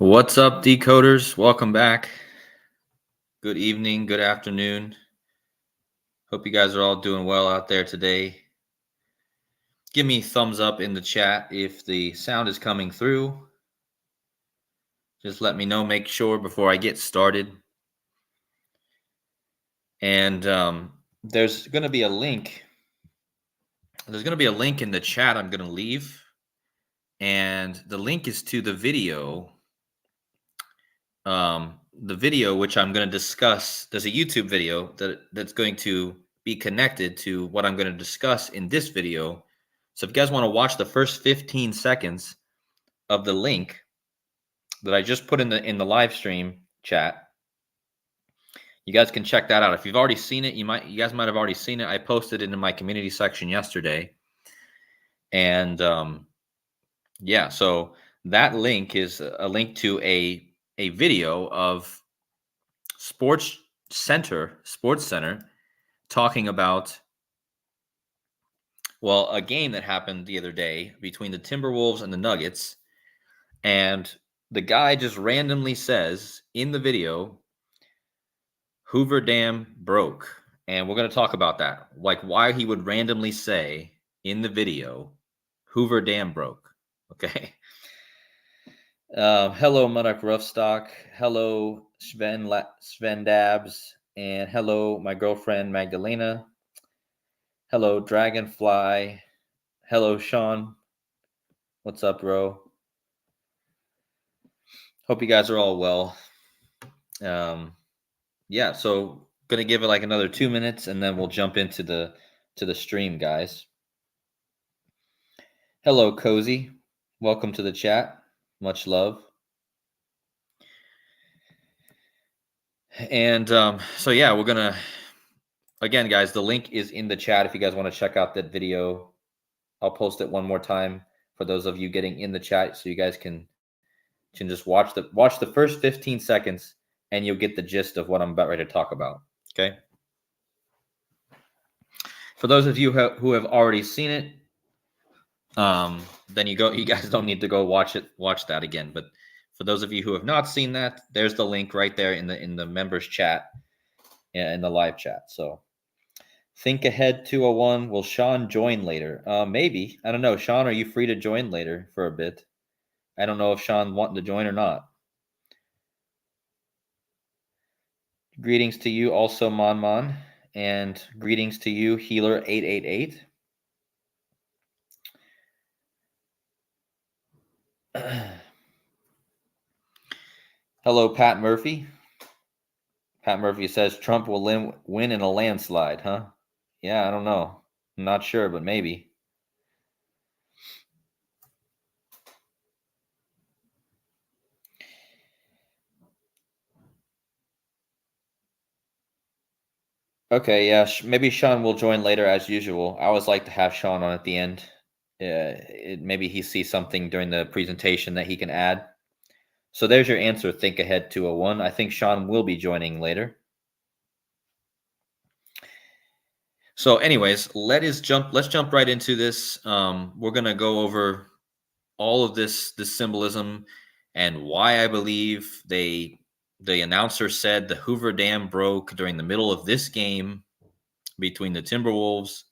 What's up, decoders? Welcome back. Good evening, good afternoon. Hope you guys are all doing well out there today. Give me a thumbs up in the chat if the sound is coming through. Just let me know, make sure before I get started. And there's going to be a link. There's going to be a link in the chat I'm going to leave. And the link is to the video. The video which I'm going to discuss. There's a YouTube video that's going to be connected to what I'm going to discuss in this video. So if you guys want to watch the first 15 seconds of the link that I just put in the live stream chat, you guys can check that out. If you've already seen it, you guys might have already seen it. I posted it in my community section yesterday. And yeah, so that link is a link to a video of Sports Center talking about, well, a game that happened the other day between the Timberwolves and the Nuggets. And the guy just randomly says in the video, Hoover Dam broke. And we're going to talk about that. Like why he would randomly say in the video, Hoover Dam broke. Okay. Hello, Monarch Roughstock. Hello, Sven Dabs. And hello, my girlfriend, Magdalena. Hello, Dragonfly. Hello, Sean. What's up, bro? Hope you guys are all well. Yeah, so gonna give it like another 2 minutes, and then we'll jump into the stream, guys. Hello, Cozy. Welcome to the chat. Much love. And so yeah, we're gonna, again, guys, the link is in the chat if you guys want to check out that video. I'll post it one more time for those of you getting in the chat, so you guys can just watch the first 15 seconds, and you'll get the gist of what I'm about ready to talk about. Okay. For those of you who have already seen it, then you guys don't need to go watch that again. But for those of you who have not seen that, there's the link right there in the members chat, in the live chat. So think ahead 201. Will Sean join later? Maybe. I don't know. Sean, are you free to join later for a bit? I don't know if Sean wanting to join or not. Greetings to you also, Mon, and greetings to you, Healer 888. Hello, Pat Murphy. Pat Murphy says Trump will win in a landslide, huh? Yeah, I don't know. I'm not sure, but maybe. Okay, yeah, maybe Sean will join later as usual. I always like to have Sean on at the end. Maybe he sees something during the presentation that he can add. So there's your answer, think ahead 201. I think Sean will be joining later. So anyways, let's jump right into this. We're going to go over all of this symbolism and why I believe the announcer said the Hoover Dam broke during the middle of this game between the Timberwolves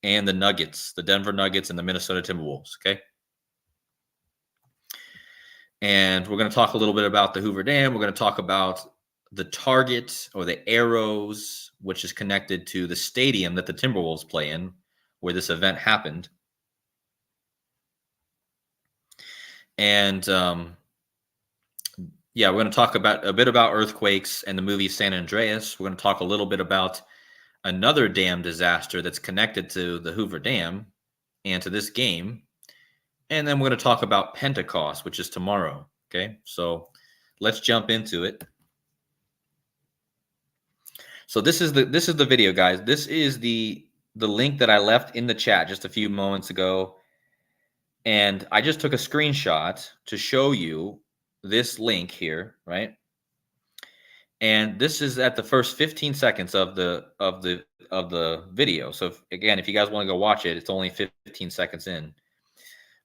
and the Nuggets, the Denver Nuggets and the Minnesota Timberwolves, okay? And we're going to talk a little bit about the Hoover Dam. We're going to talk about the target or the arrows, which is connected to the stadium that the Timberwolves play in, where this event happened. And yeah, we're going to talk a bit about earthquakes and the movie San Andreas. We're going to talk a little bit about another dam disaster that's connected to the Hoover Dam and to this game. And then we're going to talk about Pentecost, which is tomorrow. Okay, so let's jump into it. So this is the video, guys. This is the link that I left in the chat just a few moments ago. And I just took a screenshot to show you this link here, right? And this is at the first 15 seconds of the video. So if you guys want to go watch it, it's only 15 seconds in.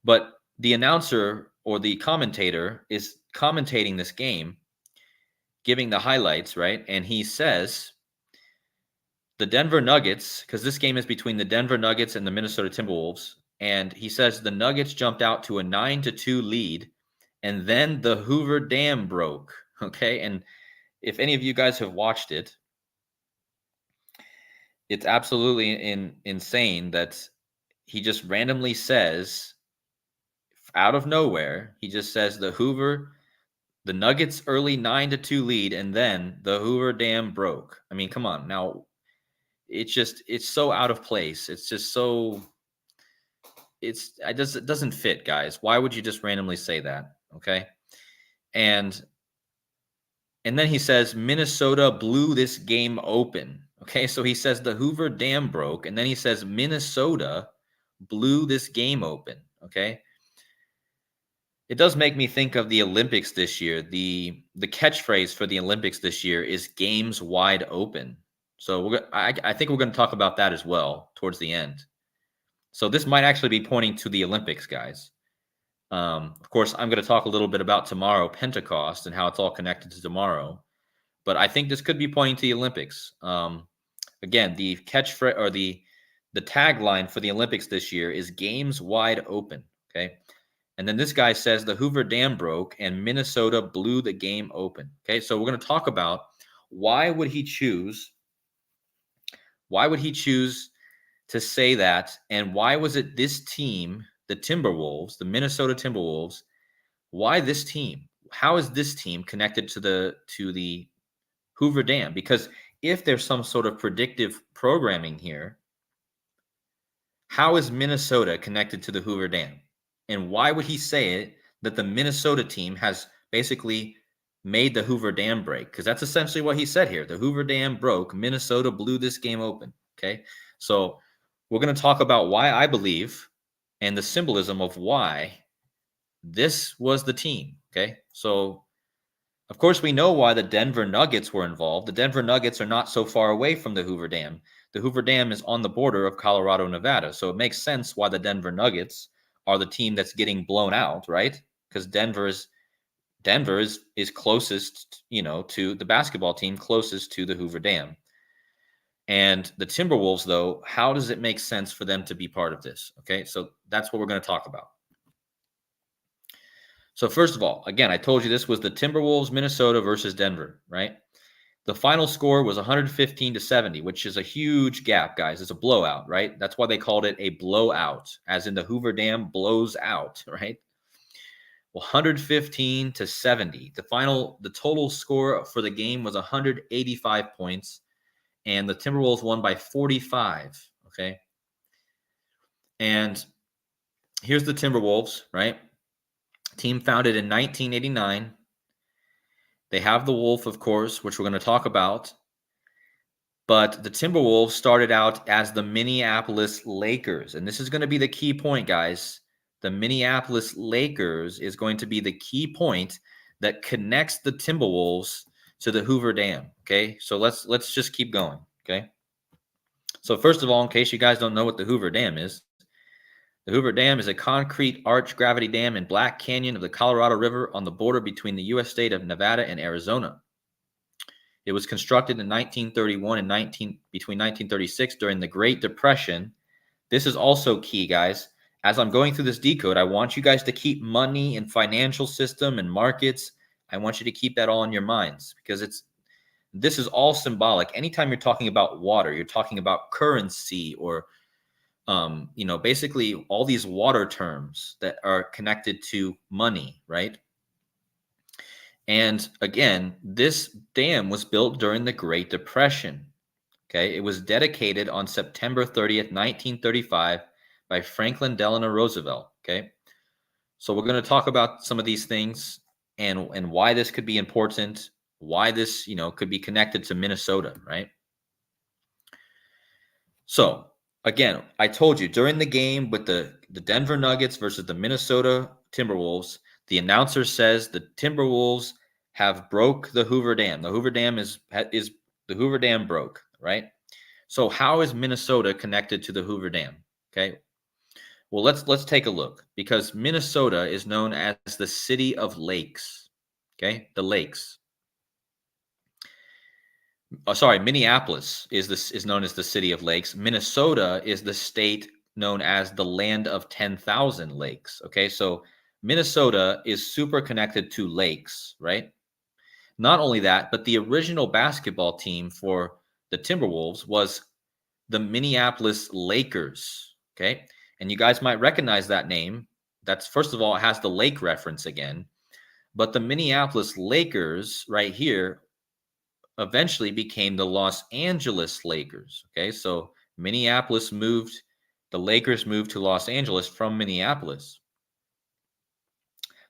But the announcer or the commentator is commentating this game, giving the highlights, right? And he says the Denver Nuggets, because this game is between the Denver Nuggets and the Minnesota Timberwolves, and he says the Nuggets jumped out to a 9-2 lead, and then the Hoover Dam broke. Okay, and if any of you guys have watched it, it's absolutely insane that he just randomly says, out of nowhere, he just says the Nuggets early 9-2 lead, and then the Hoover Dam broke. I mean, come on. Now, it's so out of place. It's just so, it doesn't fit, guys. Why would you just randomly say that? Okay. And then he says Minnesota blew this game open. Okay. So he says the Hoover Dam broke, and then he says Minnesota blew this game open. Okay. It does make me think of the Olympics this year. The catchphrase for the Olympics this year is games wide open. So I think we're going to talk about that as well towards the end. So this might actually be pointing to the Olympics, guys. Of course, I'm going to talk a little bit about tomorrow, Pentecost, and how it's all connected to tomorrow. But I think this could be pointing to the Olympics. Again, the catchphrase or the tagline for the Olympics this year is games wide open. Okay. And then this guy says the Hoover Dam broke and Minnesota blew the game open. Okay. So we're going to talk about why would he choose to say that, and why was it this team, the Timberwolves, the Minnesota Timberwolves, why this team? How is this team connected to the Hoover Dam? Because if there's some sort of predictive programming here, how is Minnesota connected to the Hoover Dam? And why would he say it that the Minnesota team has basically made the Hoover Dam break? Because that's essentially what he said here. The Hoover Dam broke. Minnesota blew this game open. Okay. So we're going to talk about why I believe and the symbolism of why this was the team. Okay. So, of course, we know why the Denver Nuggets were involved. The Denver Nuggets are not so far away from the Hoover Dam. The Hoover Dam is on the border of Colorado, Nevada. So it makes sense why the Denver Nuggets are the team that's getting blown out, right? Because Denver is closest, to the basketball team closest to the Hoover Dam. And the Timberwolves, though, how does it make sense for them to be part of this? Okay, so that's what we're going to talk about. So first of all, again, I told you this was the Timberwolves, Minnesota versus Denver, right? The final score was 115-70, which is a huge gap, guys. It's a blowout, right? That's why they called it a blowout, as in the Hoover Dam blows out, right? Well, 115-70. The total score for the game was 185 points, and the Timberwolves won by 45, okay? And here's the Timberwolves, right? Team founded in 1989. They have the Wolf, of course, which we're going to talk about. But the Timberwolves started out as the Minneapolis Lakers. And this is going to be the key point, guys. The Minneapolis Lakers is going to be the key point that connects the Timberwolves to the Hoover Dam. Okay, so let's just keep going. Okay. So first of all, in case you guys don't know what the Hoover Dam is, the Hoover Dam is a concrete arch gravity dam in Black Canyon of the Colorado River on the border between the U.S. state of Nevada and Arizona. It was constructed in 1931 and between 1936 during the Great Depression. This is also key, guys. As I'm going through this decode, I want you guys to keep money and financial system and markets. I want you to keep that all in your minds, because this is all symbolic. Anytime you're talking about water, you're talking about currency or basically all these water terms that are connected to money, right? And again, this dam was built during the Great Depression. Okay, it was dedicated on September 30th, 1935 by Franklin Delano Roosevelt. Okay, so we're going to talk about some of these things and why this could be important, why this, could be connected to Minnesota, right? So again, I told you during the game with the Denver Nuggets versus the Minnesota Timberwolves, the announcer says the Timberwolves have broke the Hoover Dam. The Hoover Dam is the Hoover Dam broke, right? So how is Minnesota connected to the Hoover Dam? Okay. Well, let's take a look, because Minnesota is known as the city of lakes. Okay, the lakes. Oh, sorry, Minneapolis is known as the city of lakes. Minnesota is the state known as the land of 10,000 lakes. Okay, so Minnesota is super connected to lakes, right? Not only that, but the original basketball team for the Timberwolves was the Minneapolis Lakers. Okay, and you guys might recognize that name. That's, first of all, it has the lake reference again, but the Minneapolis Lakers right here eventually became the Los Angeles Lakers. Okay, so Minneapolis moved, the Lakers moved to Los Angeles from Minneapolis.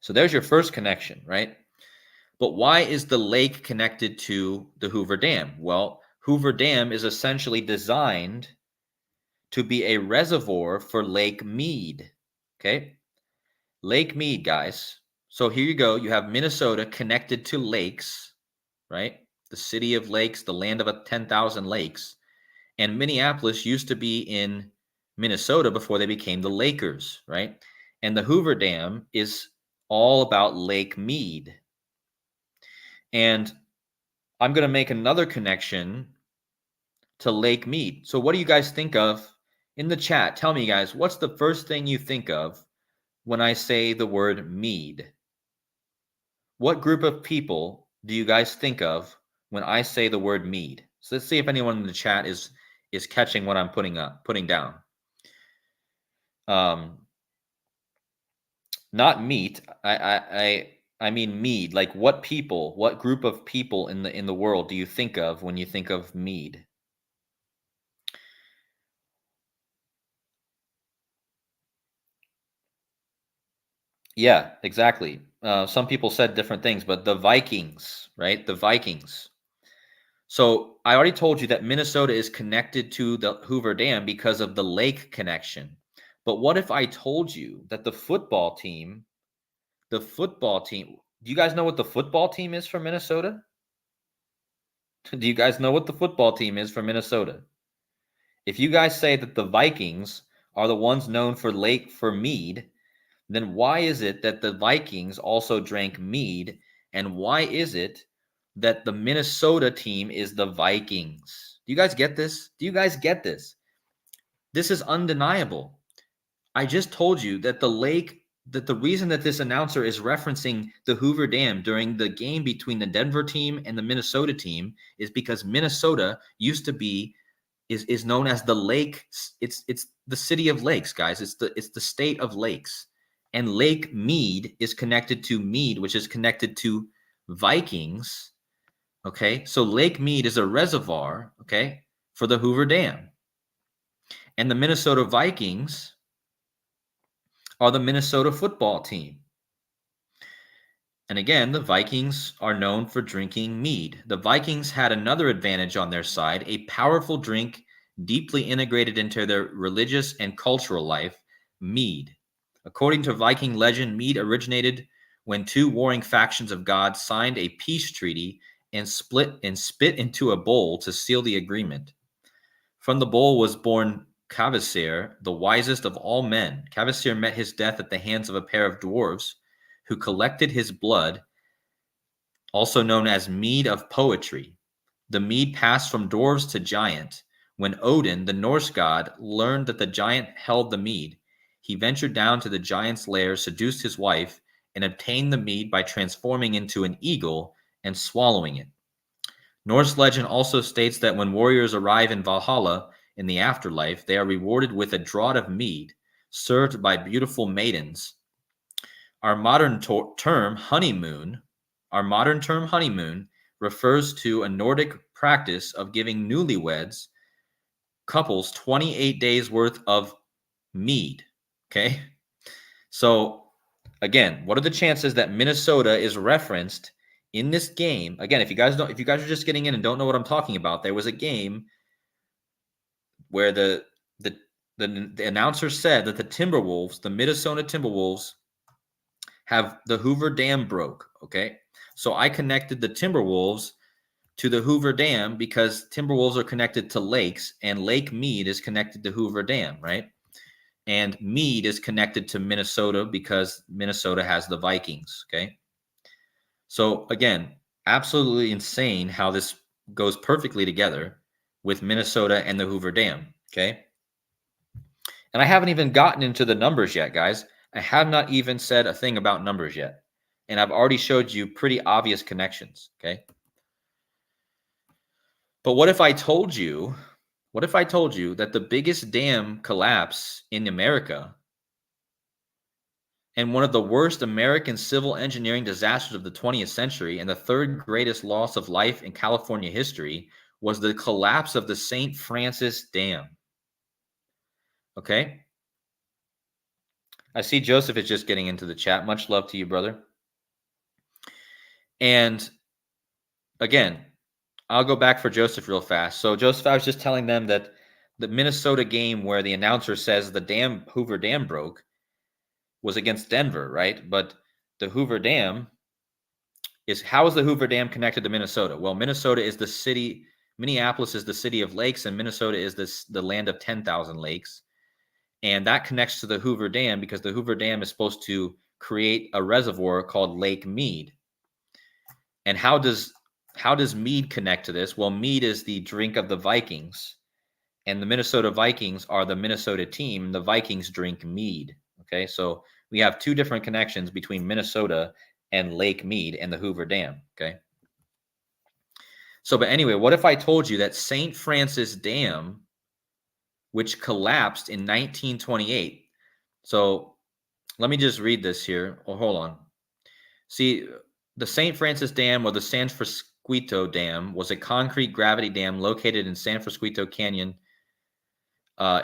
So there's your first connection, right? But why is the lake connected to the Hoover Dam? Well, Hoover Dam is essentially designed to be a reservoir for Lake Mead. Okay, Lake Mead, guys. So here you go. You have Minnesota connected to lakes, right? The city of lakes, the land of 10,000 lakes. And Minneapolis used to be in Minnesota before they became the Lakers, right? And the Hoover Dam is all about Lake Mead. And I'm going to make another connection to Lake Mead. So what do you guys think of in the chat? Tell me, guys, what's the first thing you think of when I say the word mead? What group of people do you guys think of when I say the word mead? So let's see if anyone in the chat is catching what I'm putting down. Not meat. I mean mead. Like, what people, what group of people in the world do you think of when you think of mead? Yeah, exactly. Some people said different things, but the Vikings, right? The Vikings. So I already told you that Minnesota is connected to the Hoover Dam because of the lake connection. But what if I told you that the football team, do you guys know what the football team is for Minnesota? Do you guys know what the football team is for Minnesota? If you guys say that the Vikings are the ones known for mead, then why is it that the Vikings also drank mead? And why is it that the Minnesota team is the Vikings? Do you guys get this? Do you guys get this? This is undeniable. I just told you that the reason that this announcer is referencing the Hoover Dam during the game between the Denver team and the Minnesota team is because Minnesota used to be is known as the lake. It's the city of lakes, guys. It's the state of lakes. And Lake Mead is connected to mead, which is connected to Vikings. Okay, so Lake Mead is a reservoir, okay, for the Hoover Dam. And the Minnesota Vikings are the Minnesota football team. And again, the Vikings are known for drinking mead. The Vikings had another advantage on their side, a powerful drink deeply integrated into their religious and cultural life, mead. According to Viking legend, mead originated when two warring factions of gods signed a peace treaty and spit into a bowl to seal the agreement. From the bowl was born Cavasir, the wisest of all men. Cavasir met his death at the hands of a pair of dwarves who collected his blood, also known as mead of poetry. The mead passed from dwarves to giant. When Odin, the Norse god, learned that the giant held the mead, he ventured down to the giant's lair, seduced his wife, and obtained the mead by transforming into an eagle and swallowing it. Norse legend also states that when warriors arrive in Valhalla in the afterlife, they are rewarded with a draught of mead, served by beautiful maidens. Our modern term honeymoon refers to a Nordic practice of giving newlyweds couples 28 days worth of mead. Okay. So again, what are the chances that Minnesota is referenced in this game? Again, if you guys are just getting in and don't know what I'm talking about, there was a game where the announcer said that the Minnesota Timberwolves have the Hoover Dam broke. Okay. So I connected the Timberwolves to the Hoover Dam because Timberwolves are connected to lakes and Lake Mead is connected to Hoover Dam, right? And Meade is connected to Minnesota because Minnesota has the Vikings. Okay. So again, absolutely insane how this goes perfectly together with Minnesota and the Hoover Dam. Okay. And I haven't even gotten into the numbers yet, guys. I have not even said a thing about numbers yet. And I've already showed you pretty obvious connections. Okay. But what if I told you that the biggest dam collapse in America and one of the worst American civil engineering disasters of the 20th century and the third greatest loss of life in California history was the collapse of the St. Francis Dam? Okay. I see Joseph is just getting into the chat. Much love to you, brother. And again, I'll go back for Joseph real fast. So Joseph, I was just telling them that the Minnesota game where the announcer says the Hoover Dam broke was against Denver, right? But the Hoover Dam how is the Hoover Dam connected to Minnesota? Well, Minneapolis is the city of lakes, and Minnesota is the land of 10,000 lakes. And that connects to the Hoover Dam because the Hoover Dam is supposed to create a reservoir called Lake Mead. And how does Mead connect to this? Well, Mead is the drink of the Vikings, and the Minnesota Vikings are the Minnesota team. The Vikings drink mead. Okay, so we have two different connections between Minnesota and Lake Mead and the Hoover Dam. Okay. So, but anyway, what if I told you that St. Francis Dam, which collapsed in 1928? So let me just read this here. Oh, hold on. See, the St. Francis Dam or the San Francisco Dam was a concrete gravity dam located in San Francisco Canyon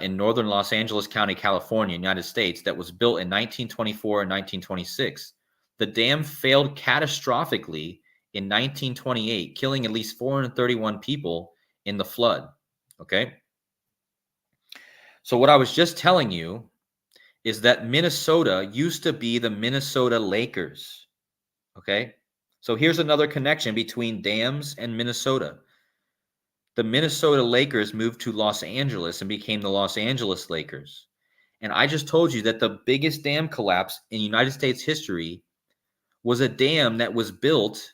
in northern Los Angeles County, California, United States, that was built in 1924 and 1926. The dam failed catastrophically in 1928, killing at least 431 people in the flood. Okay. So what I was just telling you is that Minnesota used to be the Minnesota Lakers. Okay. So here's another connection between dams and Minnesota. The Minnesota Lakers moved to Los Angeles and became the Los Angeles Lakers. And I just told you that the biggest dam collapse in United States history was a dam that was built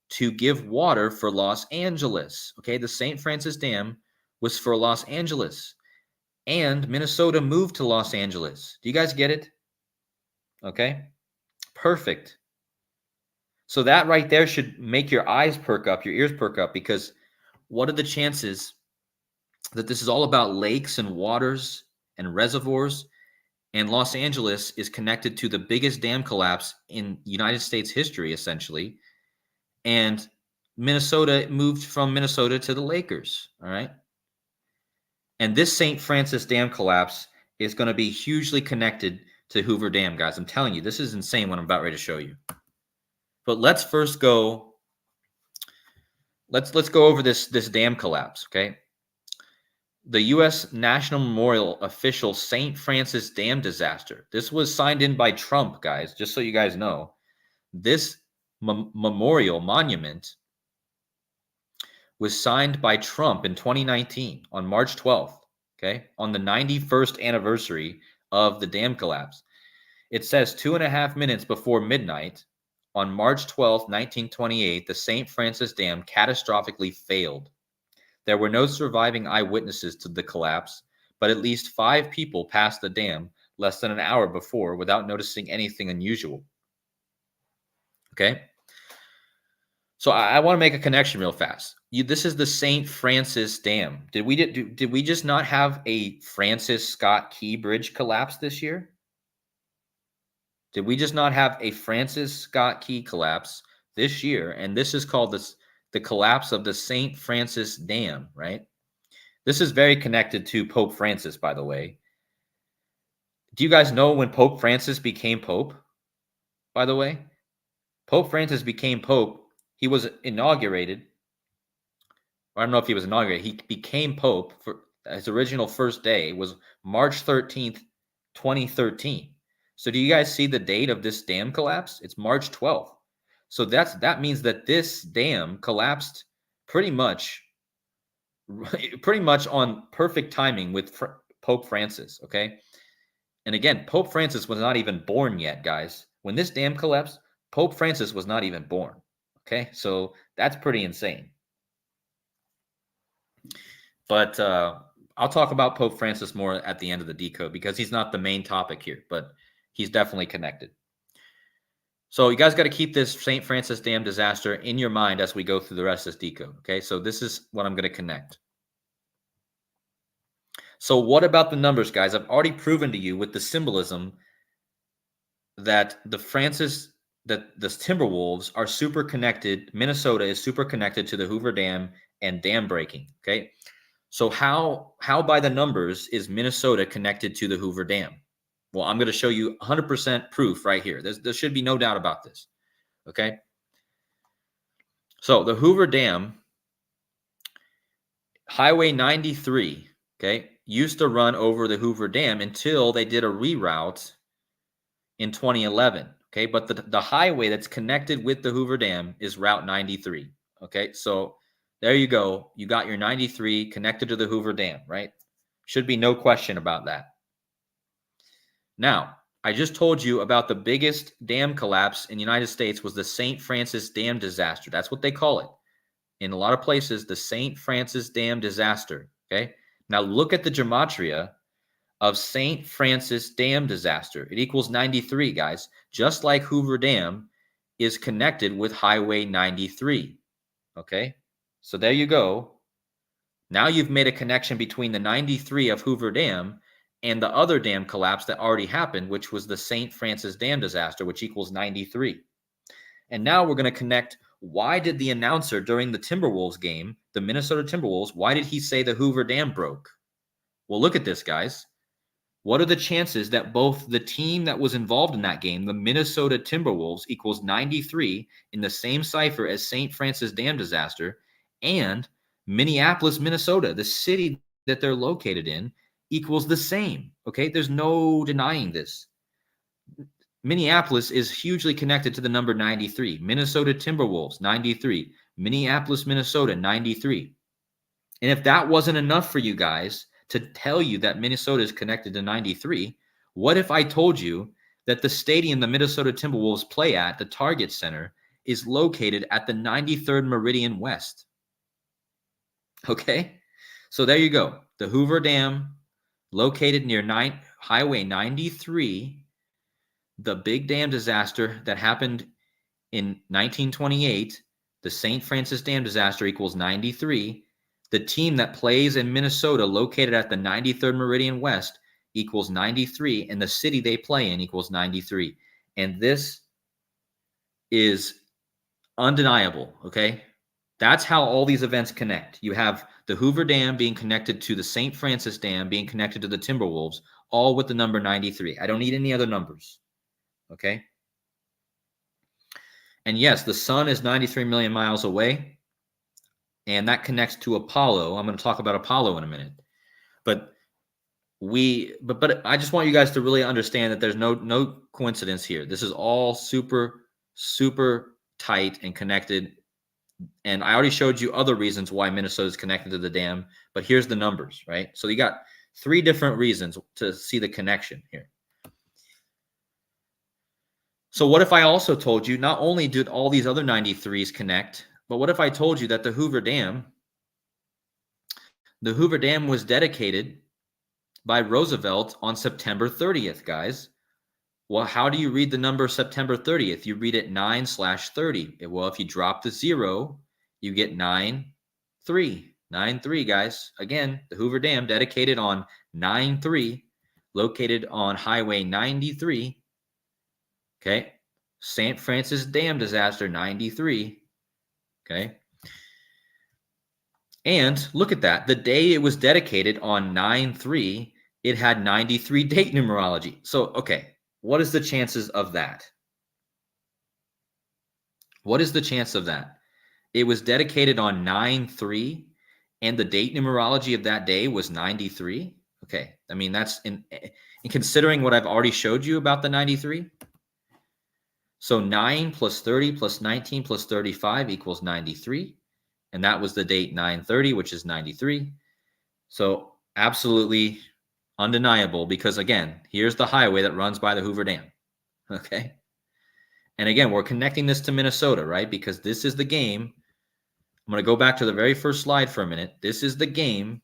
to give water for Los Angeles. Okay, the St. Francis Dam was for Los Angeles. And Minnesota moved to Los Angeles. Do you guys get it? Okay, perfect. So that right there should make your eyes perk up, your ears perk up, because what are the chances that this is all about lakes and waters and reservoirs? And Los Angeles is connected to the biggest dam collapse in United States history, essentially. And Minnesota moved from Minnesota to the Lakers. All right. And this St. Francis Dam collapse is going to be hugely connected to Hoover Dam, guys. I'm telling you, this is insane what I'm about ready to show you. But let's first go. Let's go over this dam collapse, okay? The U.S. National Memorial official St. Francis Dam disaster. This was signed in by Trump, guys, just so you guys know. This memorial monument was signed by Trump in 2019 on March 12th, okay, on the 91st anniversary of the dam collapse. It says 2.5 minutes before midnight on March 12th, 1928, the St. Francis Dam catastrophically failed. There were no surviving eyewitnesses to the collapse, but at least 5 people passed the dam less than an hour before without noticing anything unusual. Okay? So I want to make a connection real fast. This is the St. Francis Dam. Did we just not have a Francis Scott Key Bridge collapse this year? Did we just not have a Francis Scott Key collapse this year? And this is called the collapse of the St. Francis Dam, right? This is very connected to Pope Francis, by the way. Do you guys know when Pope Francis became Pope, by the way? Pope Francis became Pope. He was inaugurated. I don't know if he was inaugurated. He became Pope for his original first day was March 13th, 2013. So do you guys see the date of this dam collapse? It's March 12th. So that means that this dam collapsed pretty much on perfect timing with Pope Francis, okay? And again, Pope Francis was not even born yet, guys. When this dam collapsed, Pope Francis was not even born. Okay, so that's pretty insane. But I'll talk about Pope Francis more at the end of the decode because he's not the main topic here, but he's definitely connected. So you guys got to keep this St. Francis Dam disaster in your mind as we go through the rest of this decode. Okay, so this is what I'm going to connect. So what about the numbers, guys? I've already proven to you with the symbolism that the Timberwolves are super connected. Minnesota is super connected to the Hoover Dam and dam breaking. Okay, so how by the numbers is Minnesota connected to the Hoover Dam? Well, I'm going to show you 100% proof right here. There should be no doubt about this. Okay, so the Hoover Dam, Highway 93, okay, used to run over the Hoover Dam until they did a reroute in 2011. Okay, but the highway that's connected with the Hoover Dam is Route 93. Okay, so there you go. You got your 93 connected to the Hoover Dam, right? Should be no question about that. Now, I just told you about the biggest dam collapse in the United States was the St. Francis Dam disaster. That's what they call it. In a lot of places, the St. Francis Dam disaster. Okay, now look at the gematria of St. Francis Dam disaster. It equals 93, guys. Just like Hoover Dam is connected with Highway 93. Okay, so there you go. Now you've made a connection between the 93 of Hoover Dam and the other dam collapse that already happened, which was the St. Francis Dam disaster, which equals 93. And now we're going to connect, why did the announcer during the Timberwolves game, the Minnesota Timberwolves, why did he say the Hoover Dam broke? Well, look at this, guys. What are the chances that both the team that was involved in that game, the Minnesota Timberwolves, equals 93 in the same cipher as St. Francis Dam disaster, and Minneapolis, Minnesota, the city that they're located in, equals the same? Okay, there's no denying this. Minneapolis is hugely connected to the number 93. Minnesota Timberwolves, 93. Minneapolis, Minnesota, 93. And if that wasn't enough for you guys to tell you that Minnesota is connected to 93, what if I told you that the stadium the Minnesota Timberwolves play at, the Target Center, is located at the 93rd Meridian West? Okay, so there you go. The Hoover Dam, located near Highway 93, the big dam disaster that happened in 1928, the St. Francis Dam disaster equals 93. The team that plays in Minnesota, located at the 93rd Meridian West, equals 93, and the city they play in equals 93. And this is undeniable, okay? That's how all these events connect. You have the Hoover Dam being connected to the St. Francis Dam being connected to the Timberwolves, all with the number 93. I don't need any other numbers, okay? And yes, the sun is 93 million miles away, and that connects to Apollo. I'm going to talk about Apollo in a minute. But I just want you guys to really understand that there's no coincidence here. This is all super, super tight and connected. And I already showed you other reasons why Minnesota is connected to the dam, but here's the numbers, right? So you got 3 different reasons to see the connection here. So what if I also told you not only did all these other 93s connect, but what if I told you that the Hoover Dam was dedicated by Roosevelt on September 30th, guys? Well, how do you read the number September 30th? You read it 9/30. Well, if you drop the 0, you get 9/3. 9/3, guys. Again, the Hoover Dam dedicated on 9/3, located on Highway 93. Okay. St. Francis Dam disaster, 93. Okay. And look at that. The day it was dedicated on 9/3, it had 93 date numerology. So, okay. What is the chances of that? What is the chance of that? It was dedicated on 9/3, and the date numerology of that day was 93. Okay. I mean, that's in considering what I've already showed you about the 93. So 9 plus 30 plus 19 plus 35 equals 93. And that was the date 9/30, which is 93. So absolutely Undeniable, because again, here's the highway that runs by the Hoover Dam. Okay. And again, we're connecting this to Minnesota, right? Because this is the game. I'm going to go back to the very first slide for a minute. This is the game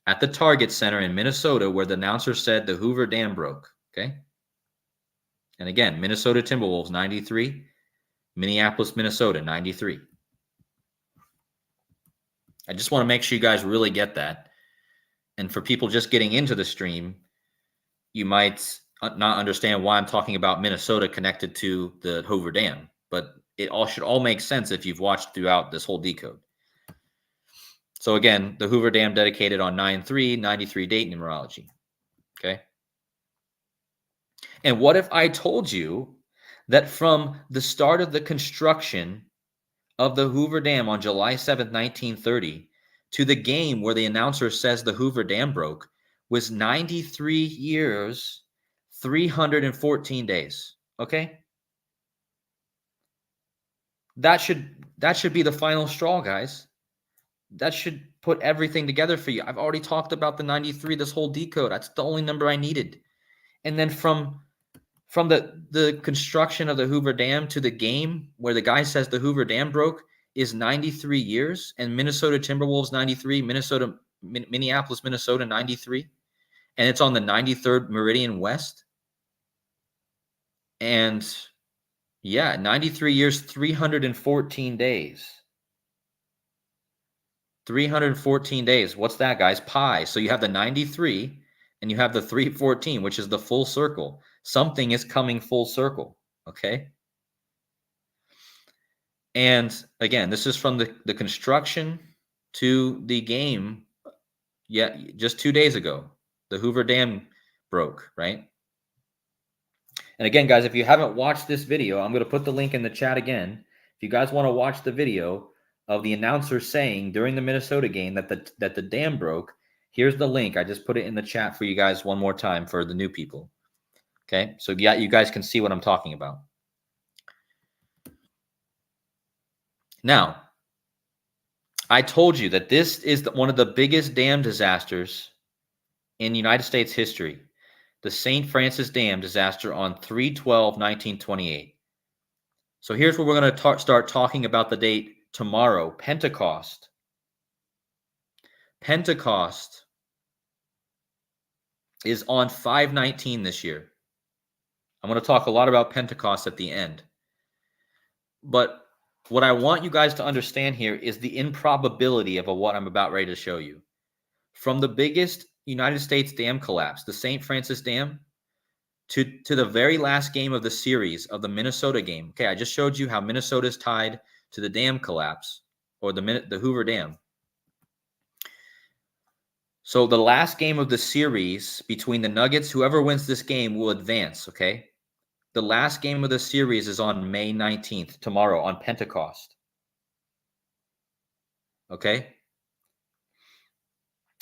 at the Target Center in Minnesota where the announcer said the Hoover Dam broke. Okay. And again, Minnesota Timberwolves 93, Minneapolis, Minnesota 93. I just want to make sure you guys really get that. And for people just getting into the stream, you might not understand why I'm talking about Minnesota connected to the Hoover Dam, but it all should all make sense if you've watched throughout this whole decode. So again, the Hoover Dam dedicated on 9/3/93 date numerology. Okay. And what if I told you that from the start of the construction of the Hoover Dam on July 7th, 1930, to the game where the announcer says the Hoover Dam broke was 93 years, 314 days. Okay? That should be the final straw, guys. That should put everything together for you. I've already talked about the 93, this whole decode. That's the only number I needed. And then from the construction of the Hoover Dam to the game where the guy says the Hoover Dam broke is 93 years, and Minnesota Timberwolves 93, Minneapolis, Minnesota 93, and it's on the 93rd meridian west. And yeah, 93 years, 314 days. 314 days. What's that, guys? Pi. So you have the 93 and you have the 314, which is the full circle. Something is coming full circle. Okay. And again, this is from the construction to the game. Yeah, just 2 days ago, the Hoover Dam broke, right? And again, guys, if you haven't watched this video, I'm going to put the link in the chat again. If you guys want to watch the video of the announcer saying during the Minnesota game that the dam broke, here's the link. I just put it in the chat for you guys one more time for the new people. Okay, so yeah, you guys can see what I'm talking about. Now, I told you that this is one of the biggest dam disasters in United States history. The St. Francis Dam disaster on 3/12/1928. So here's where we're going to start talking about the date tomorrow, Pentecost. Pentecost is on 5/19 this year. I'm going to talk a lot about Pentecost at the end. But what I want you guys to understand here is the improbability of what I'm about ready to show you. From the biggest United States dam collapse, the St. Francis Dam, to the very last game of the series of the Minnesota game. Okay, I just showed you how Minnesota is tied to the dam collapse or the Hoover Dam. So the last game of the series between the Nuggets, whoever wins this game will advance, okay? The last game of the series is on May 19th, tomorrow, on Pentecost. Okay?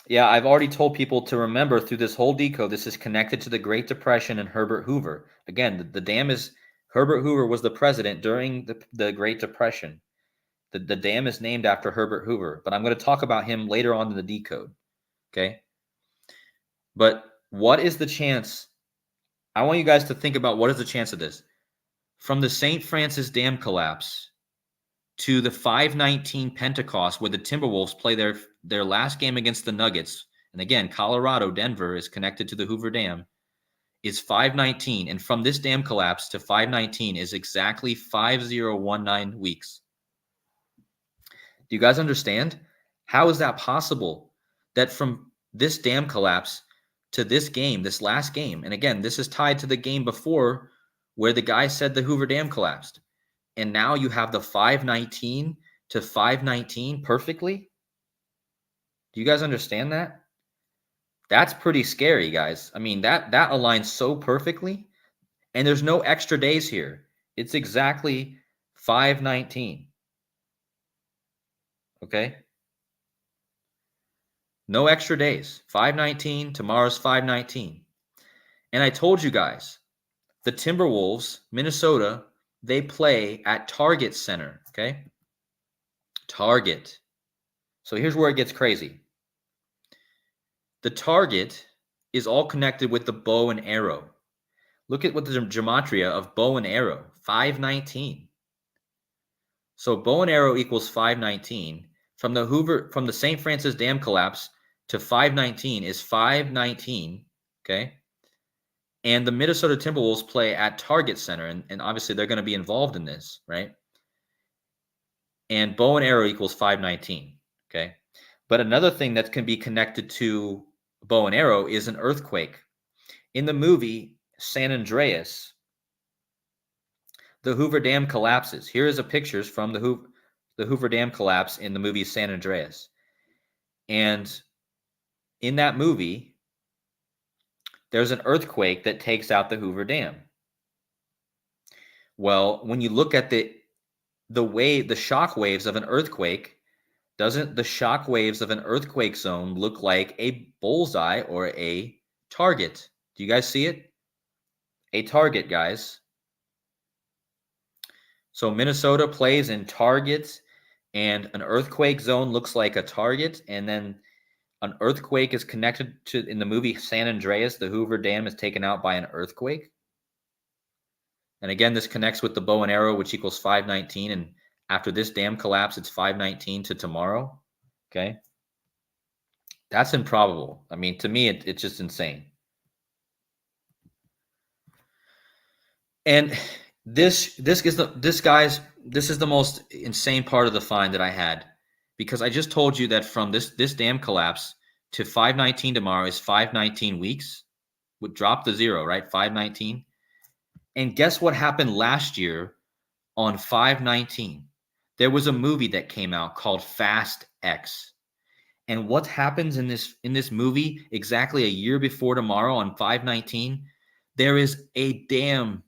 Yeah, I've already told people to remember through this whole decode, this is connected to the Great Depression and Herbert Hoover. Again, the dam is, Herbert Hoover was the president during the Great Depression. The dam is named after Herbert Hoover, but I'm going to talk about him later on in the decode. Okay? But what is the chance? I want you guys to think about what is the chance of this. From the St. Francis Dam collapse to the 5/19 Pentecost, where the Timberwolves play their last game against the Nuggets, and again, Colorado, Denver is connected to the Hoover Dam, is 5/19. And from this dam collapse to 5/19 is exactly 5019 weeks. Do you guys understand? How is that possible? That from this dam collapse to this game, this last game, and again, this is tied to the game before where the guy said the Hoover Dam collapsed. And now you have the 5/19 to 5/19 perfectly. Do you guys understand that? That's pretty scary, guys. I mean, that aligns so perfectly. And there's no extra days here. It's exactly 5/19. Okay? No extra days. 5/19, tomorrow's 5/19. And I told you guys, the Timberwolves, Minnesota, they play at Target Center, okay? Target. So here's where it gets crazy. The Target is all connected with the bow and arrow. Look at what the gematria of bow and arrow, 519. So bow and arrow equals 519. From the St. Francis Dam collapse to 519 is 519, okay? And the Minnesota Timberwolves play at Target Center, and obviously they're going to be involved in this, right? And bow and arrow equals 519, okay? But another thing that can be connected to bow and arrow is an earthquake. In the movie San Andreas, the Hoover Dam collapses. Here is a pictures from the Hoover Dam collapse in the movie San Andreas. And in that movie, there's an earthquake that takes out the Hoover Dam. Well, when you look at the shock waves of an earthquake, doesn't the shock waves of an earthquake zone look like a bullseye or a target? Do you guys see it? A target, guys. So Minnesota plays in targets, and an earthquake zone looks like a target, and then an earthquake is connected to, in the movie San Andreas, the Hoover Dam is taken out by an earthquake. And again, this connects with the bow and arrow, which equals 519. And after this dam collapse, it's 519 to tomorrow. Okay. That's improbable. I mean, to me, it's just insane. And this is the most insane part of the find that I had, because I just told you that from this dam collapse to 519 tomorrow is 519 weeks. Would drop the zero, right? 519. And guess what happened last year on 519? There was a movie that came out called Fast X. And what happens in this movie exactly a year before tomorrow on 519? There is a dam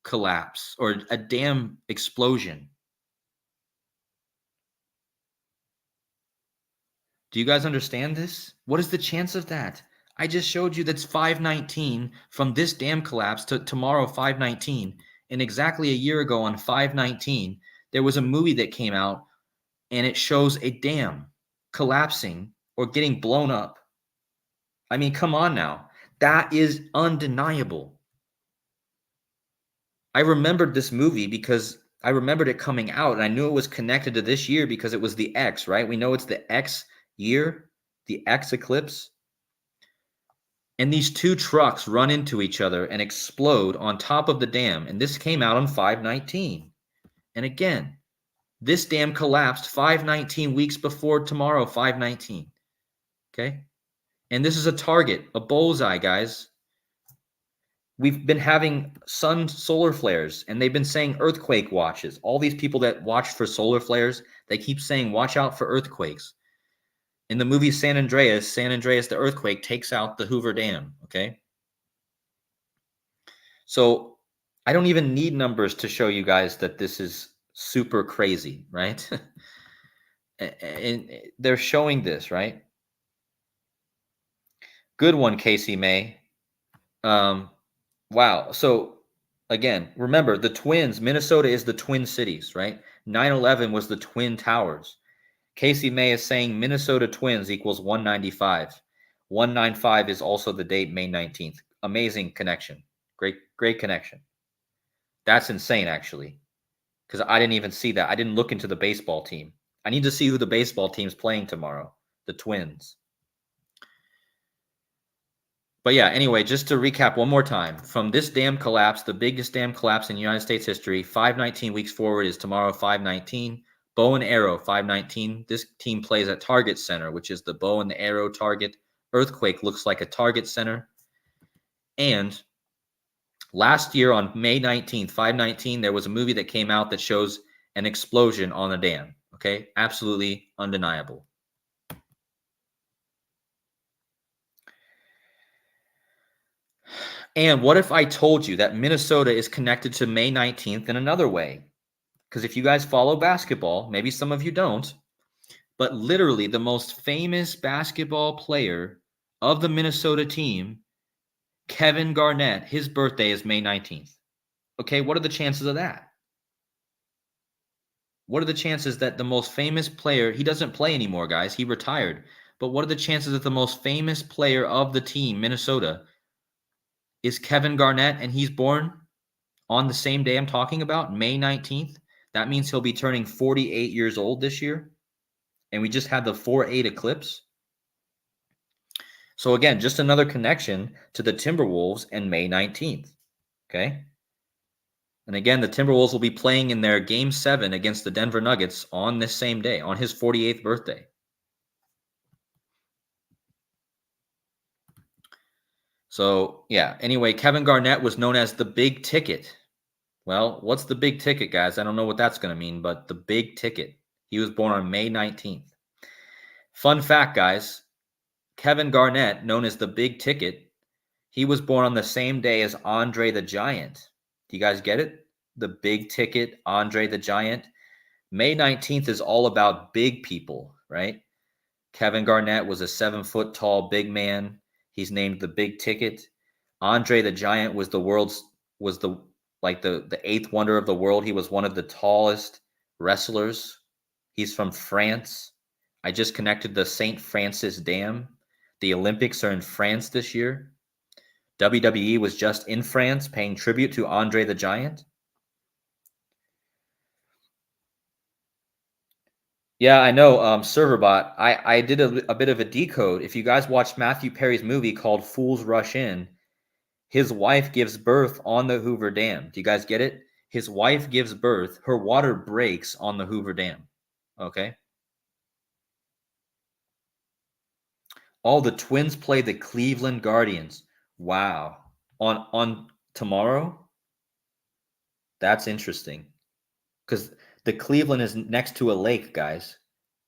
collapse or a dam explosion. Do you guys understand this? What is the chance of that? I just showed you that's 519 from this dam collapse to tomorrow 519. And exactly a year ago on 519, there was a movie that came out and it shows a dam collapsing or getting blown up. I mean, come on now. That is undeniable. I remembered this movie because I remembered it coming out, and I knew it was connected to this year because it was the X, right? We know it's the X year, the X eclipse. And these two trucks run into each other and explode on top of the dam. And this came out on 519. And again, this dam collapsed 519 weeks before tomorrow, 519. Okay? And this is a target, a bullseye, guys. We've been having solar flares, and they've been saying earthquake watches. All these people that watch for solar flares, they keep saying, watch out for earthquakes. In the movie San Andreas, the earthquake takes out the Hoover Dam, okay? So I don't even need numbers to show you guys that this is super crazy, right? And they're showing this, right? Good one, Casey May. Wow. So again, remember the twins, Minnesota is the Twin Cities, right? 9/11 was the Twin Towers. Casey May is saying Minnesota Twins equals 195. 195 is also the date, May 19th. Amazing connection. Great connection. That's insane, actually, because I didn't even see that. I didn't look into the baseball team. I need to see who the baseball team's playing tomorrow, the Twins. But yeah, anyway, just to recap one more time, from this dam collapse, the biggest dam collapse in United States history, 519 weeks forward is tomorrow, 519. Bow and arrow, 519. This team plays at Target Center, which is the bow and the arrow target. Earthquake looks like a Target Center. And last year on May 19th, 519, there was a movie that came out that shows an explosion on a dam. Okay, absolutely undeniable. And what if I told you that Minnesota is connected to May 19th in another way? Because if you guys follow basketball, maybe some of you don't, but literally the most famous basketball player of the Minnesota team, Kevin Garnett, his birthday is May 19th. Okay, what are the chances of that? What are the chances that the most famous player, he doesn't play anymore, guys, he retired, But what are the chances that the most famous player of the team, Minnesota, is Kevin Garnett, and he's born on the same day I'm talking about, May 19th? That means he'll be turning 48 years old this year. And we just had the 4-8 eclipse. So again, just another connection to the Timberwolves and May 19th. Okay. And again, the Timberwolves will be playing in their Game 7 against the Denver Nuggets on this same day, on his 48th birthday. So, yeah, anyway, Kevin Garnett was known as the Big Ticket. Well, what's the Big Ticket, guys? I don't know what that's going to mean, but the Big Ticket. He was born on May 19th. Fun fact, guys, Kevin Garnett, known as the Big Ticket, he was born on the same day as Andre the Giant. Do you guys get it? The Big Ticket, Andre the Giant. May 19th is all about big people, right? Kevin Garnett was a 7-foot tall big man. He's named the Big Ticket. Andre the Giant was the eighth wonder of the world. He was one of the tallest wrestlers. He's from France. I just connected the St. Francis Dam. The Olympics are in France this year. WWE was just in France paying tribute to Andre the Giant. Yeah, I know, Serverbot. I did a bit of a decode. If you guys watched Matthew Perry's movie called Fools Rush In, his wife gives birth on the Hoover Dam. Do you guys get it? His wife gives birth. Her water breaks on the Hoover Dam. Okay. All the Twins play the Cleveland Guardians. Wow. On tomorrow? That's interesting. Because the Cleveland is next to a lake, guys.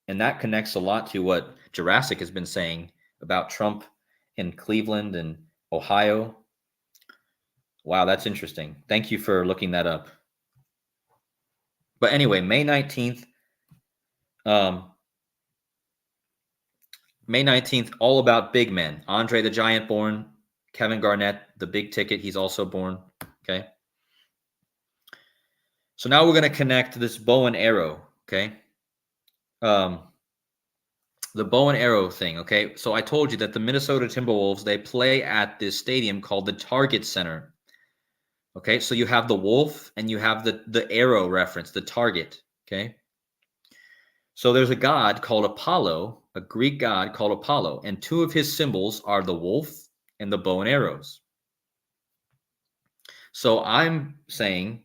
And that connects a lot to what Jurassic has been saying about Trump in Cleveland and Ohio. Wow, that's interesting. Thank you for looking that up. But anyway, May 19th, all about big men. Andre the Giant born. Kevin Garnett, the Big Ticket, he's also born. Okay. So now we're going to connect this bow and arrow. Okay. The bow and arrow thing. Okay. So I told you that the Minnesota Timberwolves, they play at this stadium called the Target Center. Okay. So you have the wolf and you have the arrow reference, the target. Okay. So there's a god called Apollo, a Greek god called Apollo, and two of his symbols are the wolf and the bow and arrows. So I'm saying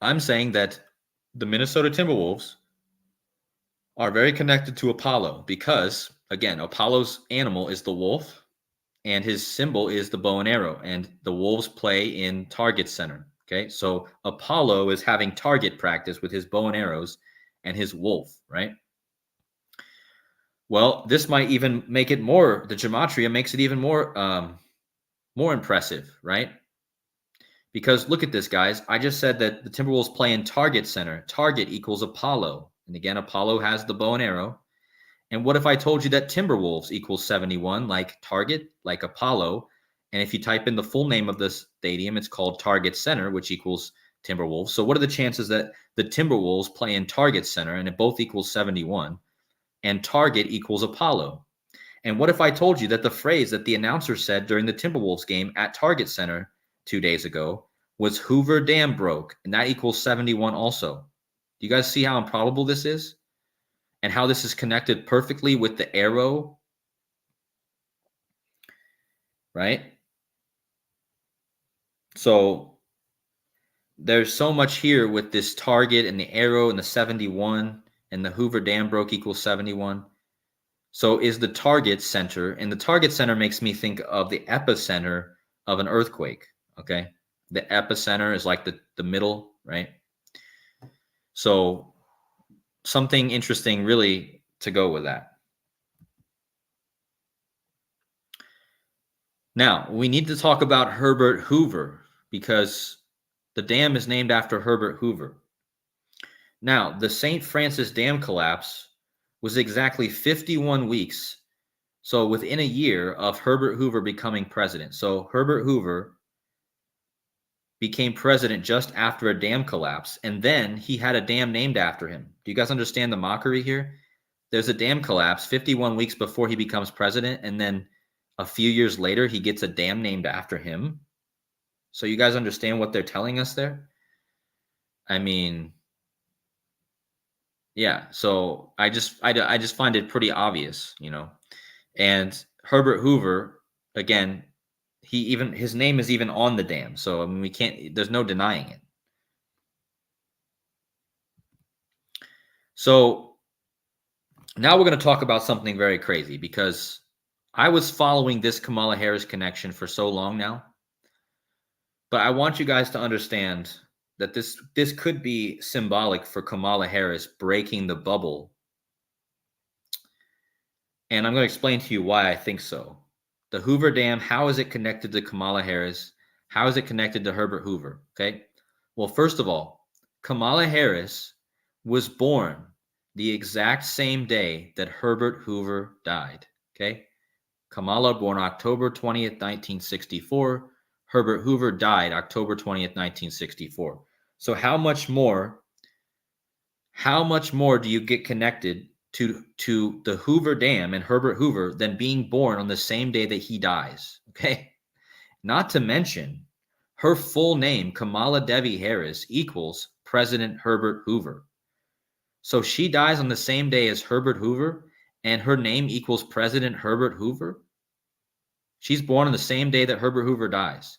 that the Minnesota Timberwolves are very connected to Apollo because, again, Apollo's animal is the wolf and his symbol is the bow and arrow, and the Wolves play in Target Center. Okay, so Apollo is having target practice with his bow and arrows and his wolf, right? Well, this might even make it more, the gematria makes it even more impressive, right? Because look at this, guys. I just said that the Timberwolves play in Target Center. Target equals Apollo. And again, Apollo has the bow and arrow. And what if I told you that Timberwolves equals 71, like Target, like Apollo? And if you type in the full name of this stadium, it's called Target Center, which equals Timberwolves. So what are the chances that the Timberwolves play in Target Center and it both equals 71 and Target equals Apollo? And what if I told you that the phrase that the announcer said during the Timberwolves game at Target Center 2 days ago was Hoover Dam broke, and that equals 71 also? Do you guys see how improbable this is? And how this is connected perfectly with the arrow, right? So there's so much here with this target and the arrow and the 71 and the Hoover Dam broke equals 71. So is the target center, and the target center makes me think of the epicenter of an earthquake, okay? The epicenter is like the middle, right? So something interesting really to go with that. Now, we need to talk about Herbert Hoover because the dam is named after Herbert Hoover. Now, the St. Francis Dam collapse was exactly 51 weeks. So within a year of Herbert Hoover becoming president. So Herbert Hoover became president just after a dam collapse, and then he had a dam named after him. Do you guys understand the mockery here? there's a dam collapse 51 weeks before he becomes president, and then a few years later, he gets a dam named after him. So you guys understand what they're telling us there? I mean, yeah. So I just find it pretty obvious, you know. And Herbert Hoover, again, his name is even on the dam. So I mean, we can't. There's no denying it. So now we're going to talk about something very crazy, because I was following this Kamala Harris connection for so long now. But I want you guys to understand that this could be symbolic for Kamala Harris breaking the bubble. And I'm going to explain to you why I think so. The Hoover Dam, how is it connected to Kamala Harris? How is it connected to Herbert Hoover? Okay. Well, first of all, Kamala Harris was born the exact same day that Herbert Hoover died. Okay. Kamala born October 20th, 1964. Herbert Hoover died October 20th, 1964. So how much more do you get connected to the Hoover Dam and Herbert Hoover than being born on the same day that he dies? Okay. Not to mention, her full name, Kamala Devi Harris, equals President Herbert Hoover. So she dies on the same day as Herbert Hoover, and her name equals President Herbert Hoover. She's born on the same day that Herbert Hoover dies.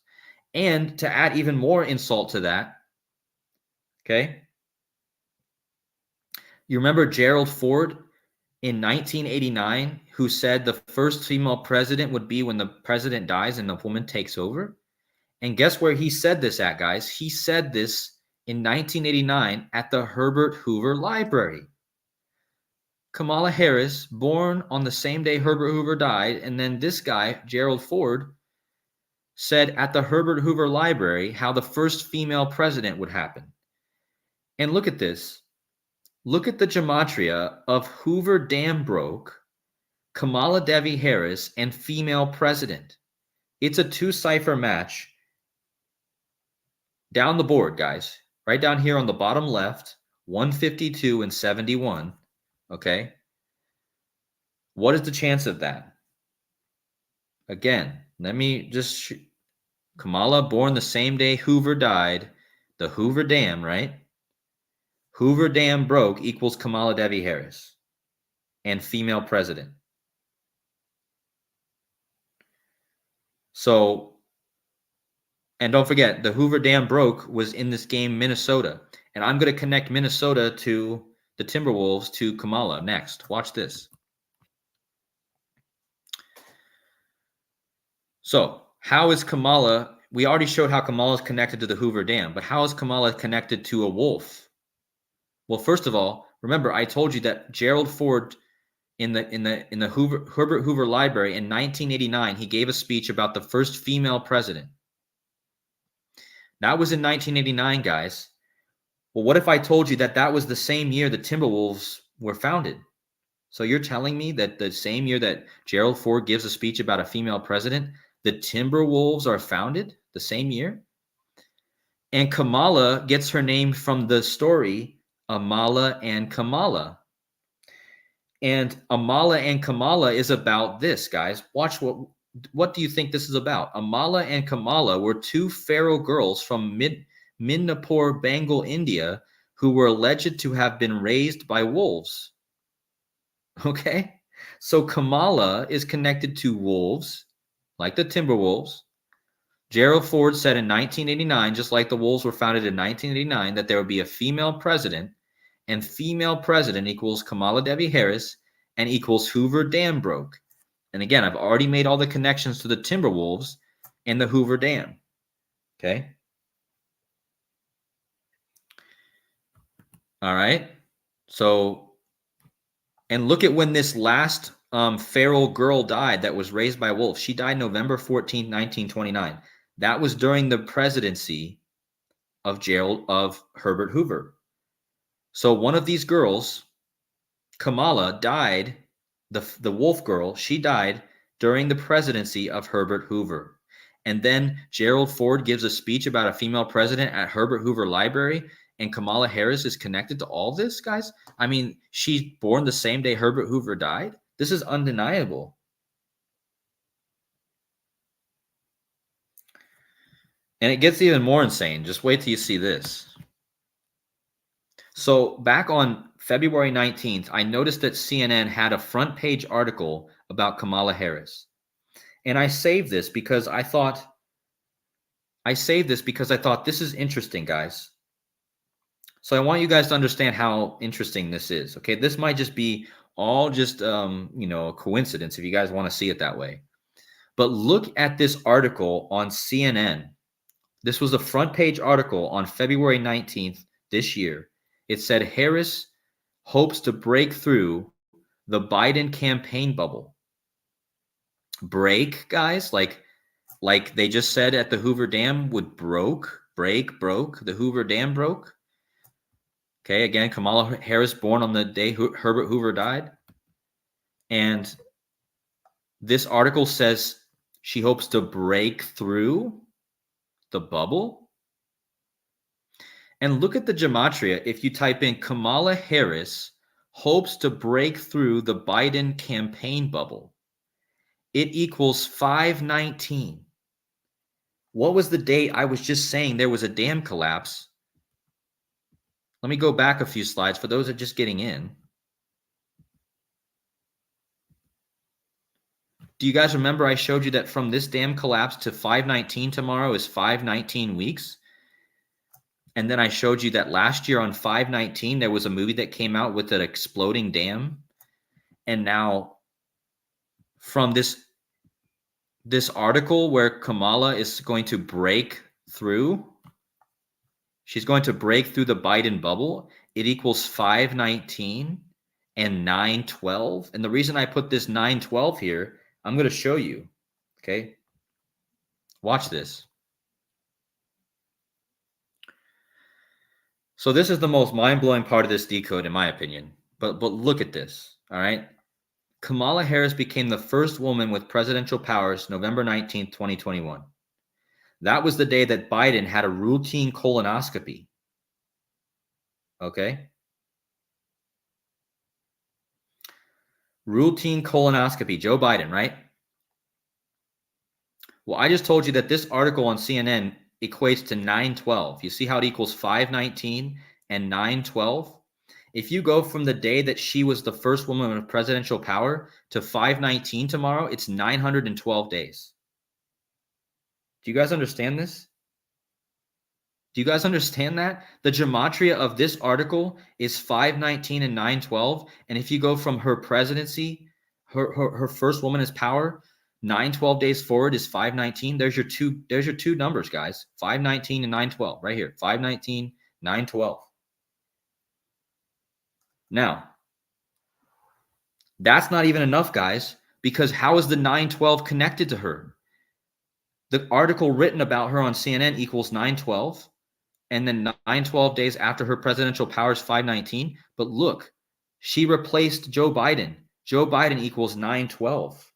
And to add even more insult to that, okay, you remember Gerald Ford in 1989, who said the first female president would be when the president dies and the woman takes over? And guess where he said this at, guys? He said this in 1989 at the Herbert Hoover Library. Kamala Harris, born on the same day Herbert Hoover died, and then this guy, Gerald Ford, said at the Herbert Hoover Library how the first female president would happen. And look at this. Look at the gematria of Hoover Dam Broke, Kamala Devi Harris, and female president. It's a two-cipher match down the board, guys. Right down here on the bottom left, 152 and 71. Okay. What is the chance of that? Again, let me just... Kamala born the same day Hoover died, the Hoover Dam, right? Hoover Dam broke equals Kamala Devi Harris and female president. So, and don't forget, the Hoover Dam broke was in this game Minnesota. And I'm going to connect Minnesota to the Timberwolves to Kamala next. Watch this. So, how is Kamala... We already showed how Kamala is connected to the Hoover Dam, but how is Kamala connected to a wolf? Well, first of all, remember I told you that Gerald Ford in the Herbert Hoover Library in 1989, he gave a speech about the first female president. That was in 1989, guys. Well, what if I told you that that was the same year the Timberwolves were founded? So you're telling me that the same year that Gerald Ford gives a speech about a female president, the Timberwolves are founded the same year? And Kamala gets her name from the story Amala and Kamala. And Amala and Kamala is about this, guys. Watch what do you think this is about? Amala and Kamala were two pharaoh girls from Midnapore, Bengal, India, who were alleged to have been raised by wolves. Okay? So Kamala is connected to wolves, like the Timberwolves. Gerald Ford said in 1989, just like the Wolves were founded in 1989, that there would be a female president, and female president equals Kamala Devi Harris and equals Hoover Dam Broke. And again, I've already made all the connections to the Timberwolves and the Hoover Dam. Okay? All right. So, and look at when this last feral girl died that was raised by wolves. She died November 14, 1929. That was during the presidency of Herbert Hoover. So one of these girls, Kamala, died, the wolf girl, she died during the presidency of Herbert Hoover. And then Gerald Ford gives a speech about a female president at Herbert Hoover Library, and Kamala Harris is connected to all this, guys? I mean, she's born the same day Herbert Hoover died. This is undeniable. And it gets even more insane. Just wait till you see this. So back on February 19th, I noticed that CNN had a front page article about Kamala Harris. And I saved this because I thought this is interesting, guys. So I want you guys to understand how interesting this is. Okay, this might just be all just a coincidence if you guys want to see it that way. But look at this article on CNN. This was a front page article on February 19th this year. It said Harris hopes to break through the Biden campaign bubble. Break, guys, like they just said at the Hoover Dam would broke. The Hoover Dam broke. Okay, again, Kamala Harris born on the day Herbert Hoover died. And this article says she hopes to break through the bubble. And look at the gematria. If you type in Kamala Harris hopes to break through the Biden campaign bubble, it equals 519. What was the date I was just saying there was a dam collapse? Let me go back a few slides for those that are just getting in. Do you guys remember I showed you that from this dam collapse to 519 tomorrow is 519 weeks? And then I showed you that last year on 519, there was a movie that came out with an exploding dam. And now from this article where Kamala is going to break through, she's going to break through the Biden bubble, it equals 519 and 912. And the reason I put this 912 here, I'm going to show you. Okay. Watch this. So this is the most mind-blowing part of this decode, in my opinion. But look at this. All right. Kamala Harris became the first woman with presidential powers November 19th, 2021. That was the day that Biden had a routine colonoscopy. Okay. Routine colonoscopy, Joe Biden, right? Well, I just told you that this article on CNN equates to 912. You see how it equals 519 and 912? If you go from the day that she was the first woman with presidential power to 519 tomorrow, it's 912 days. Do you guys understand this? Do you guys understand that? The gematria of this article is 519 and 912. And if you go from her presidency, her first woman in power, 912 days forward is 519. There's your two numbers, guys. 519 and 912 right here. 519, 912. Now, that's not even enough, guys, because how is the 912 connected to her? The article written about her on CNN equals 912, and then 912 days after her presidential power is 519. But look, she replaced Joe Biden. Joe Biden equals 912.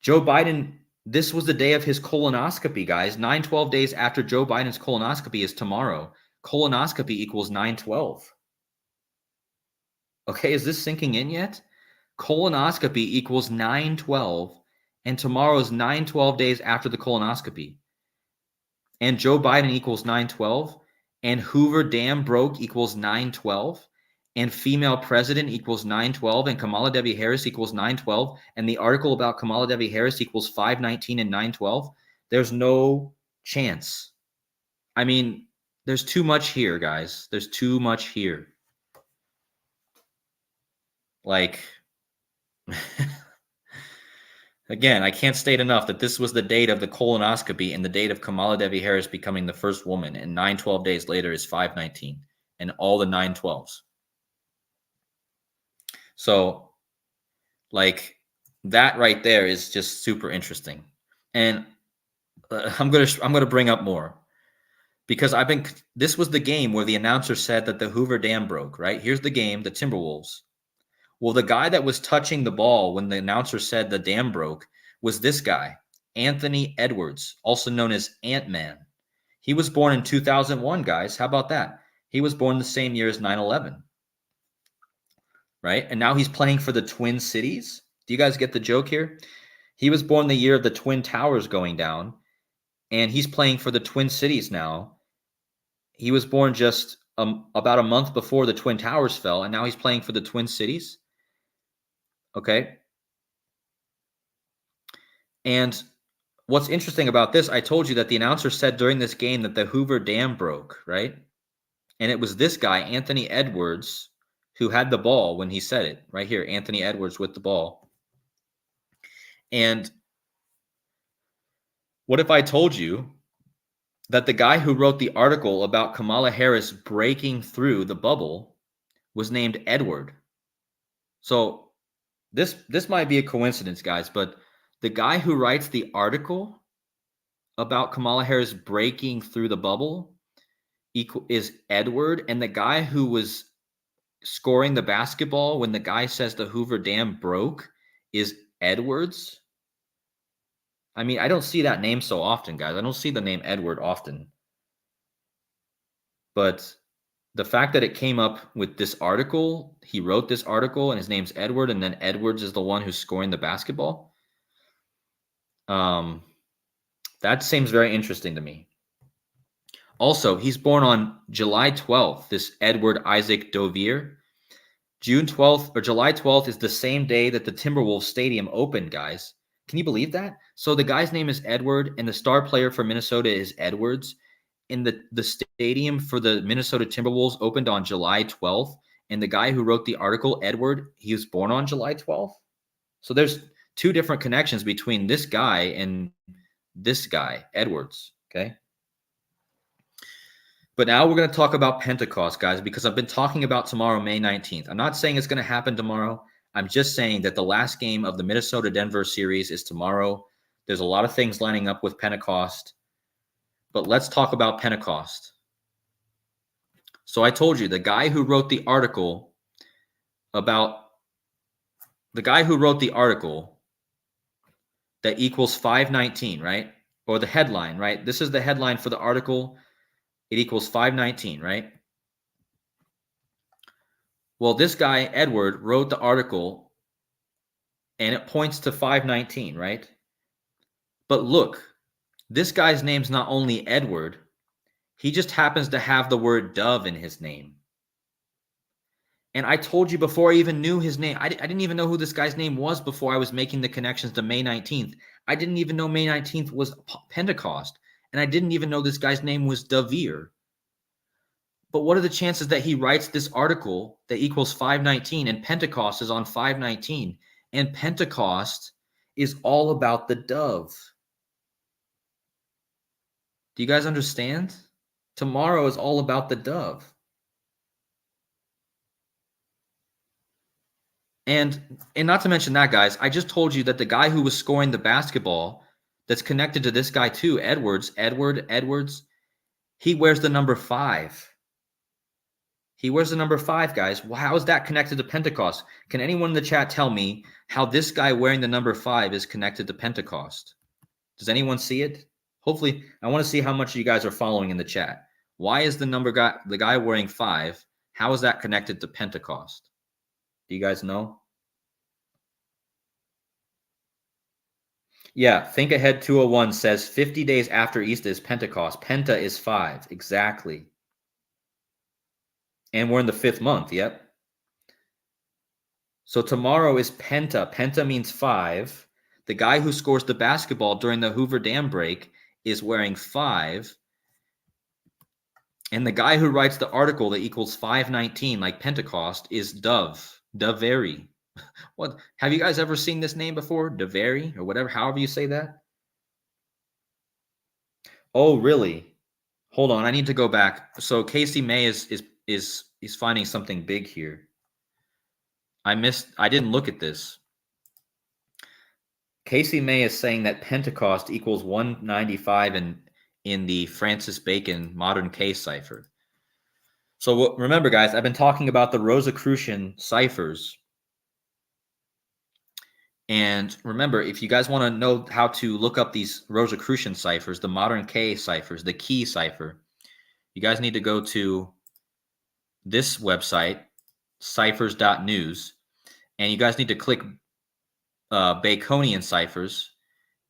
Joe Biden, this was the day of his colonoscopy, guys. 912 days after Joe Biden's colonoscopy is tomorrow. Colonoscopy equals 912. Okay, is this sinking in yet? Colonoscopy equals 912, and tomorrow is 912 days after the colonoscopy. And Joe Biden equals 912, and Hoover Dam broke equals 912, and female president equals 912, and Kamala Devi Harris equals 912, and the article about Kamala Devi Harris equals 519 and 912. There's no chance. I mean, there's too much here, guys. There's too much here. Like, again, I can't state enough that this was the date of the colonoscopy and the date of Kamala Devi Harris becoming the first woman, and 912 days later is 519, and all the 912s. So, like, that right there is just super interesting. And I'm gonna bring up more, because this was the game where the announcer said that the Hoover Dam broke, right? Here's the game, the Timberwolves. Well, the guy that was touching the ball when the announcer said the dam broke was this guy, Anthony Edwards, also known as Ant-Man. He was born in 2001, guys. How about that? He was born the same year as 9/11, right? And now he's playing for the Twin Cities. Do you guys get the joke here? He was born the year of the Twin Towers going down, and he's playing for the Twin Cities now. He was born just about a month before the Twin Towers fell, and now he's playing for the Twin Cities. Okay. And what's interesting about this, I told you that the announcer said during this game that the Hoover Dam broke, right? And it was this guy, Anthony Edwards, who had the ball when he said it. Right here, Anthony Edwards with the ball. And what if I told you that the guy who wrote the article about Kamala Harris breaking through the bubble was named Edward? So this might be a coincidence, guys, but the guy who writes the article about Kamala Harris breaking through the bubble is Edward, and the guy who was scoring the basketball when the guy says the Hoover Dam broke is Edwards. I mean, I don't see that name so often, guys. I don't see the name Edward often. But the fact that it came up with this article, he wrote this article and his name's Edward, and then Edwards is the one who's scoring the basketball. That seems very interesting to me. Also, he's born on July 12th, this Edward Isaac Dovier. June 12th or July 12th is the same day that the Timberwolves Stadium opened, guys. Can you believe that? So the guy's name is Edward, and the star player for Minnesota is Edwards. And the stadium for the Minnesota Timberwolves opened on July 12th. And the guy who wrote the article, Edward, he was born on July 12th. So there's two different connections between this guy and this guy, Edwards, okay? But now we're going to talk about Pentecost, guys, because I've been talking about tomorrow, May 19th. I'm not saying it's going to happen tomorrow. I'm just saying that the last game of the Minnesota-Denver series is tomorrow. There's a lot of things lining up with Pentecost. But let's talk about Pentecost. So I told you, the guy who wrote the article that equals 519, right? Or the headline, right? This is the headline for the article. It equals 519, right? Well, this guy, Edward, wrote the article, and it points to 519, right? But look, this guy's name's not only Edward, he just happens to have the word dove in his name. And I told you before I even knew his name, I didn't even know who this guy's name was before I was making the connections to May 19th. I didn't even know May 19th was Pentecost. And I didn't even know this guy's name was Dovier. But what are the chances that he writes this article that equals 519 and Pentecost is on 519? And Pentecost is all about the dove. Do you guys understand? Tomorrow is all about the dove. And not to mention that, guys, I just told you that the guy who was scoring the basketball that's connected to this guy too, Edwards, he wears the number 5. He wears the number 5, guys. Well, how is that connected to Pentecost? Can anyone in the chat tell me how this guy wearing the number 5 is connected to Pentecost? Does anyone see it? Hopefully, I want to see how much you guys are following in the chat. Why is the guy wearing 5? How is that connected to Pentecost? Do you guys know? Yeah, Think Ahead 201 says 50 days after Easter is Pentecost. Penta is 5. Exactly. And we're in the 5th month. Yep. So tomorrow is Penta. Penta means 5. The guy who scores the basketball during the Hoover Dam break is wearing 5. And the guy who writes the article that equals 519, like Pentecost, is Doveri. What? Have you guys ever seen this name before? Doveri or whatever, however you say that? Oh, really? Hold on, I need to go back. So Casey May is finding something big here. I didn't look at this. Casey May is saying that Pentecost equals 195 in the Francis Bacon modern case cipher. So remember, guys, I've been talking about the Rosicrucian ciphers. And remember, if you guys want to know how to look up these Rosicrucian ciphers, the modern K ciphers, the key cipher, you guys need to go to this website, ciphers.news, and you guys need to click Baconian ciphers.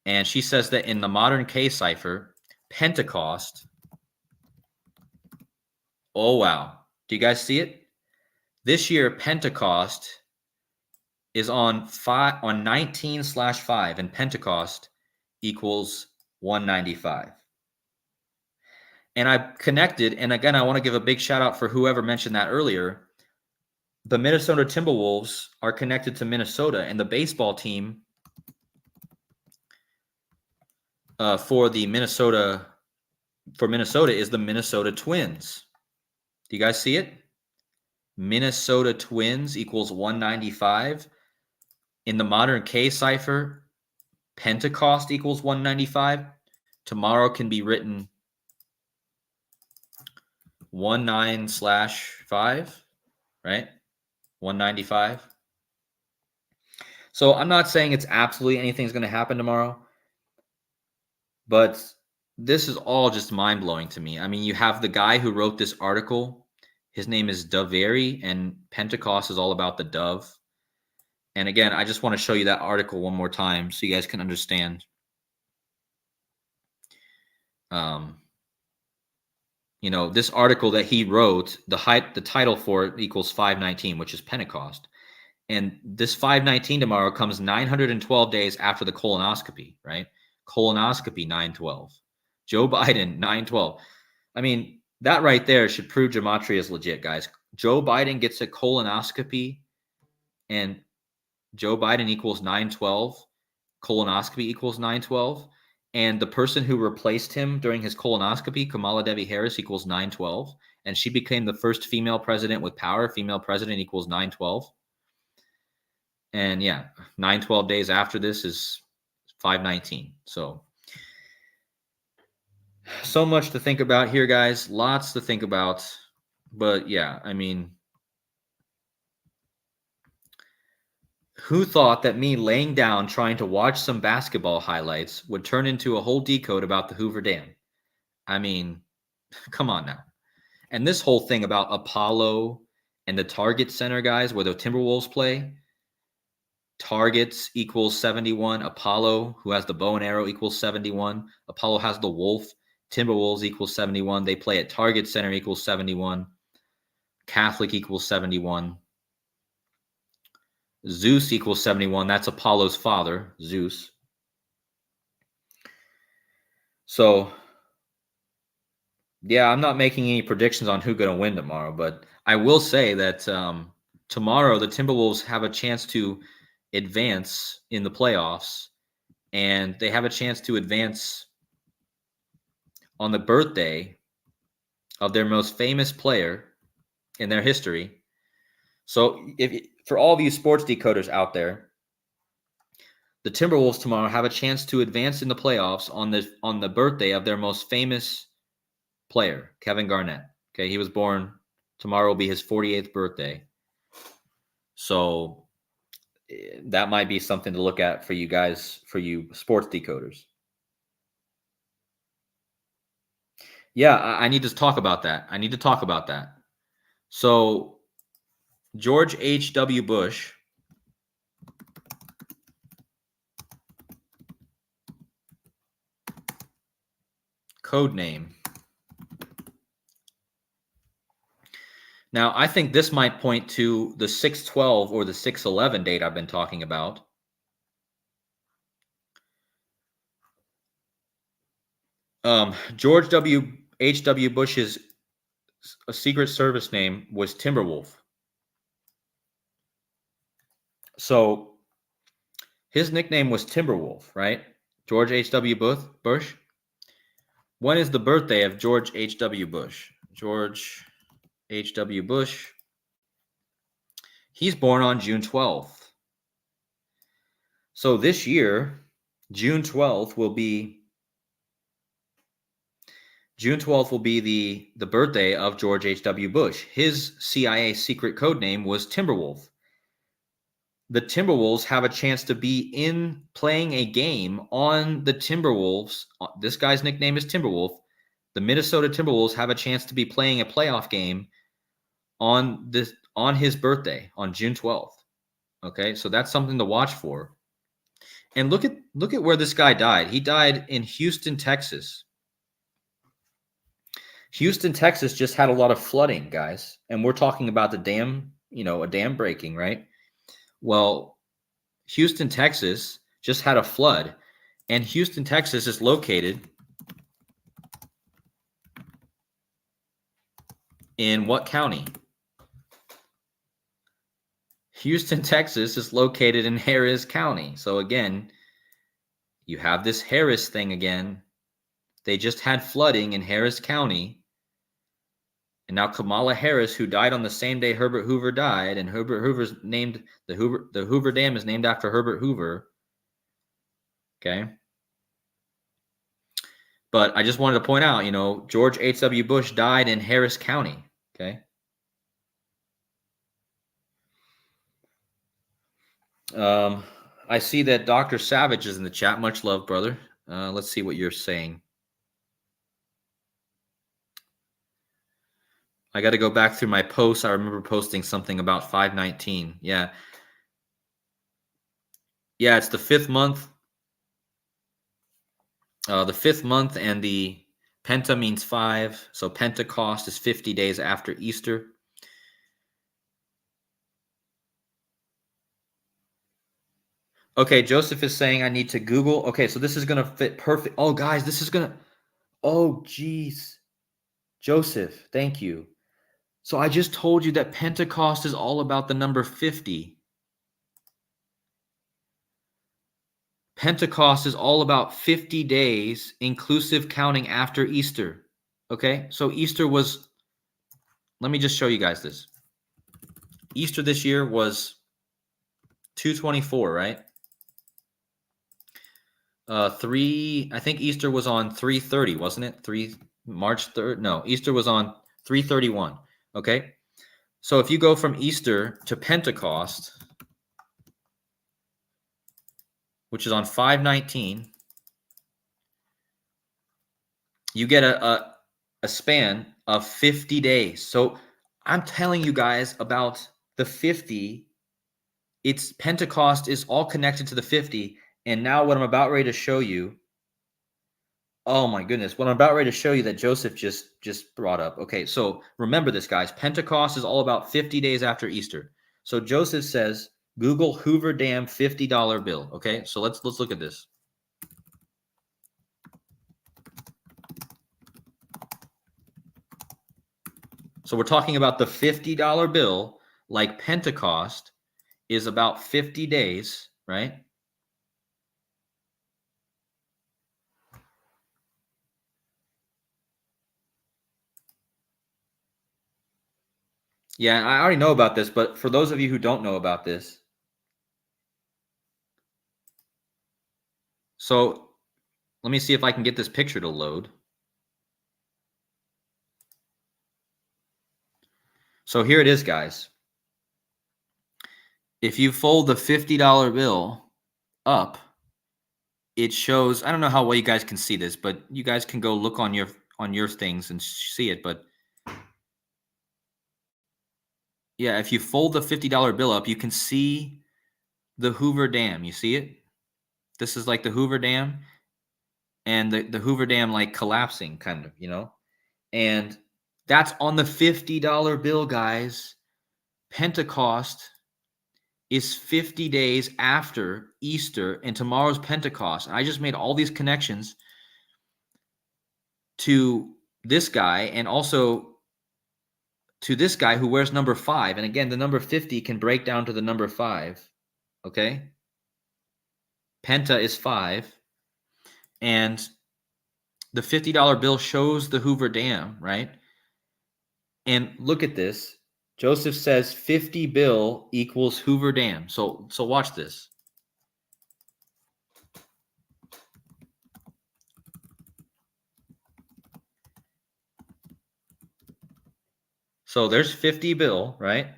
And she says that in the modern K cipher, Pentecost, oh wow, do you guys see it? This year, Pentecost is on 19/5, and Pentecost equals 195. And I connected, and again, I want to give a big shout out for whoever mentioned that earlier. The Minnesota Timberwolves are connected to Minnesota, and the baseball team for Minnesota is the Minnesota Twins. Do you guys see it? Minnesota Twins equals 195. In the modern K cipher, Pentecost equals 195. Tomorrow can be written 19/5, right? 195. So I'm not saying it's absolutely anything's going to happen tomorrow, but this is all just mind-blowing to me. I mean, you have the guy who wrote this article. His name is Doveri, and Pentecost is all about the dove. And again, I just want to show you that article one more time so you guys can understand. This article that he wrote, the title for it equals 519, which is Pentecost. And this 519 tomorrow comes 912 days after the colonoscopy, right? Colonoscopy 912. Joe Biden 912. I mean, that right there should prove gematria is legit, guys. Joe Biden gets a colonoscopy and Joe Biden equals 912. Colonoscopy equals 912. And the person who replaced him during his colonoscopy, Kamala Devi Harris, equals 912. And she became the first female president with power. Female president equals 912. And yeah, 912 days after this is 519. So much to think about here, guys. Lots to think about. But yeah, I mean, who thought that me laying down trying to watch some basketball highlights would turn into a whole decode about the Hoover Dam? I mean, come on now. And this whole thing about Apollo and the Target Center, guys, where the Timberwolves play, Targets equals 71. Apollo, who has the bow and arrow, equals 71. Apollo has the wolf. Timberwolves equals 71. They play at Target Center equals 71. Catholic equals 71. Zeus equals 71. That's Apollo's father, Zeus. So, yeah, I'm not making any predictions on who's going to win tomorrow, but I will say that tomorrow the Timberwolves have a chance to advance in the playoffs, and they have a chance to advance on the birthday of their most famous player in their history. So for all of you sports decoders out there, the Timberwolves tomorrow have a chance to advance in the playoffs on the birthday of their most famous player, Kevin Garnett. Okay, he was born, tomorrow will be his 48th birthday. So that might be something to look at for you guys, for you sports decoders. Yeah, I need to talk about that. So George H.W. Bush code name. Now, I think this might point to the 612 or the 611 date I've been talking about. George H.W. Bush's Secret Service name was Timberwolf. So his nickname was Timberwolf, right? George H.W. Bush. When is the birthday of George H.W. Bush? George H.W. Bush. He's born on June 12th. So this year, June 12th will be the birthday of George H.W. Bush. His CIA secret code name was Timberwolf. the Timberwolves have a chance to be in playing a game on the Timberwolves. This guy's nickname is Timberwolf. The Minnesota Timberwolves have a chance to be playing a playoff game on his birthday on June 12th. Okay, so that's something to watch for. And look at where this guy died. He died in Houston, Texas. Houston, Texas just had a lot of flooding, guys. And we're talking about the dam, a dam breaking, right? Well, Houston, Texas just had a flood. And Houston, Texas is located in what county? Houston, Texas is located in Harris County. So again, you have this Harris thing again. They just had flooding in Harris County. And now Kamala Harris, who died on the same day Herbert Hoover died, and Herbert Hoover's named the Hoover Dam is named after Herbert Hoover. Okay. But I just wanted to point out, George H.W. Bush died in Harris County. Okay. I see that Dr. Savage is in the chat. Much love, brother. Let's see what you're saying. I got to go back through my posts. I remember posting something about 519. Yeah. Yeah, it's the fifth month. The fifth month, and the Penta means 5. So Pentecost is 50 days after Easter. Okay, Joseph is saying I need to Google. Okay, so this is going to fit perfect. Oh, guys, this is going to. Oh, geez. Joseph, thank you. So I just told you that Pentecost is all about the number 50. Pentecost is all about 50 days, inclusive counting after Easter. Okay, so Easter was, let me just show you guys this. Easter this year was 2/24, right? I think Easter was on 3/30, wasn't it? March 3rd. No, Easter was on 3/31. Okay, so if you go from Easter to Pentecost, which is on 5/19, you get a span of 50 days. So I'm telling you guys about the 50. It's Pentecost is all connected to the 50. And now what I'm about ready to show you. Oh my goodness. What I'm about ready to show you that Joseph just brought up. Okay, so remember this, guys. Pentecost is all about 50 days after Easter. So Joseph says, Google Hoover Dam $50 bill. Okay, so let's look at this. So we're talking about the $50 bill, like Pentecost is about 50 days, right? Yeah, I already know about this, but for those of you who don't know about this, so let me see if I can get this picture to load. So here it is, guys. If you fold the $50 bill up, it shows, I don't know how well you guys can see this, but you guys can go look on your things and see it, but yeah, if you fold the $50 bill up, you can see the Hoover Dam. You see it? This is like the Hoover Dam, and the Hoover Dam like collapsing kind of, and that's on the $50 bill, guys. Pentecost is 50 days after Easter, and tomorrow's Pentecost. And I just made all these connections to this guy and also to this guy who wears number 5. And again, the number 50 can break down to the number 5. Okay? Penta is 5. And the $50 bill shows the Hoover Dam, right? And look at this. Joseph says 50 bill equals Hoover Dam. So watch this. So there's 50 bill, right?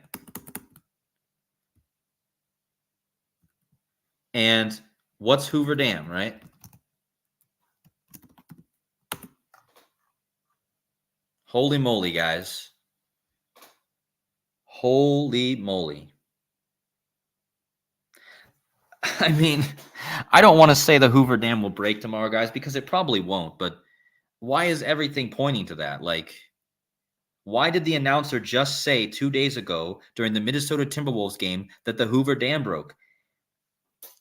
And what's Hoover Dam, right? Holy moly, guys. Holy moly. I mean, I don't want to say the Hoover Dam will break tomorrow, guys, because it probably won't. But why is everything pointing to that? Like, why did the announcer just say 2 days ago during the Minnesota Timberwolves game that the Hoover Dam broke?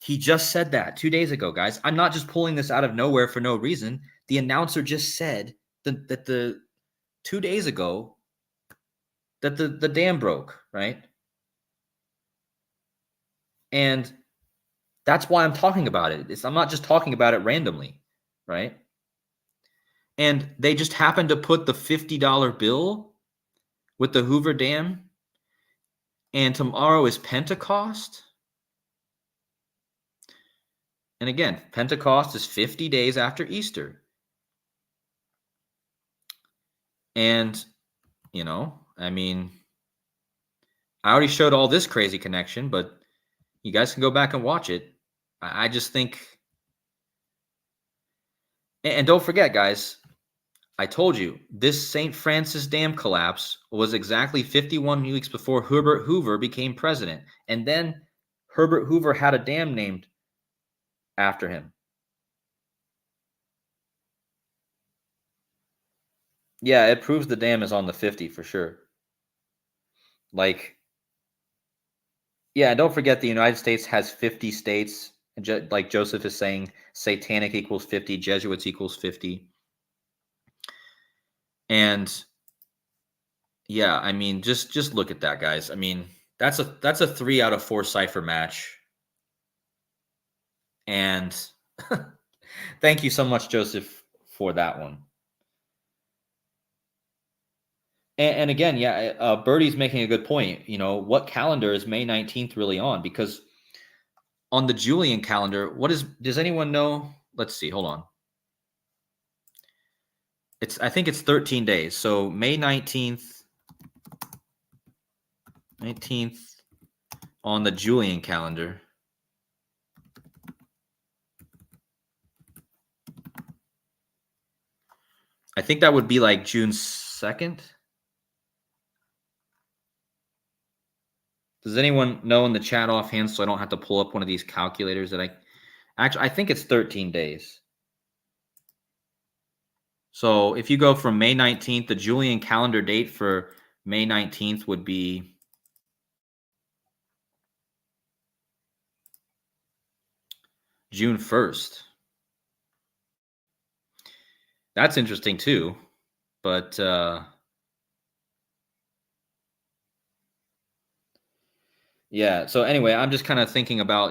He just said that 2 days ago, guys. I'm not just pulling this out of nowhere for no reason. The announcer just said that the 2 days ago that the dam broke, right? And that's why I'm talking about it. I'm not just talking about it randomly, right? And they just happened to put the $50 bill with the Hoover Dam, and tomorrow is Pentecost. And again, Pentecost is 50 days after Easter. And, I mean, I already showed all this crazy connection, but you guys can go back and watch it. I just think, and don't forget, guys, I told you this St. Francis Dam collapse was exactly 51 weeks before Herbert Hoover became president. And then Herbert Hoover had a dam named after him. Yeah, it proves the dam is on the 50 for sure. Like, yeah, don't forget the United States has 50 states. Like Joseph is saying, satanic equals 50, Jesuits equals 50. And yeah, I mean, just look at that, guys. I mean, that's a 3 out of 4 cipher match. And thank you so much, Joseph, for that one. And again, yeah, Birdie's making a good point. What calendar is May 19th really on? Because on the Julian calendar, does anyone know? Let's see, hold on. I think it's 13 days. So May 19th on the Julian calendar. I think that would be like June 2nd. Does anyone know in the chat offhand, so I don't have to pull up one of these calculators that I think it's 13 days. So if you go from May 19th, the Julian calendar date for May 19th would be June 1st. That's interesting too. But yeah, so anyway, I'm just kind of thinking about,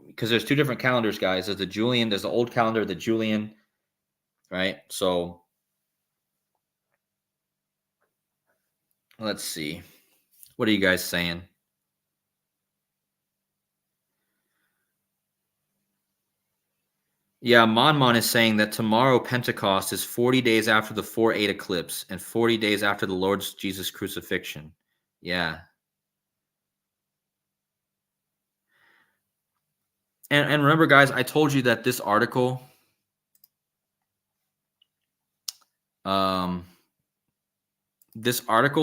because there's 2 different calendars, guys. There's the Julian, there's the old calendar, the Julian, right? So let's see. What are you guys saying? Yeah, Monmon is saying that tomorrow Pentecost is 40 days after the 4/8 eclipse and 40 days after the Lord Jesus crucifixion. Yeah. And remember, guys, I told you that this article,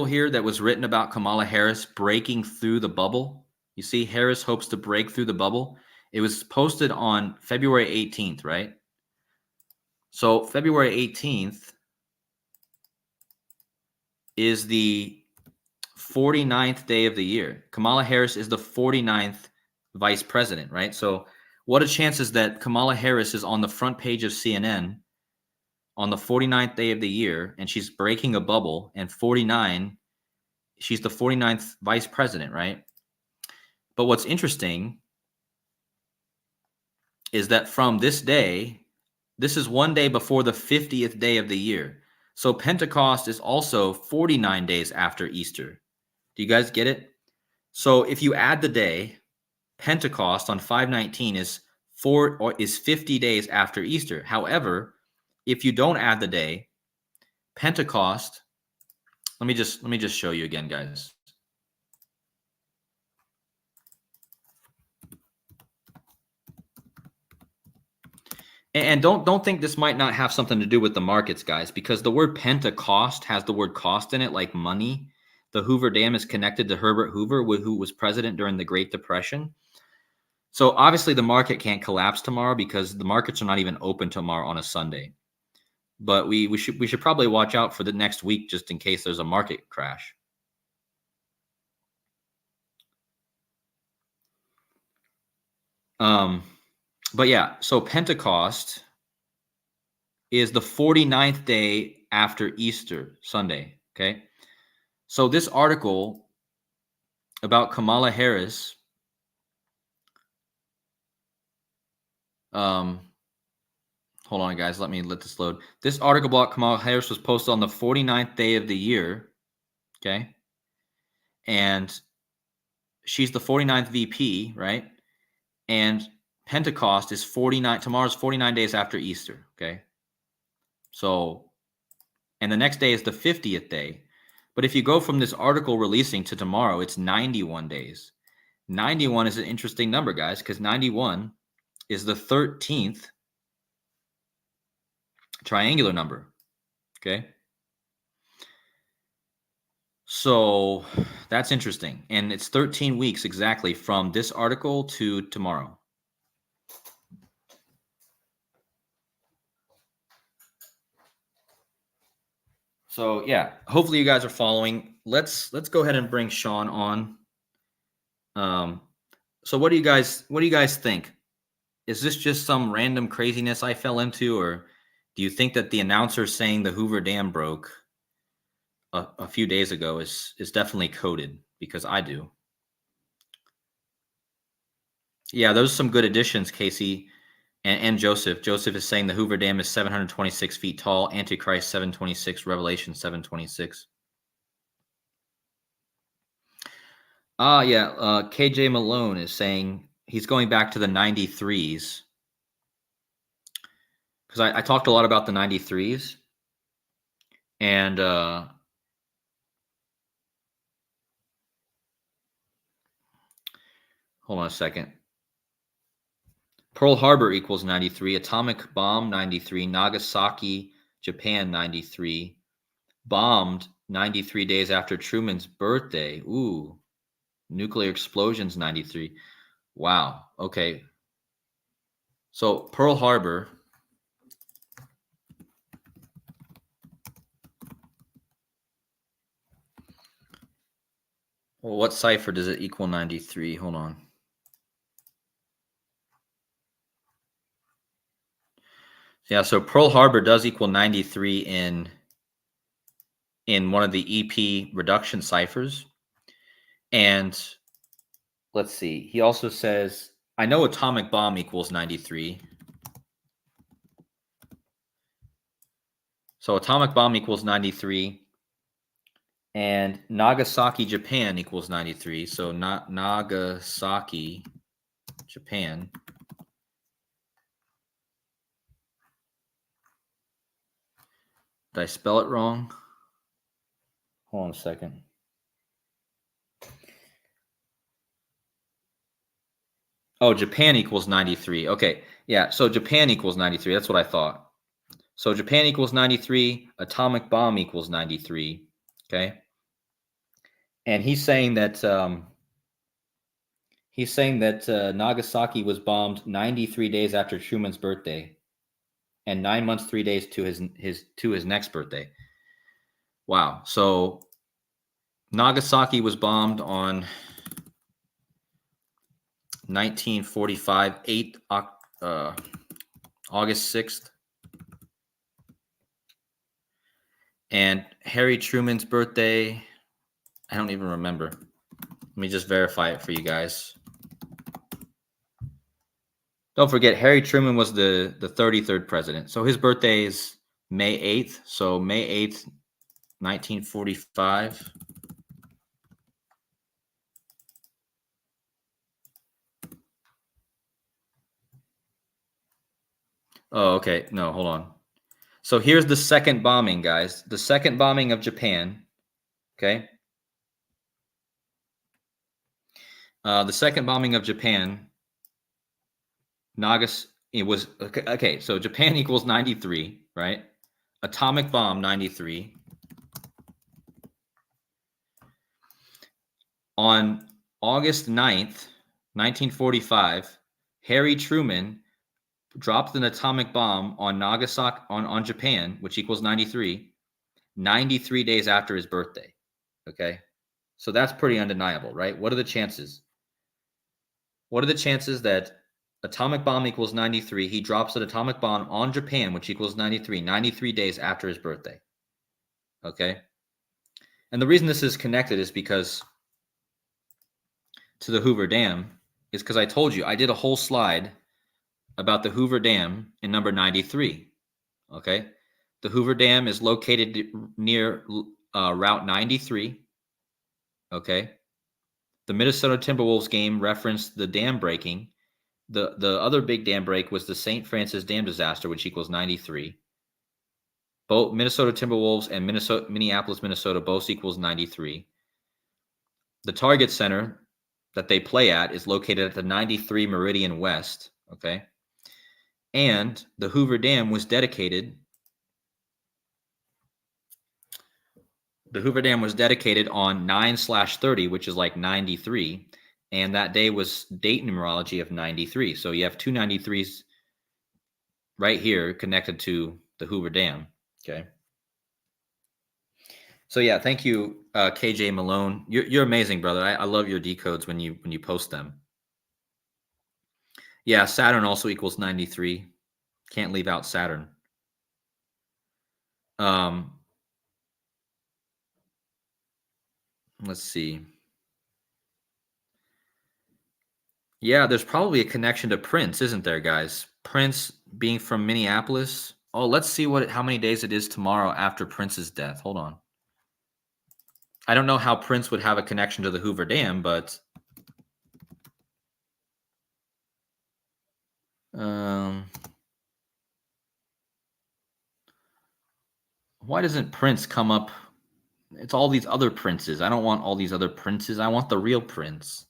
here that was written about Kamala Harris breaking through the bubble. You see, Harris hopes to break through the bubble. It was posted on February 18th, right? So February 18th is the 49th day of the year. Kamala Harris is the 49th vice president, right? So what are chances that Kamala Harris is on the front page of CNN on the 49th day of the year and she's breaking a bubble, and 49, she's the 49th vice president, right? But what's interesting is that from this day, this is one day before the 50th day of the year. So Pentecost is also 49 days after Easter. Do you guys get it? So if you add the day, Pentecost on 5/19 is 50 days after Easter. However, if you don't add the day, Pentecost, let me just show you again, guys. And don't think this might not have something to do with the markets, guys, because the word Pentecost has the word cost in it, like money. The Hoover Dam is connected to Herbert Hoover, who was president during the Great Depression. So obviously the market can't collapse tomorrow because the markets are not even open tomorrow on a Sunday. But we should probably watch out for the next week just in case there's a market crash. But yeah, so Pentecost is the 49th day after Easter Sunday. Okay. So this article about Kamala Harris, hold on, guys. Let this load. This article about Kamala Harris was posted on the 49th day of the year. Okay. And she's the 49th VP, right? And Pentecost is 49. Tomorrow's 49 days after Easter. Okay. So, and the next day is the 50th day. But if you go from this article releasing to tomorrow, it's 91 days. 91 is an interesting number, guys, because 91 is the 13th triangular number. Okay. So that's interesting. And it's 13 weeks exactly from this article to tomorrow. So yeah, hopefully you guys are following. Let's go ahead and bring Sean on. So what do you guys think? Is this just some random craziness I fell into, or do you think that the announcer saying the Hoover Dam broke a few days ago is definitely coded? Because I do. Yeah, those are some good additions, Casey and Joseph. Joseph is saying the Hoover Dam is 726 feet tall. Antichrist 726. Revelation 726. Yeah. KJ Malone is saying he's going back to the 93s. Because I talked a lot about the 93s. And hold on a second. Pearl Harbor equals 93. Atomic bomb 93. Nagasaki, Japan 93. Bombed 93 days after Truman's birthday. Ooh. Nuclear explosions 93. Wow. Okay. So Pearl Harbor. Well, what cipher does it equal 93? Hold on. Yeah, so Pearl Harbor does equal 93 in one of the EP reduction ciphers. And let's see. He also says, I know atomic bomb equals 93. So atomic bomb equals 93. And Nagasaki, Japan equals 93. So not Nagasaki, Japan. Did I spell it wrong? Hold on a second. Oh, Japan equals 93. Okay. Yeah. So Japan equals 93. That's what I thought. So Japan equals 93. Atomic bomb equals 93. Okay. And he's saying that Nagasaki was bombed 93 days after Truman's birthday, and 9 months, 3 days to his next birthday. Wow. So Nagasaki was bombed on 1945, August 6th. And Harry Truman's birthday, I don't even remember. Let me just verify it for you guys. Don't forget, Harry Truman was the 33rd president. So his birthday is May 8th. So May 8th, 1945. Oh, okay. No, hold on. So here's the second bombing, guys. The second bombing of Japan. Okay. The second bombing of Japan. It was okay. So Japan equals 93, right? Atomic bomb 93. On August 9th, 1945, Harry Truman dropped an atomic bomb on Nagasaki on Japan, which equals 93, 93 days after his birthday. Okay. So that's pretty undeniable, right? What are the chances? What are the chances that atomic bomb equals 93? He drops an atomic bomb on Japan, which equals 93, 93 days after his birthday. Okay. And the reason this is connected is because to the Hoover Dam is because I told you I did a whole slide about the Hoover Dam in number 93. Okay. The Hoover Dam is located near Route 93. Okay. The Minnesota Timberwolves game referenced the dam breaking. The other big dam break was the St. Francis Dam disaster, which equals 93. Both Minnesota Timberwolves and Minneapolis, Minnesota, both equals 93. The Target Center that they play at is located at the 93 Meridian West. Okay. And the Hoover Dam was dedicated. The Hoover Dam was dedicated on 9/30, which is like 93. And that day was date numerology of 93. So you have two 93s right here connected to the Hoover Dam. Okay. So yeah, thank you, KJ Malone. You're amazing, brother. I love your decodes when you post them. Yeah, Saturn also equals 93. Can't leave out Saturn. Let's see. Yeah, there's probably a connection to Prince, isn't there, guys? Prince being from Minneapolis. Oh, let's see how many days it is tomorrow after Prince's death. Hold on. I don't know how Prince would have a connection to the Hoover Dam, but why doesn't Prince come up? It's all these other princes. I don't want all these other princes. I want the real Prince.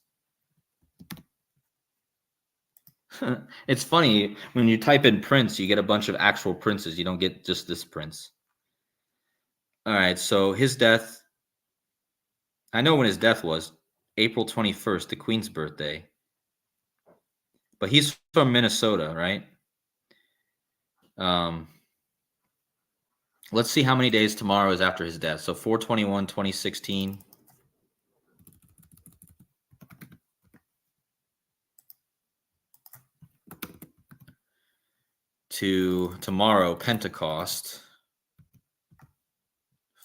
It's funny when you type in Prince, you get a bunch of actual princes. You don't get just this Prince. All right, so his death. I know when his death was April 21st, the Queen's birthday. But he's from Minnesota, right? Let's see how many days tomorrow is after his death. So 4/21/2016. To tomorrow, Pentecost,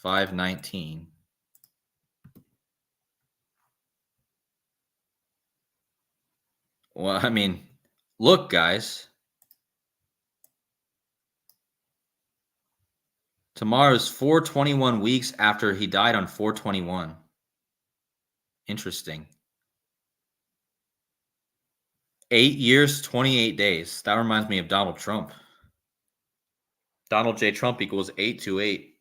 5/19. Well, I mean, look, guys. Tomorrow's 4/21 weeks after he died on 4/21. Interesting. 8 years, 28 days. That reminds me of Donald Trump. Donald J. Trump equals 828.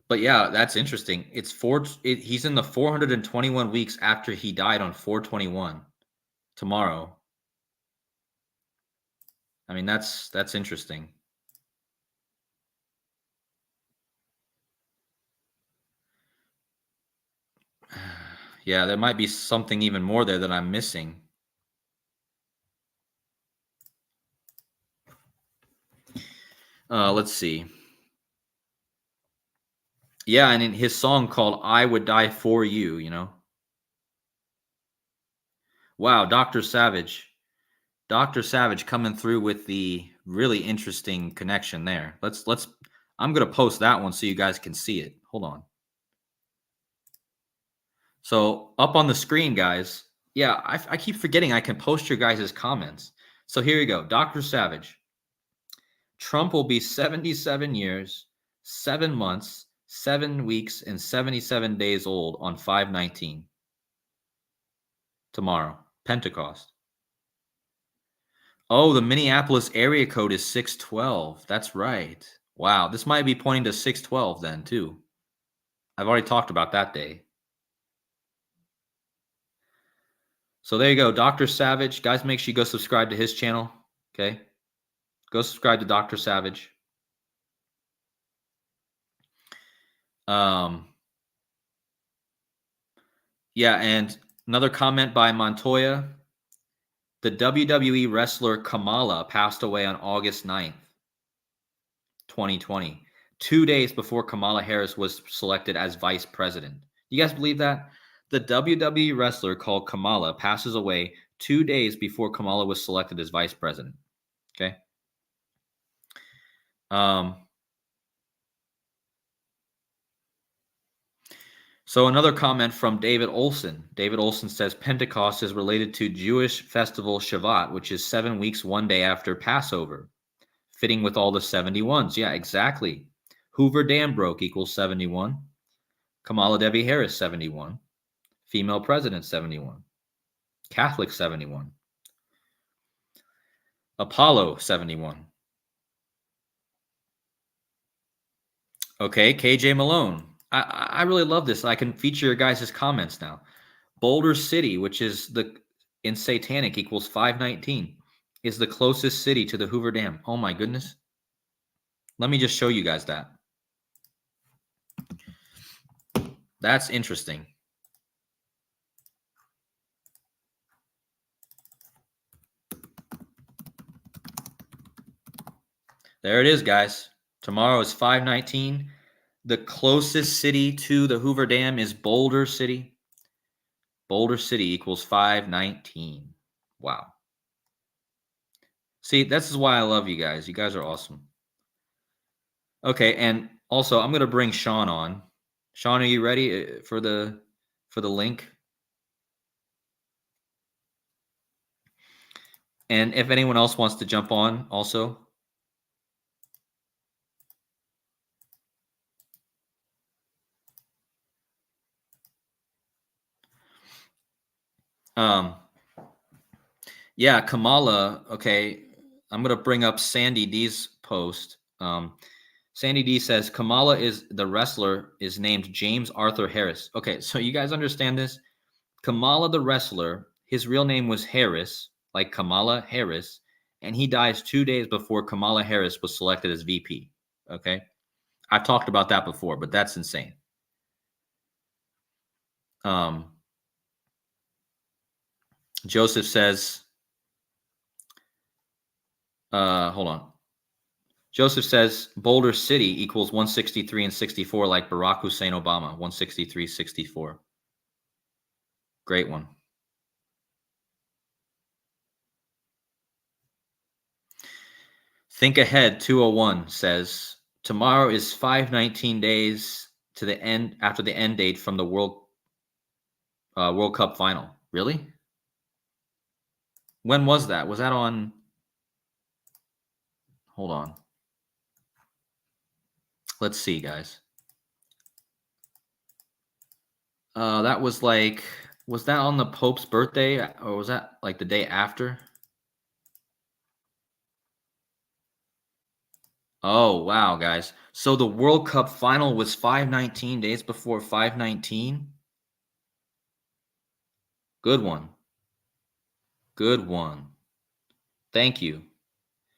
But yeah, that's interesting. He's in the 421 weeks after he died on 4/21 tomorrow. I mean, that's interesting. Yeah, there might be something even more there that I'm missing. Let's see. Yeah, and in his song called "I Would Die for You," you know. Wow, Dr. Savage. Dr. Savage coming through with the really interesting connection there. I'm going to post that one so you guys can see it. Hold on. So up on the screen, guys. Yeah, I keep forgetting I can post your guys' comments. So here you go. Dr. Savage. Trump will be 77 years, 7 months, 7 weeks, and 77 days old on 5/19. Tomorrow. Pentecost. Oh, the Minneapolis area code is 612. That's right. Wow, this might be pointing to 612 then, too. I've already talked about that day. So there you go, Dr. Savage. Guys, make sure you go subscribe to his channel. Okay. Go subscribe to Dr. Savage. Yeah, and another comment by Montoya. The WWE wrestler Kamala passed away on August 9th, 2020, 2 days before Kamala Harris was selected as vice president. You guys believe that? The WWE wrestler called Kamala passes away 2 days before Kamala was selected as vice president. Okay. So another comment from David Olson. David Olson says Pentecost is related to Jewish festival Shavuot, which is 7 weeks, 1 day after Passover, fitting with all the 71s. Yeah, exactly. Hoover Dam broke equals 71. Kamala Devi Harris, 71. Female president, 71. Catholic, 71. Apollo, 71. Okay, KJ Malone. I really love this. I can feature your guys' comments now. Boulder City, which is in Satanic equals 519, is the closest city to the Hoover Dam. Oh my goodness. Let me just show you guys that. That's interesting. There it is, guys. Tomorrow is 519. The closest city to the Hoover Dam is Boulder City. Boulder City equals 519. Wow. See, this is why I love you guys. You guys are awesome. Okay, and also I'm going to bring Sean on. Sean, are you ready for the link? And if anyone else wants to jump on also. Yeah, Kamala. Okay, I'm gonna bring up Sandy D's post. Sandy D says Kamala is the wrestler is named James Arthur Harris. Okay, so you guys understand this? Kamala the wrestler, his real name was Harris, like Kamala Harris, and he dies 2 days before Kamala Harris was selected as VP. Okay, I've talked about that before, but that's insane. Joseph says, hold on. Joseph says Boulder City equals 163 and 64, like Barack Hussein Obama, 163, 64. Great one. Think Ahead 201 says tomorrow is 519 days to the end after the end date from the World Cup final. Really? When was that? Was that on? Hold on. Let's see, guys. That was like, was that on the Pope's birthday, or was that like the day after? Oh, wow, guys. So the World Cup final was 519 days before 519? Good one. Good one. Thank you.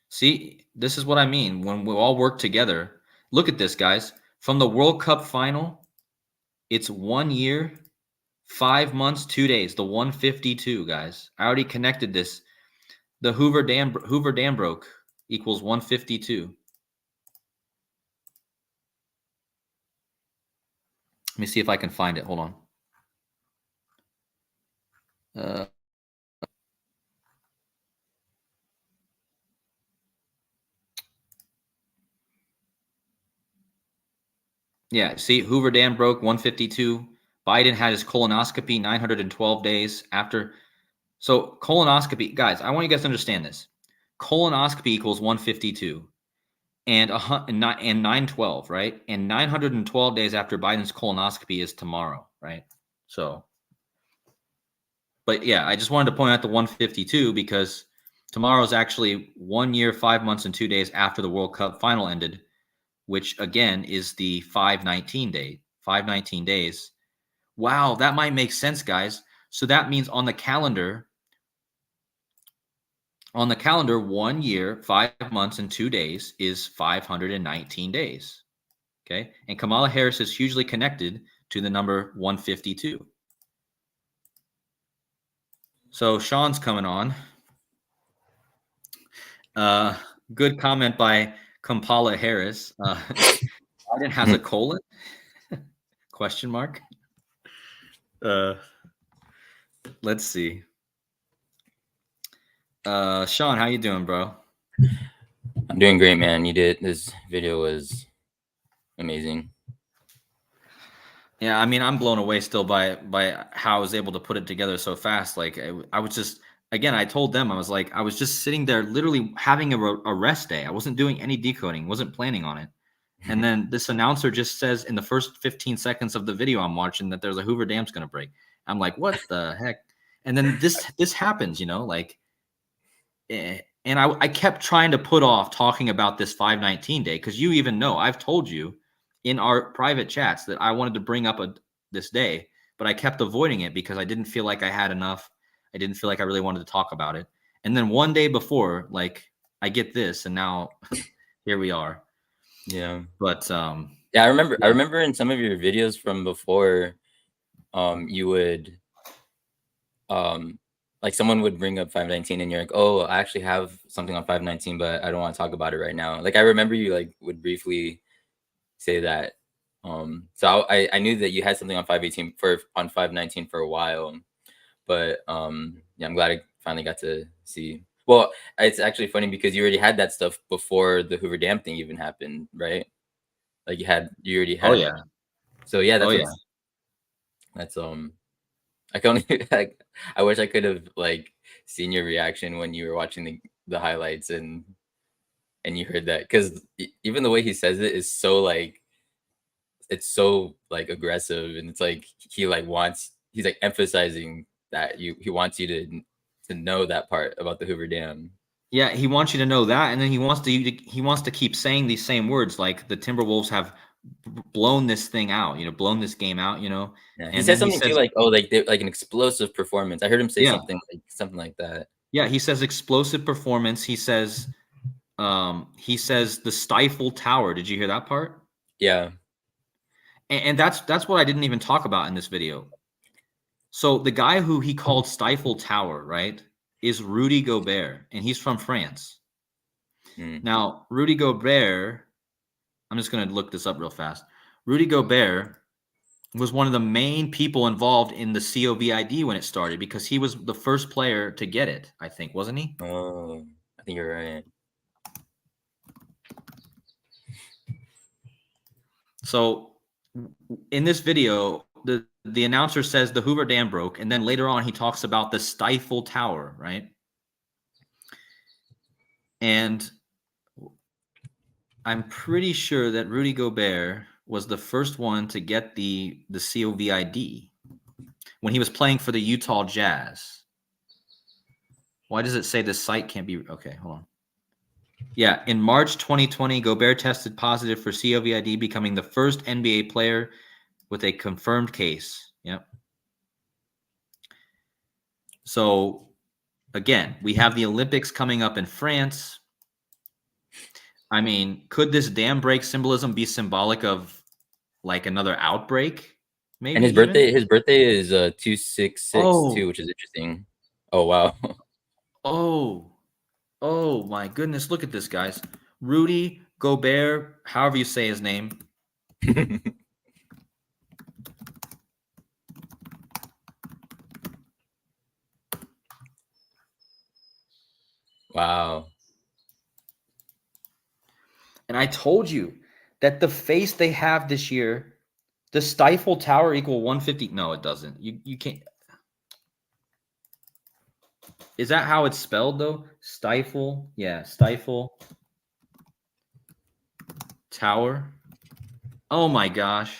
See, this is what I mean when we all work together. Look at this, guys. From the World Cup final, it's 1 year, 5 months, 2 days. The 152, guys. I already connected this. The Hoover Dam broke equals 152. Let me see if I can find it. Hold on. Yeah, see, Hoover Dam broke 152. Biden had his colonoscopy 912 days after. So colonoscopy, guys, I want you guys to understand this. Colonoscopy equals 152 and 912, right? And 912 days after Biden's colonoscopy is tomorrow, right? So, but yeah, I just wanted to point out the 152 because tomorrow is actually 1 year, 5 months, and 2 days after the World Cup final ended, which again is the 519 day, 519 days. Wow, that might make sense, guys. So that means on the calendar, 1 year, 5 months, and 2 days is 519 days. Okay. And Kamala Harris is hugely connected to the number 152. So Sean's coming on. Good comment by Kamala Harris. Biden has a colon? Question mark. Let's see. Sean, how you doing, bro? I'm doing great, man. This video was amazing. Yeah, I mean, I'm blown away still by how I was able to put it together so fast. Like I was just, again, I told them, I was like, I was just sitting there literally having a rest day. I wasn't doing any decoding, wasn't planning on it. And then this announcer just says in the first 15 seconds of the video I'm watching that there's a Hoover Dam's going to break. I'm like, what the heck? And then this happens, like, and I kept trying to put off talking about this 519 day because you even know I've told you in our private chats that I wanted to bring up this day, but I kept avoiding it because I didn't feel like I had enough. I didn't feel like I really wanted to talk about it. And then one day before, like, I get this, and now here we are. Yeah. But yeah, I remember in some of your videos from before, you would like someone would bring up 519 and you're like, oh, I actually have something on 519, but I don't want to talk about it right now. Like I remember you like would briefly say that. So I knew that you had something on 518 on 519 for a while, but yeah, I'm glad I finally got to see. Well, it's actually funny because you already had that stuff before the Hoover Dam thing even happened, right? Like you already had. Oh yeah. So yeah, that's that's I can only like I wish I could have like seen your reaction when you were watching the highlights and you heard that, because even the way he says it is so like it's so like aggressive, and it's like he's like emphasizing that he wants you to know that part about the Hoover Dam. Yeah, he wants you to know that, and then he wants to keep saying these same words, like the Timberwolves have blown this thing out, blown this game out, Yeah, he and says then something too, like, oh, like like an explosive performance. I heard him say Yeah. something like that. Yeah, he says explosive performance. He says the Stifle Tower. Did you hear that part? Yeah. And that's what I didn't even talk about in this video. So the guy who he called Stifle Tower, right, is Rudy Gobert, and he's from France. Now, Rudy Gobert, I'm just going to look this up real fast. Rudy Gobert was one of the main people involved in the COVID when it started, because he was the first player to get it, I think, wasn't he? Oh, I think you're right. So in this video, the announcer says the Hoover Dam broke, and then later on he talks about the Stifle Tower, right? And I'm pretty sure that Rudy Gobert was the first one to get the COVID when he was playing for the Utah Jazz. Why does it say this site can't be? Okay, hold on. Yeah, in March 2020, Gobert tested positive for COVID, becoming the first NBA player with a confirmed case. Yep. So, again, we have the Olympics coming up in France. I mean, could this dam break symbolism be symbolic of like another outbreak? Maybe. And his birthday is 2662, which is interesting. Oh wow. Oh my goodness! Look at this, guys. Rudy Gobert, however you say his name. Wow. And I told you that the face they have this year, the Stifle Tower equal 150. No, it doesn't. You can't. Is that how it's spelled though? Stifle. Yeah, Stifle Tower. Oh my gosh.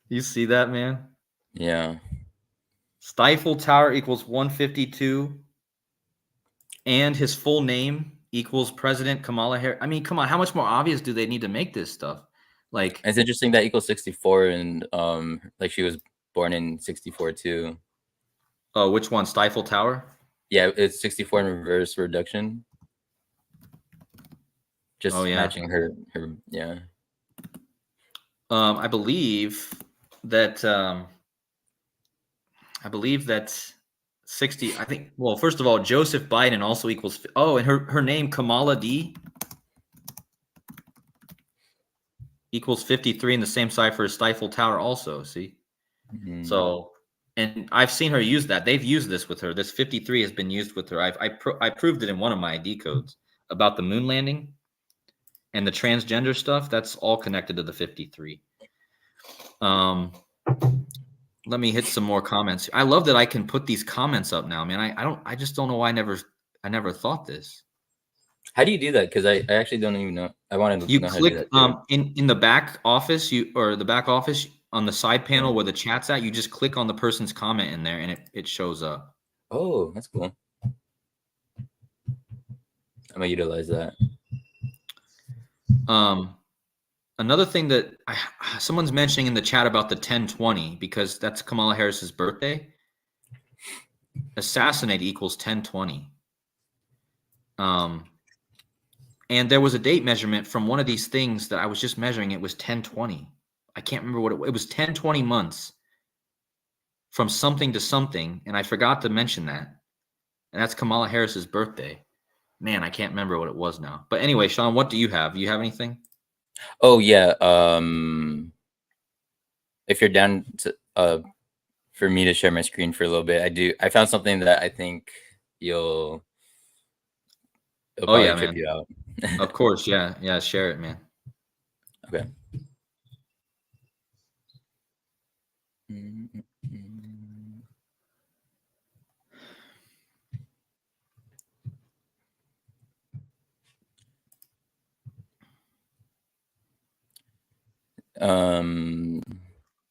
You see that, man? Yeah. Stifle Tower equals 152. And his full name equals President Kamala Harris. I mean, come on, how much more obvious do they need to make this stuff? Like, It's interesting that equals 64, and like she was born in 64 too. oh, which one? Stifle Tower? Yeah, it's 64 in reverse reduction. Oh Just yeah. matching her yeah. I believe that 60. I think. Well, first of all, Joseph Biden also equals. Oh, and her name Kamala D equals 53 in the same cipher as Stifle Tower. Also, see. So, and I've seen her use that. They've used this with her. This 53 has been used with her. I proved it in one of my ID codes about the moon landing and the transgender stuff. That's all connected to the 53. Let me hit some more comments. I love that I can put these comments up now, man. I just don't know why I never thought this. How do you do that? Because I actually don't even know. I wanted to You know how to do click that too. in the back office, the back office on the side panel where the chat's at, you just click on the person's comment in there and it shows up. Oh, that's cool. I'm gonna utilize that. Another thing that someone's mentioning in the chat about the 1020, because that's Kamala Harris's birthday. Assassinate equals 1020. And there was a date measurement from one of these things that I was just measuring. It was 1020. I can't remember what it was 1020 months from something to something. And I forgot to mention that. And that's Kamala Harris's birthday. Man, I can't remember what it was now. But anyway, Sean, what do you have? Do you have anything? Oh yeah. If you're down to for me to share my screen for a little bit, I found something that I think it'll probably trip man. you out. Of course, yeah. Share it, man. Okay.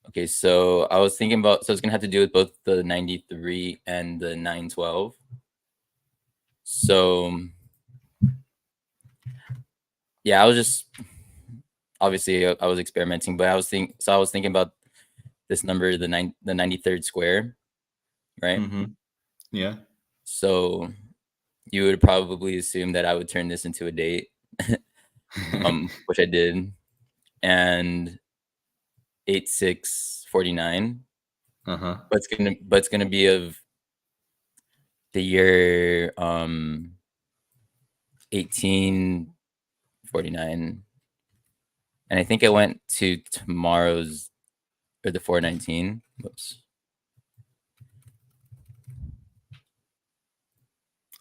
Okay, so I was thinking about, so it's gonna have to do with both the 93 and the 912. So yeah, I was just obviously I was experimenting, but I was thinking about this number, the 93rd square, right? Mm-hmm. Yeah. So you would probably assume that I would turn this into a date, which I did, and 8649. Uh-huh. But it's gonna be of the year 1849, and I think I went to tomorrow's or the 419. Whoops.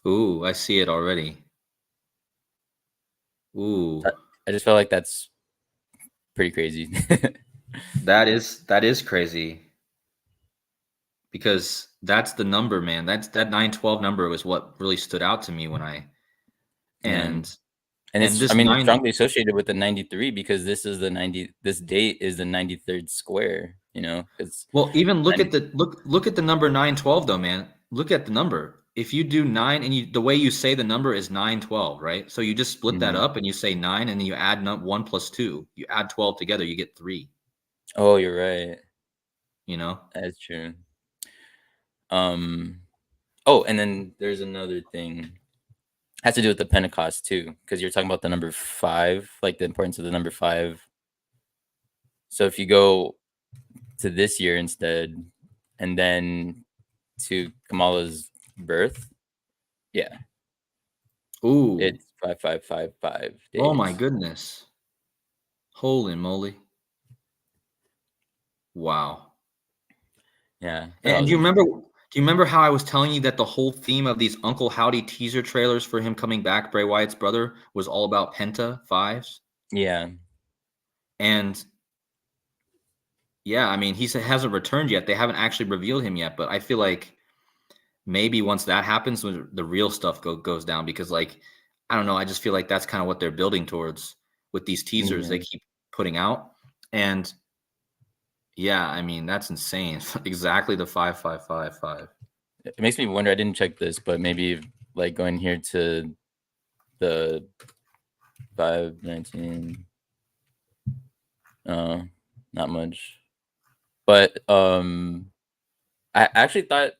Ooh, I see it already. Ooh. I just felt like that's pretty crazy. That is crazy. Because that's the number, man. That 912 number was what really stood out to me when I Yeah. and And it's, this I mean, it's 9 strongly associated with the 93 because this date is the 93rd square, it's Well, even look at the number 912 though, man. Look at the number. If you do 9 and the way you say the number is 912, right? So you just split that up and you say 9 and then you add 1 plus 2. You add 12 together, you get 3. Oh, you're right. You know? That's true. Oh, and then there's another thing. Has to do with the Pentecost too, because you're talking about the number 5, like the importance of the number 5. So if you go to this year instead, and then to Kamala's birth, yeah, Ooh. it's 5555 days. Oh my goodness. Holy moly. Wow. Yeah. And do you remember how I was telling you that the whole theme of these Uncle Howdy teaser trailers for him coming back, Bray Wyatt's brother, was all about Penta 5s? Yeah. And yeah, I mean, he hasn't returned yet. They haven't actually revealed him yet, but I feel like maybe once that happens, when the real stuff goes down, because like, I don't know, I just feel like that's kind of what they're building towards with these teasers they keep putting out. And yeah, I mean, that's insane. Exactly the 5555. It makes me wonder. I didn't check this, but maybe like going here to the 519. Uh, not much. But I actually thought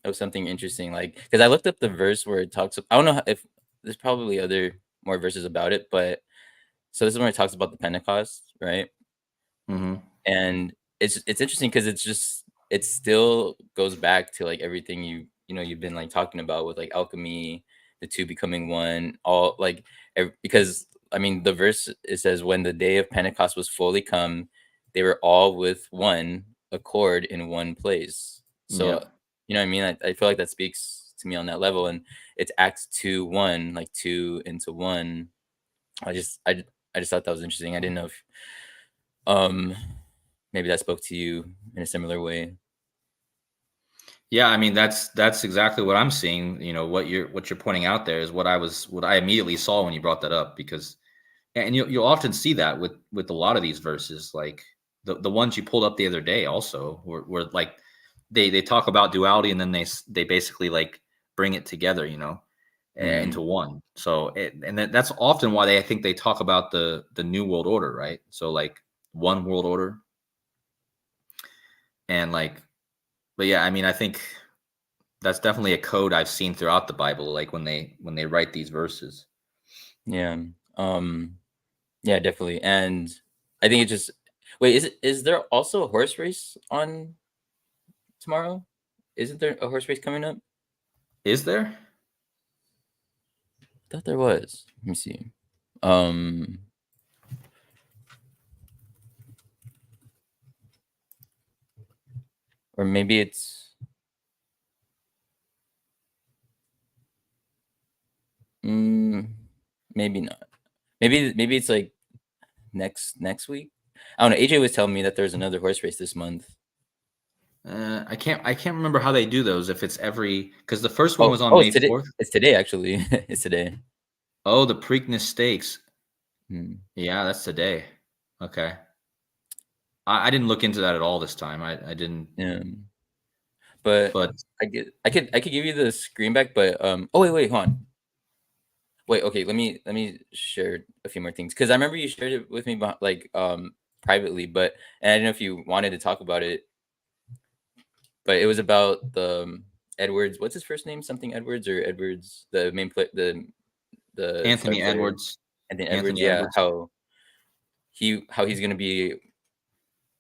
it was something interesting, like because I looked up the verse where it talks. I don't know if there's probably other more verses about it, but so this is when it talks about the Pentecost, right? Hmm. And it's interesting because it's just it still goes back to like everything you've been like talking about with like alchemy, the two becoming one, all like because I mean the verse it says when the day of Pentecost was fully come, they were all with one accord in one place. So Yeah. you know what I mean? I feel like that speaks to me on that level, and it's Acts 2:1, like two into one. I just thought that was interesting. I didn't know if um maybe that spoke to you in a similar way. Yeah, I mean that's exactly what I'm seeing. What you're pointing out there is what I immediately saw when you brought that up because and you'll often see that with a lot of these verses, like the ones you pulled up the other day also where like they talk about duality and then they basically like bring it together, into Mm, one. So that's often why I think they talk about the new world order, right? So like one world order and like but yeah, I mean I think that's definitely a code I've seen throughout the Bible, like when they write these verses. yeah. Um, yeah, definitely. And I think it just wait, is there also a horse race on tomorrow? Isn't there a horse race coming up? Is there? I thought there was. Let me see. Um, or maybe it's mm, maybe not. Maybe it's like next week. I don't know. AJ was telling me that there's another horse race this month. I can't remember how they do those. If it's every because the first one was on It's May today. 4th. It's today actually. It's today. Oh, the Preakness Stakes. Hmm. Yeah, that's today. Okay. I didn't look into that at all this time. I didn't. Yeah. But But I could give you the screen back, but oh wait, hold on. Wait, okay, let me share a few more things because I remember you shared it with me like privately, but and I don't know if you wanted to talk about it, but it was about the Edwards, what's his first name? Something Edwards or Edwards, the main play the star Anthony player, Edwards. Anthony Edwards, Anthony yeah, Edwards. how he's gonna be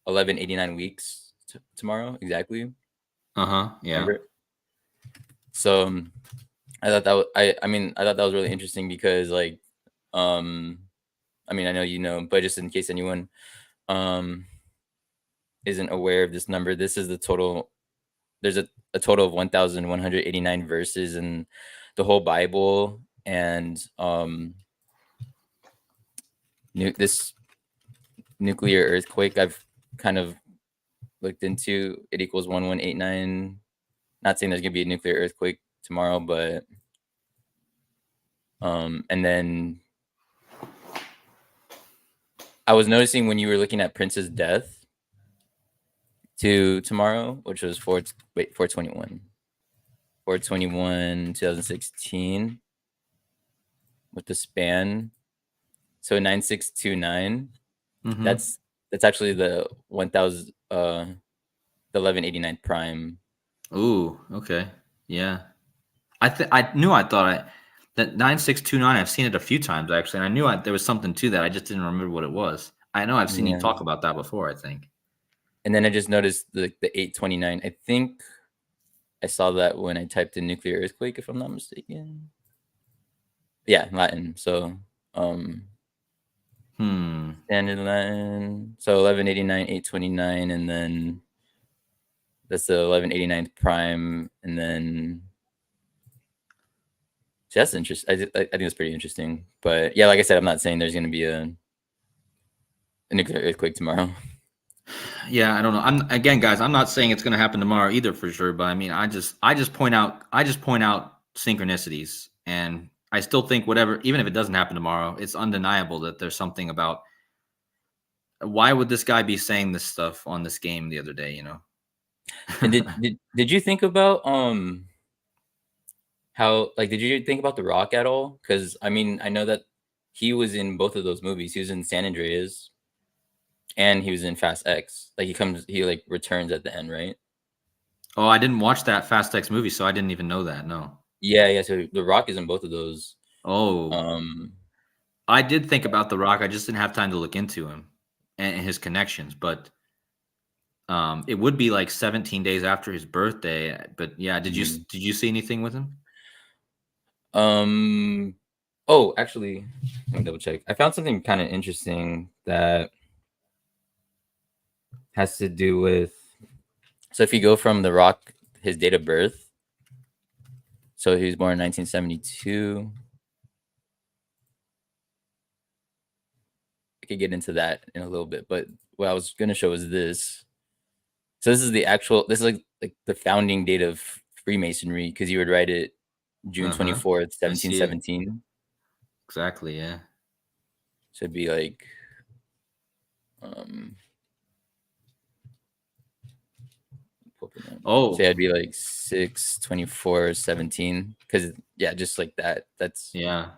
1189 weeks tomorrow, exactly. Uh-huh. Yeah. Remember? So I thought that I mean I thought that was really interesting because like um I mean I know you know, but just in case anyone um isn't aware of this number, this is the total. There's a total of 1189 verses in the whole Bible, and this nuclear earthquake I've kind of looked into, it equals 1189. Not saying there's gonna be a nuclear earthquake tomorrow, but and then I was noticing when you were looking at Prince's death to tomorrow, which was 421. 421 2016 with the span. So 9629. Mm-hmm. That's actually the 1000 the 1189 prime. Ooh, okay. Yeah. I thought that 9629, I've seen it a few times actually, and I knew there was something to that. I just didn't remember what it was. I know I've seen you Yeah. talk about that before, I think. And then I just noticed the 829. I think I saw that when I typed in nuclear earthquake, if I'm not mistaken. Yeah, Latin. So Hmm. standard Latin. So 1189, 829, and then that's the 1189th prime, and then so that's interesting. I think it's pretty interesting. But yeah, like I said, I'm not saying there's going to be a nuclear earthquake tomorrow. Yeah, I don't know. I'm again, guys. I'm not saying it's going to happen tomorrow either for sure, but I mean, I just point out synchronicities, and I still think whatever, even if it doesn't happen tomorrow, it's undeniable that there's something about why would this guy be saying this stuff on this game the other day, And did you think about how like did you think about The Rock at all? Because I mean, I know that he was in both of those movies. He was in San Andreas, and he was in Fast X. Like he like returns at the end, right? Oh, I didn't watch that Fast X movie, so I didn't even know that. No. Yeah, yeah. So The Rock is in both of those. Oh, Um, I did think about The Rock. I just didn't have time to look into him and his connections. But it would be like 17 days after his birthday. But yeah, mhm. did you see anything with him? um, oh, actually, let me double check. I found something kind of interesting that has to do with. So if you go from The Rock, his date of birth. So he was born in 1972. I could get into that in a little bit, but what I was gonna show is this. So this is the actual. This is like the founding date of Freemasonry, because you would write it June Uh huh. 24th, I see it 1717. exactly. Yeah. So it'd be like, um, so Oh, yeah, it'd be like 6/24/17. Because yeah, just like that. That's yeah.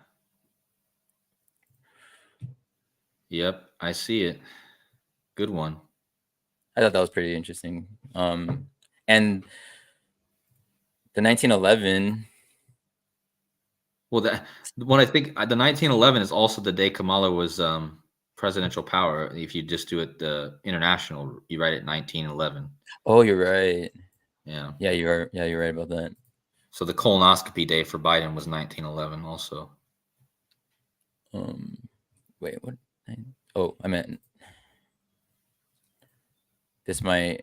Yep. I see it. Good one. I thought that was pretty interesting. And the 1911. Well, that what I think the 1911 is also the day Kamala was presidential power. If you just do it the international, you write it 1911. Oh, you're right. Yeah. Yeah, you are. Yeah, you're right about that. So the colonoscopy day for Biden was 1911 also. Um, wait, what? Oh, I meant this might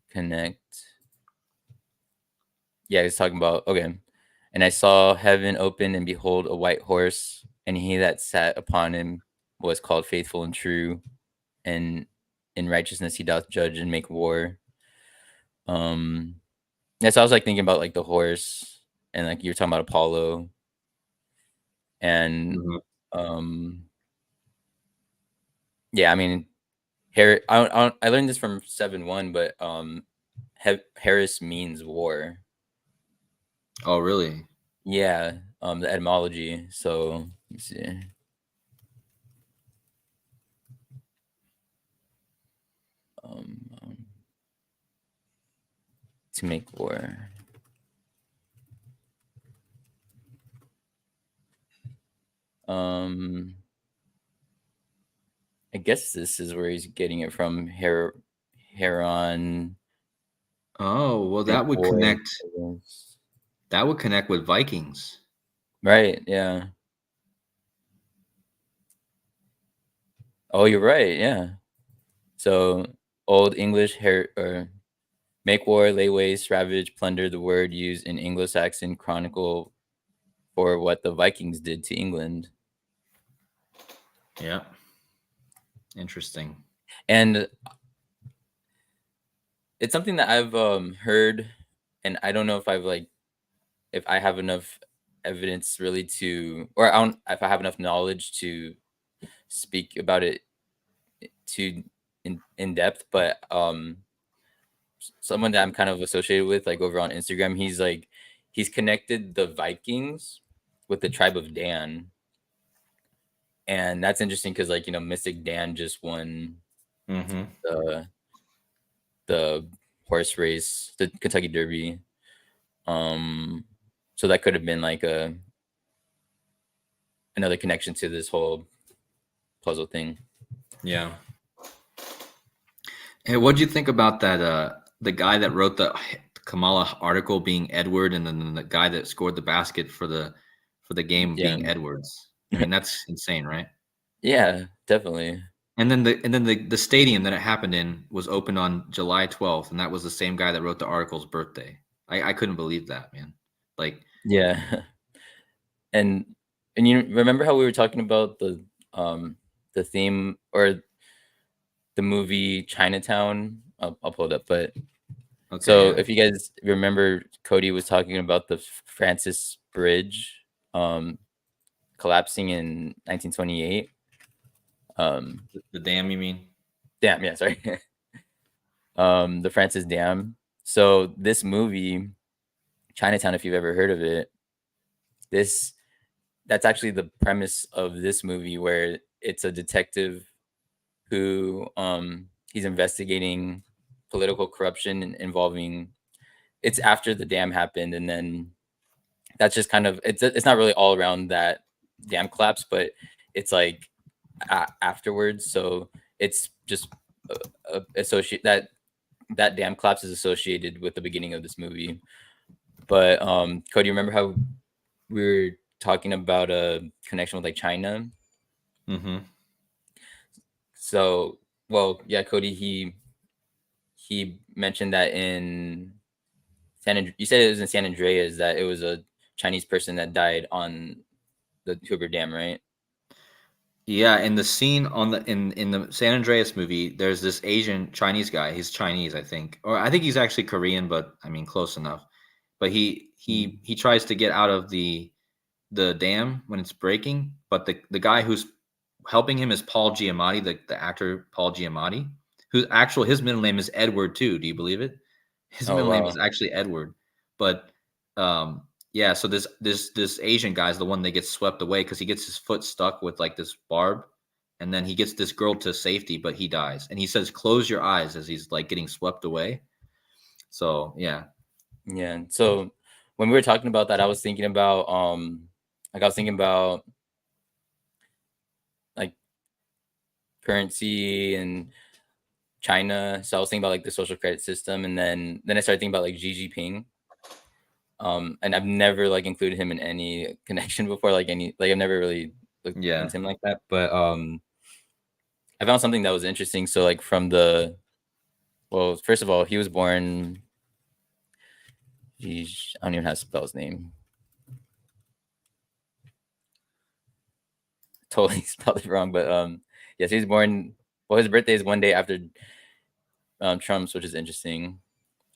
connect. Yeah, he's talking about, okay. And I saw heaven open, and behold, a white horse, and he that sat upon him was called Faithful and True, and in righteousness he doth judge and make war. Um, yeah, so I was like thinking about like the horse, and like you were talking about Apollo, and Mhm. um, yeah, I mean, I learned this from 7-1, but Harris means war. Oh, really? Yeah, the etymology. So let me see. Um, to make war. Um, I guess this is where he's getting it from. Heron, Oh, well, make that would war. connect. That would connect with Vikings. Right? Yeah. Oh, you're right. Yeah. So Old English or make war, lay waste, ravage, plunder. The word used in Anglo-Saxon Chronicle for what the Vikings did to England. Yeah. Interesting. And it's something that I've heard, and I don't know if if I have enough evidence really to, or I don't if I have enough knowledge to speak about it to in depth, but someone that I'm kind of associated with, like over on Instagram, he's connected the Vikings with the tribe of Dan, and that's interesting because like Mystic Dan just won Mm-hmm. the the horse race, the Kentucky Derby. Um, so that could have been like another connection to this whole puzzle thing. Yeah. Hey, what'd you think about that? The guy that wrote the Kamala article being Edward, and then the guy that scored the basket for the game Yeah, being Edwards. I mean, that's insane, right? yeah, definitely. And then the stadium that it happened in was opened on July 12th, and that was the same guy that wrote the article's birthday. I couldn't believe that, man. Like, Yeah, and you remember how we were talking about the theme or the movie Chinatown? I'll pull it up, but okay, so yeah. if you guys remember, Cody was talking about the Francis Bridge um collapsing in 1928. The dam, you mean? Damn, yeah, sorry. The Francis Dam. So this movie Chinatown, if you've ever heard of it, this that's actually the premise of this movie, where it's a detective who he's investigating political corruption involving. It's after the dam happened, and then that's just kind of it's not really all around that dam collapse, but it's like afterwards. So it's just associate that dam collapse is associated with the beginning of this movie. But Cody, remember how we were talking about a connection with like China? Mm-hmm. So, well, yeah, Cody, he mentioned that in you said it was in San Andreas, that it was a Chinese person that died on the Hoover Dam, right? Yeah, in the scene on the in the San Andreas movie, there's this Asian Chinese guy. He's Chinese, I think, or I think he's actually Korean, but I mean close enough. But he tries to get out of the dam when it's breaking. But the guy who's helping him is Paul Giamatti, the actor Paul Giamatti, his middle name is Edward too. Do you believe it? His Oh middle name is wow. actually Edward. But yeah, so this Asian guy's the one that gets swept away because he gets his foot stuck with like this barb, and then he gets this girl to safety, but he dies. And he says, "Close your eyes," as he's like getting swept away. So yeah. Yeah. So when we were talking about that, I was thinking about like currency and China. So I was thinking about like the social credit system, and then I started thinking about like Xi Jinping. And I've never like included him in any connection before, like I've never really looked Yeah. into him like that. But I found something that was interesting. So like well, first of all, he was born. Geez, I don't even know how to spell his name. Totally spelled it wrong, but yes, he was born. Well, his birthday is one day after Trump's, which is interesting.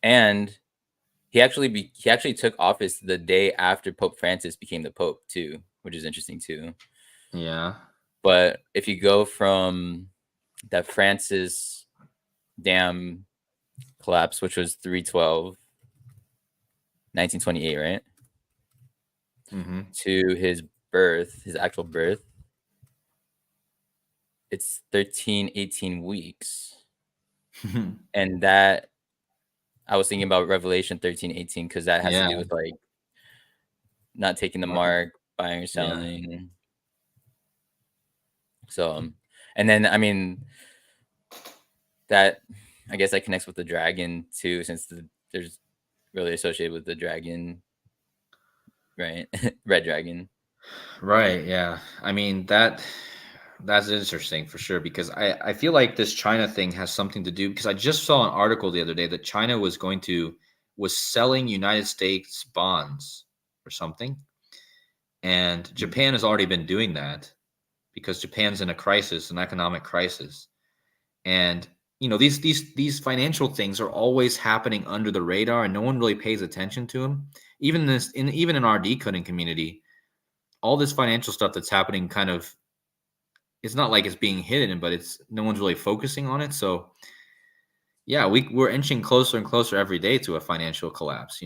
And he actually took office the day after Pope Francis became the Pope too, which is interesting too. Yeah. But if you go from that Francis dam collapse, which was 3/12, 1928, right? Mm-hmm. To his actual birth, it's 13, 18 weeks. And that I was thinking about Revelation 13:18, because that has to Yeah. do with like not taking the Market. mark, buying or Yeah. selling. So, and then I mean that I guess that connects with the dragon too, since there's really associated with the dragon, right? Red dragon. Right. Yeah. I mean that's interesting for sure because I feel like this China thing has something to do because I just saw an article the other day that China was selling United States bonds or something, and Japan has already been doing that because Japan's in a crisis, an economic crisis, and these financial things are always happening under the radar and no one really pays attention to them. Even in our decoding community, all this financial stuff that's happening kind of, it's not like it's being hidden, but it's no one's really focusing on it. So yeah, we're inching closer and closer every day to a financial collapse.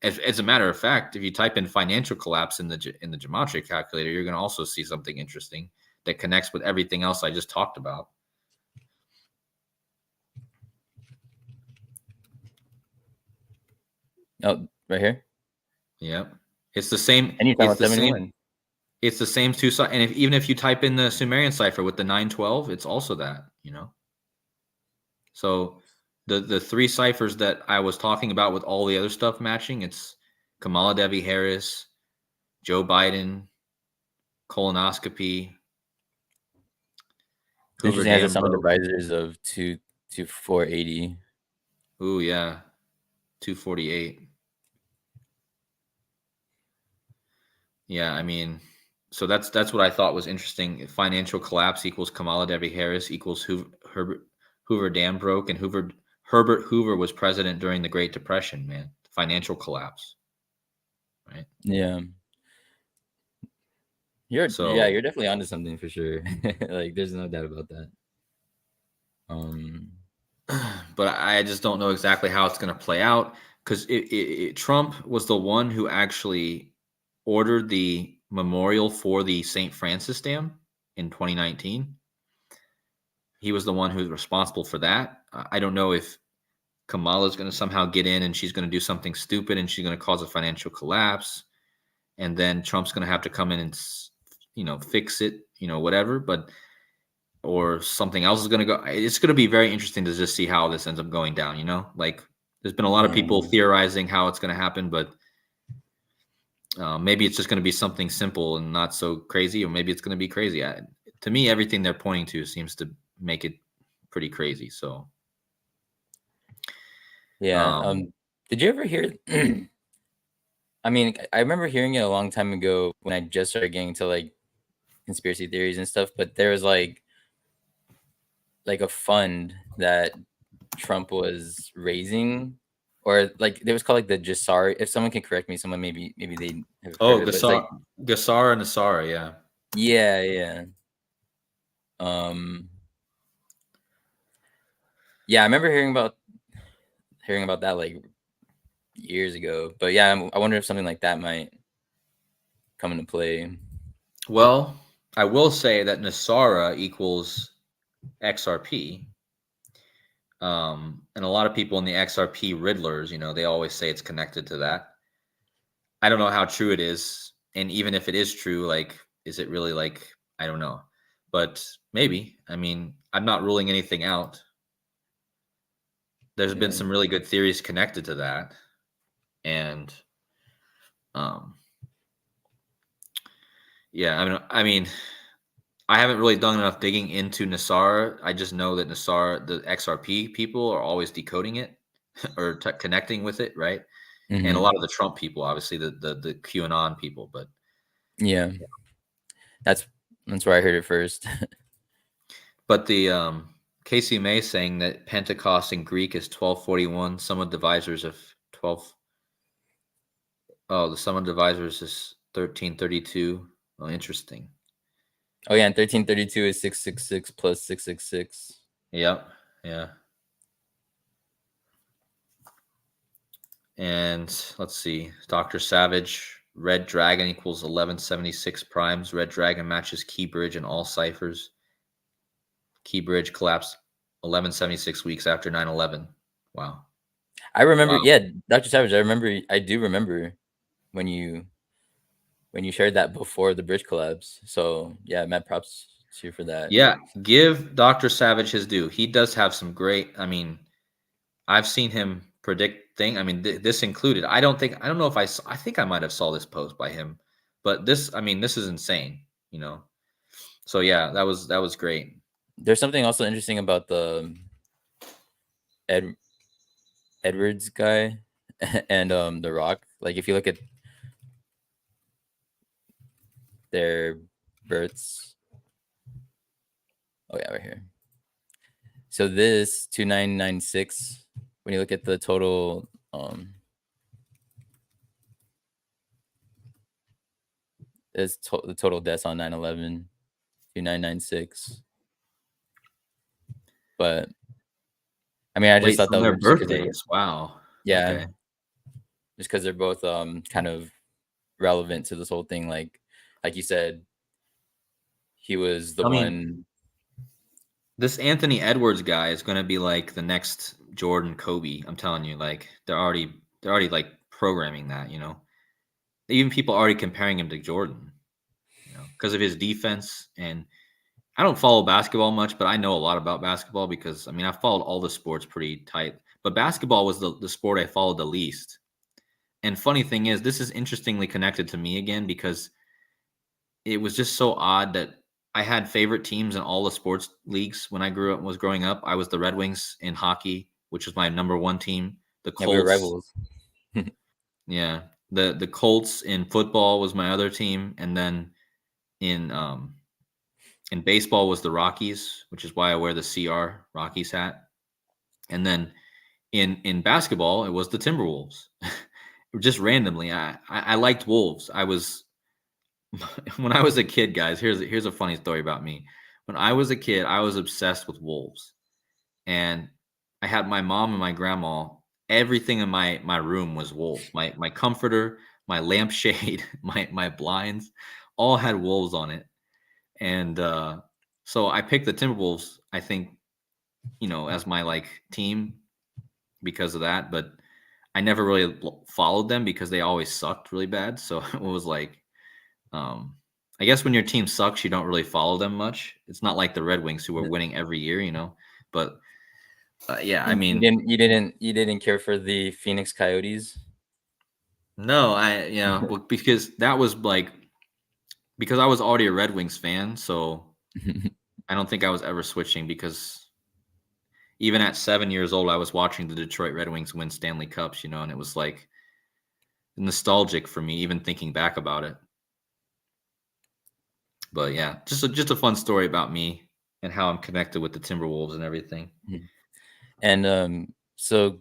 As a matter of fact, if you type in financial collapse in the gematria calculator, you're going to also see something interesting that connects with everything else I just talked about. Oh, right here. Yeah, it's the same. And you're talking It's about the same. 71. It's the same two sides. And even if you type in the Sumerian cipher with the 912, it's also that. So the three ciphers that I was talking about with all the other stuff matching, it's Kamala Devi Harris, Joe Biden, colonoscopy, It's Hoover interesting, has a Dam sum of broke. divisors of 2 to 480. Ooh, yeah, 248. Yeah, I mean, so that's what I thought was interesting. Financial collapse equals Kamala Devi Harris equals Hoover Dam broke, and Herbert Hoover was president during the Great Depression. Man, financial collapse, right? Yeah. So, You're definitely onto something for sure. Like there's no doubt about that. Um but I just don't know exactly how it's going to play out because Trump was the one who actually ordered the memorial for the St. Francis Dam in 2019. He was the one who's responsible for that. I don't know if Kamala's going to somehow get in and she's going to do something stupid and she's going to cause a financial collapse. And then Trump's going to have to come in and, fix it, whatever. But, or something else is going to go. It's going to be very interesting to just see how this ends up going down, Like, there's been a lot of people theorizing how it's going to happen, but maybe it's just going to be something simple and not so crazy, or maybe it's going to be crazy. To me, everything they're pointing to seems to make it pretty crazy. So, yeah. Did you ever hear? I mean, I remember hearing it a long time ago when I just started getting into like conspiracy theories and stuff. But there was like a fund that Trump was raising, or like it was called like the Jassar. If someone can correct me, someone maybe they have heard of it. Gassara and Nassara, yeah. Yeah. Yeah, I remember hearing about that like years ago. But yeah, I wonder if something like that might come into play. Well, I will say that Nassara equals XRP. And a lot of people in the XRP Riddlers, they always say it's connected to that. I don't know how true it is. And even if it is true, like, is it really like, I don't know. But maybe. I mean, I'm not ruling anything out. There's been some really good theories connected to that. And yeah, I mean, I haven't really done enough digging into Nassar. I just know that Nassar, the XRP people, are always decoding it or connecting with it, right? Mm-hmm. And a lot of the Trump people, obviously the QAnon people, but yeah, that's where I heard it first. But the Casey May saying that Pentecost in Greek is 1241. Some of divisors of 12. Oh, the sum of divisors is 1332. Oh, interesting. Oh yeah, and 1332 is 666 plus 666. Yep. Yeah. And let's see. Dr. Savage, Red Dragon equals 1176 primes. Red Dragon matches Key Bridge in all ciphers. Key Bridge collapsed 1176 weeks after 9/11. Wow. I remember, yeah, Dr. Savage, I do remember when you shared that before the bridge collapse. So yeah, mad props to you for that. Yeah, give Dr. Savage his due. He does have some great, I mean, I've seen him predict things. I mean, this included. I don't know if I think I might have saw this post by him, but this is insane, So yeah, that was great. There's something also interesting about the Edwards guy and The Rock. Like if you look at their births. Oh yeah, right here. So this 2996, when you look at the total is the total deaths on 9/11, 2996. But I mean, I just thought that their was birthdays. Wow. Yeah. Okay. Just because they're both kind of relevant to this whole thing. Like you said, he was the one. This Anthony Edwards guy is going to be like the next Jordan Kobe. I'm telling you, like they're already like programming that, Even people already comparing him to Jordan, because of his defense. And I don't follow basketball much, but I know a lot about basketball because I followed all the sports pretty tight. But basketball was the sport I followed the least. And funny thing is, this is interestingly connected to me again because it was just so odd that I had favorite teams in all the sports leagues when I was growing up. I was the Red Wings in hockey, which was my number one team. The Colts, we were rivals. Yeah, the Colts in football was my other team, and then in baseball was the Rockies, which is why I wear the CR Rockies hat. And then in basketball, it was the Timberwolves. Just randomly, I liked Wolves. When I was a kid, guys, here's a funny story about me. When I was a kid, I was obsessed with Wolves. And I had my mom and my grandma, everything in my room was Wolves. My comforter, my lampshade, my blinds, all had wolves on it. And so I picked the Timberwolves, I think, as my like team because of that. But I never really followed them because they always sucked really bad. So it was like, I guess when your team sucks, you don't really follow them much. It's not like the Red Wings who are winning every year. But yeah, I mean, you didn't care for the Phoenix Coyotes? no, because that was like because I was already a Red Wings fan, so I don't think I was ever switching because even at 7 years old, I was watching the Detroit Red Wings win Stanley Cups, and it was like nostalgic for me, even thinking back about it. But yeah, just a fun story about me and how I'm connected with the Timberwolves and everything. And so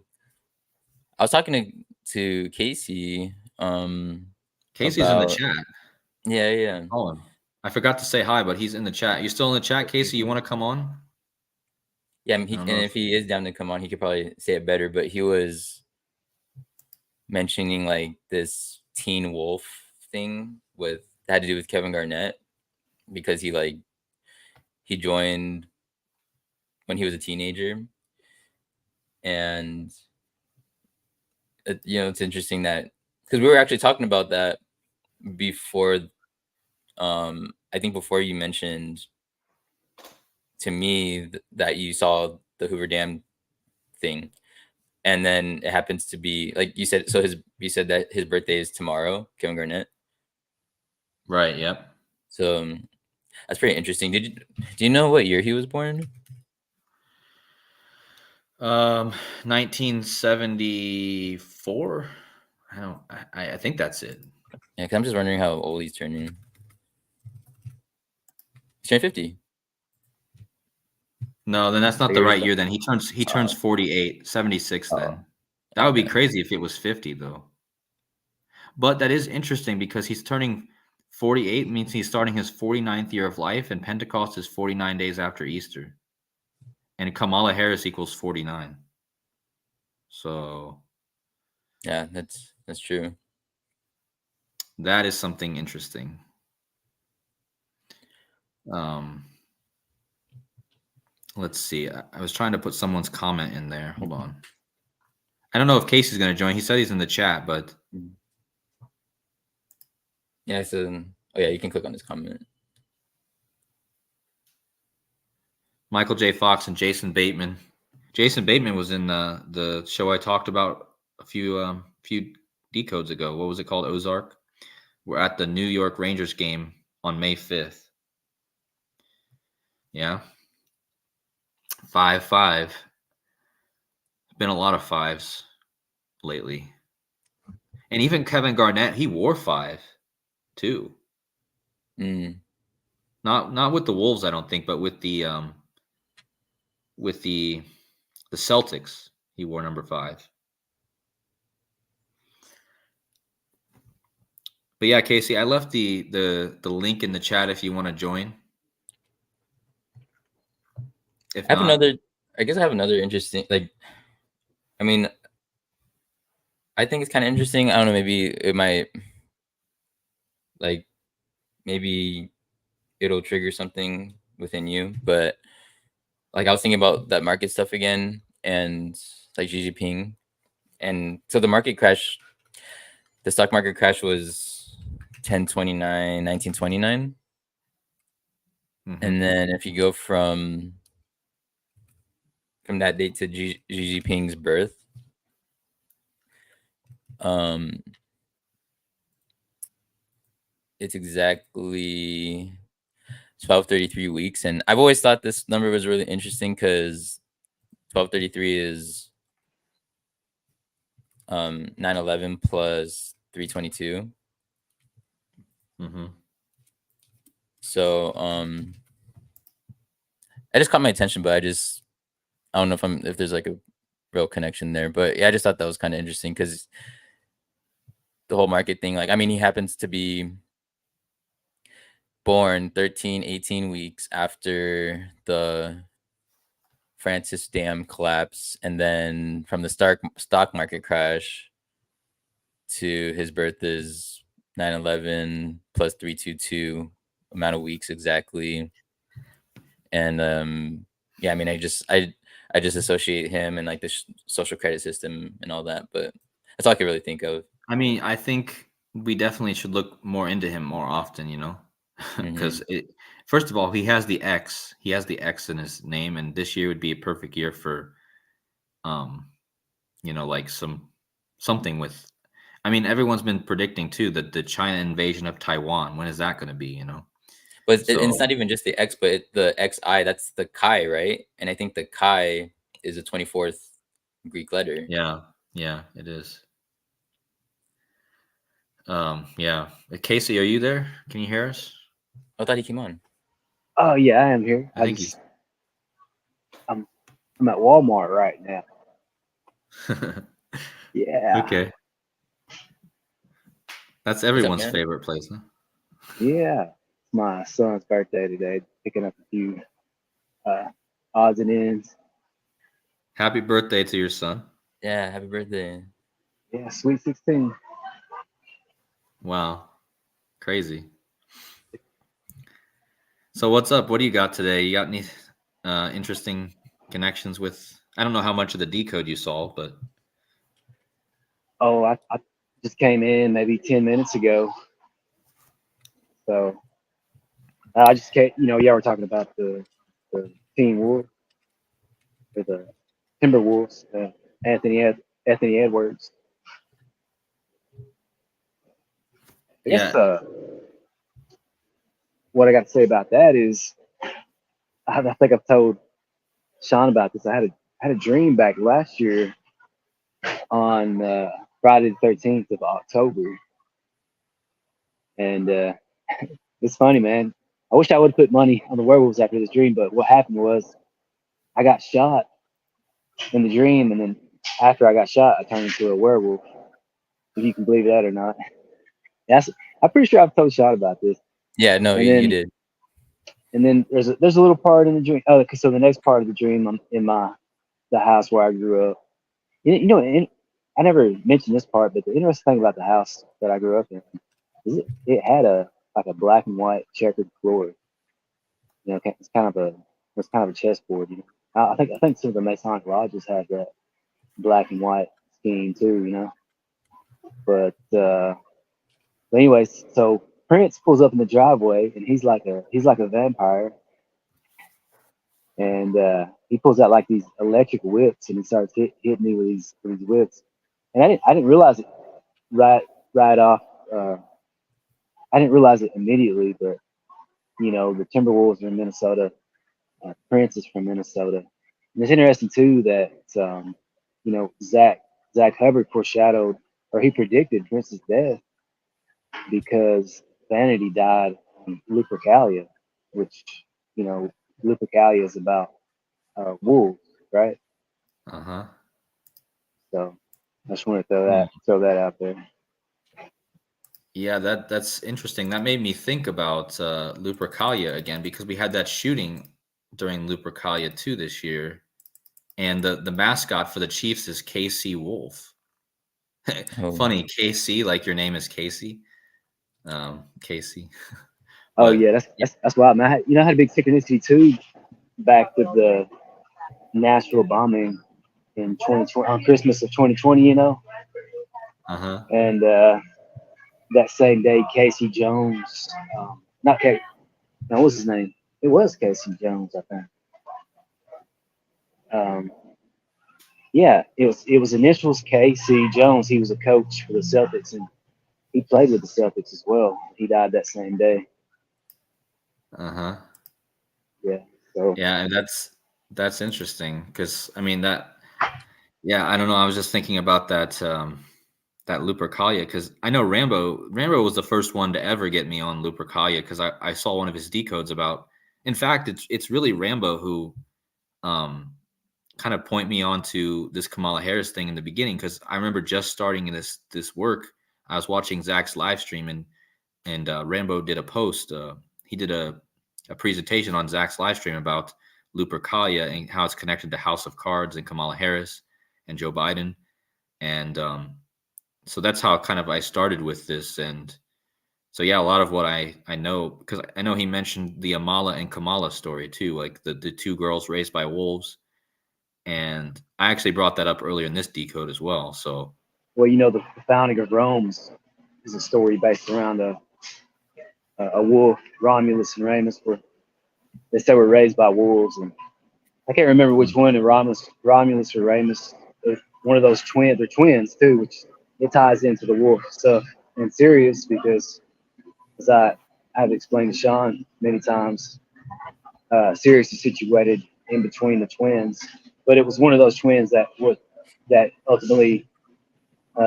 I was talking to Casey. Casey's in the chat. Yeah. Call him. I forgot to say hi, but he's in the chat. You still in the chat, Casey? You want to come on? Yeah, and if he is down to come on, he could probably say it better. But he was mentioning like this Teen Wolf thing had to do with Kevin Garnett because he joined when he was a teenager, and it's interesting that because we were actually talking about that before. I think before you mentioned to me that you saw the Hoover Dam thing, and then it happens to be like you said. So you said that his birthday is tomorrow, Kevin Garnett. Right. Yep. So that's pretty interesting. Do you know what year he was born? 1974. I think that's it. Yeah, because I'm just wondering how old he's turning. He's turning 50. No, then that's not the right year. Then he turns 48, 76. Then that would be crazy if it was 50 though. But that is interesting because he's turning 48 means he's starting his 49th year of life, and Pentecost is 49 days after Easter, and Kamala Harris equals 49. So yeah, that's true. That is something interesting. Let's see. I was trying to put someone's comment in there. Hold on. I don't know if Casey's going to join. He said he's in the chat, but yeah. So you can click on his comment. Michael J. Fox and Jason Bateman. Jason Bateman was in the show I talked about a few decodes ago. What was it called? Ozark. We're at the New York Rangers game on May 5th. Yeah. 5-5. Been a lot of fives lately. And even Kevin Garnett, he wore 5 too. Not with the Wolves, I don't think, but with the Celtics, he wore number 5. But yeah, Casey, I left the link in the chat if you want to join. If I have not, I guess I have another interesting. I mean, I think it's kind of interesting. I don't know. Maybe it might maybe it'll trigger something within you. But I was thinking about that market stuff again, and like Xi Jinping, and so the stock market crash was 1929. Mm-hmm. And then if you go from that date to Xi Jinping's birth, it's exactly 1233 weeks. And I've always thought this number was really interesting because 1233 is 9/11 plus 322. Mm-hmm. So I just caught my attention, but I don't know if there's like a real connection there. But yeah, I just thought that was kind of interesting because the whole market thing. He happens to be born 18 weeks after the Francis Dam collapse, and then from the stock market crash to his birth is 9/11 plus 322 amount of weeks exactly. And yeah, I mean, I just associate him and like the social credit system and all that, but that's all I can really think of. I mean, I think we definitely should look more into him more often, you know, Hmm. because first of all, he has the X. He has the X in his name, and this year would be a perfect year for, um, like something with. I mean, everyone's been predicting too that the China invasion of Taiwan. When is that going to be? You know, But it's so not even just the X, but the XI, that's the Chi, right? And I think the Chi is a 24th Greek letter. yeah, yeah, it is. Yeah. Casey, are you there? Can you hear us? I thought he came on. Oh yeah, I am here. I think he's. I'm I'm at Walmart right now. Yeah, Okay, that's What's up, everyone's man? favorite place, huh? yeah. It's my son's birthday today. Picking up a few uh, odds and ends. Happy birthday to your son. Yeah, happy birthday. Yeah, sweet 16. Wow, crazy. So what's up? What do you got today? You got any interesting connections with? I don't know how much of the decode you saw, but Oh, I just came in maybe 10 minutes ago. So I just came. Yeah, we're talking about the Teen Wolf or the Timberwolves. Anthony Edwards. I guess yeah, what I got to say about that is I think I've told Sean about this. I had a dream back last year on Friday the 13th of October, and it's funny, man. I wish I would have put money on the werewolves after this dream, but what happened was I got shot in the dream, and then after I got shot, I turned into a werewolf. If you can believe that or not, that's I'm pretty sure I've told Sean about this. Yeah, no, And you then did. there's a little part in the dream. Oh, so the next part of the dream, I'm in the house where I grew up. And I never mentioned this part, but the interesting thing about the house that I grew up in is it had a black and white checkered floor. It's kind of a chessboard. I think some of the Masonic lodges have that black and white scheme too. But anyways, so Prince pulls up in the driveway and he's like a vampire, and he pulls out like these electric whips and he starts hitting me with these whips, and I didn't realize it right off. Uh, I didn't realize it immediately, but the Timberwolves are in Minnesota. Prince is from Minnesota. And it's interesting too that Zach Hubbard foreshadowed or he predicted Prince's death because Vanity died on Lupercalia, which you know Lupercalia is about wolves, right? uh-huh. So I just want to throw Hmm. that out there. Yeah, that's interesting. That made me think about Lupercalia again because we had that shooting during Lupercalia 2 this year, and the mascot for the Chiefs is KC Wolf. Oh, Funny, KC, like your name is Casey. Casey. Oh But yeah, that's wild, man. I had a big synchronicity too back with the Nashville bombing in 2020 on Christmas of 2020. uh-huh. And that same day, Casey Jones, not Casey, no, what's his name? It was Casey Jones, I think. Um, yeah, it was initials KC Jones. He was a coach for the Celtics, and he played with the Celtics as well. He died that same day. Uh-huh. Yeah, so Yeah, and that's interesting because I mean that yeah, I don't know. I was just thinking about that Lupercalia because I know Rambo was the first one to ever get me on Lupercalia because I saw one of his decodes about. In fact, it's really Rambo who um kind of point me on to this Kamala Harris thing in the beginning because I remember just starting in this work. I was watching Zach's live stream and Rambo did a post. He did a presentation on Zach's live stream about Lupercalia and how it's connected to House of Cards and Kamala Harris and Joe Biden. And so that's how kind of I started with this. And So yeah, a lot of what I know, because I know he mentioned the Amala and Kamala story too, like the two girls raised by wolves, and I actually brought that up earlier in this decode as well. So Well, the founding of Rome is a story based around a wolf, Romulus and Remus, where they say were raised by wolves, and I can't remember which one, and Romulus or Remus. One of those twins. They're twins too, which it ties into the wolf stuff and Sirius because, as I've explained to Sean many times, Sirius is situated in between the twins, but it was one of those twins that ultimately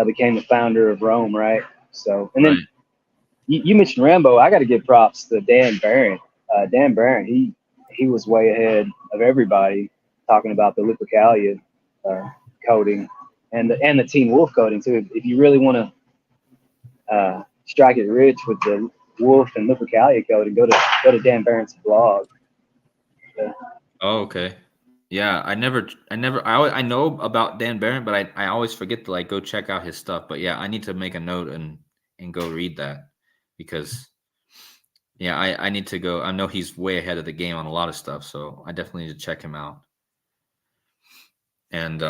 became the founder of Rome, right? So, and then right. you mentioned Rambo. I got to give props to Dan Barron. Dan Barron, he was way ahead of everybody talking about the Lupercalia coding and the Teen Wolf coding too. If you really want to strike it rich with the Wolf and Lupercalia coding, go to Dan Barron's blog. Oh, okay. Yeah, I know about Dan Barron, but I always forget to like go check out his stuff. But yeah, I need to make a note and go read that because yeah, I need to go. I know he's way ahead of the game on a lot of stuff, so I definitely need to check him out. And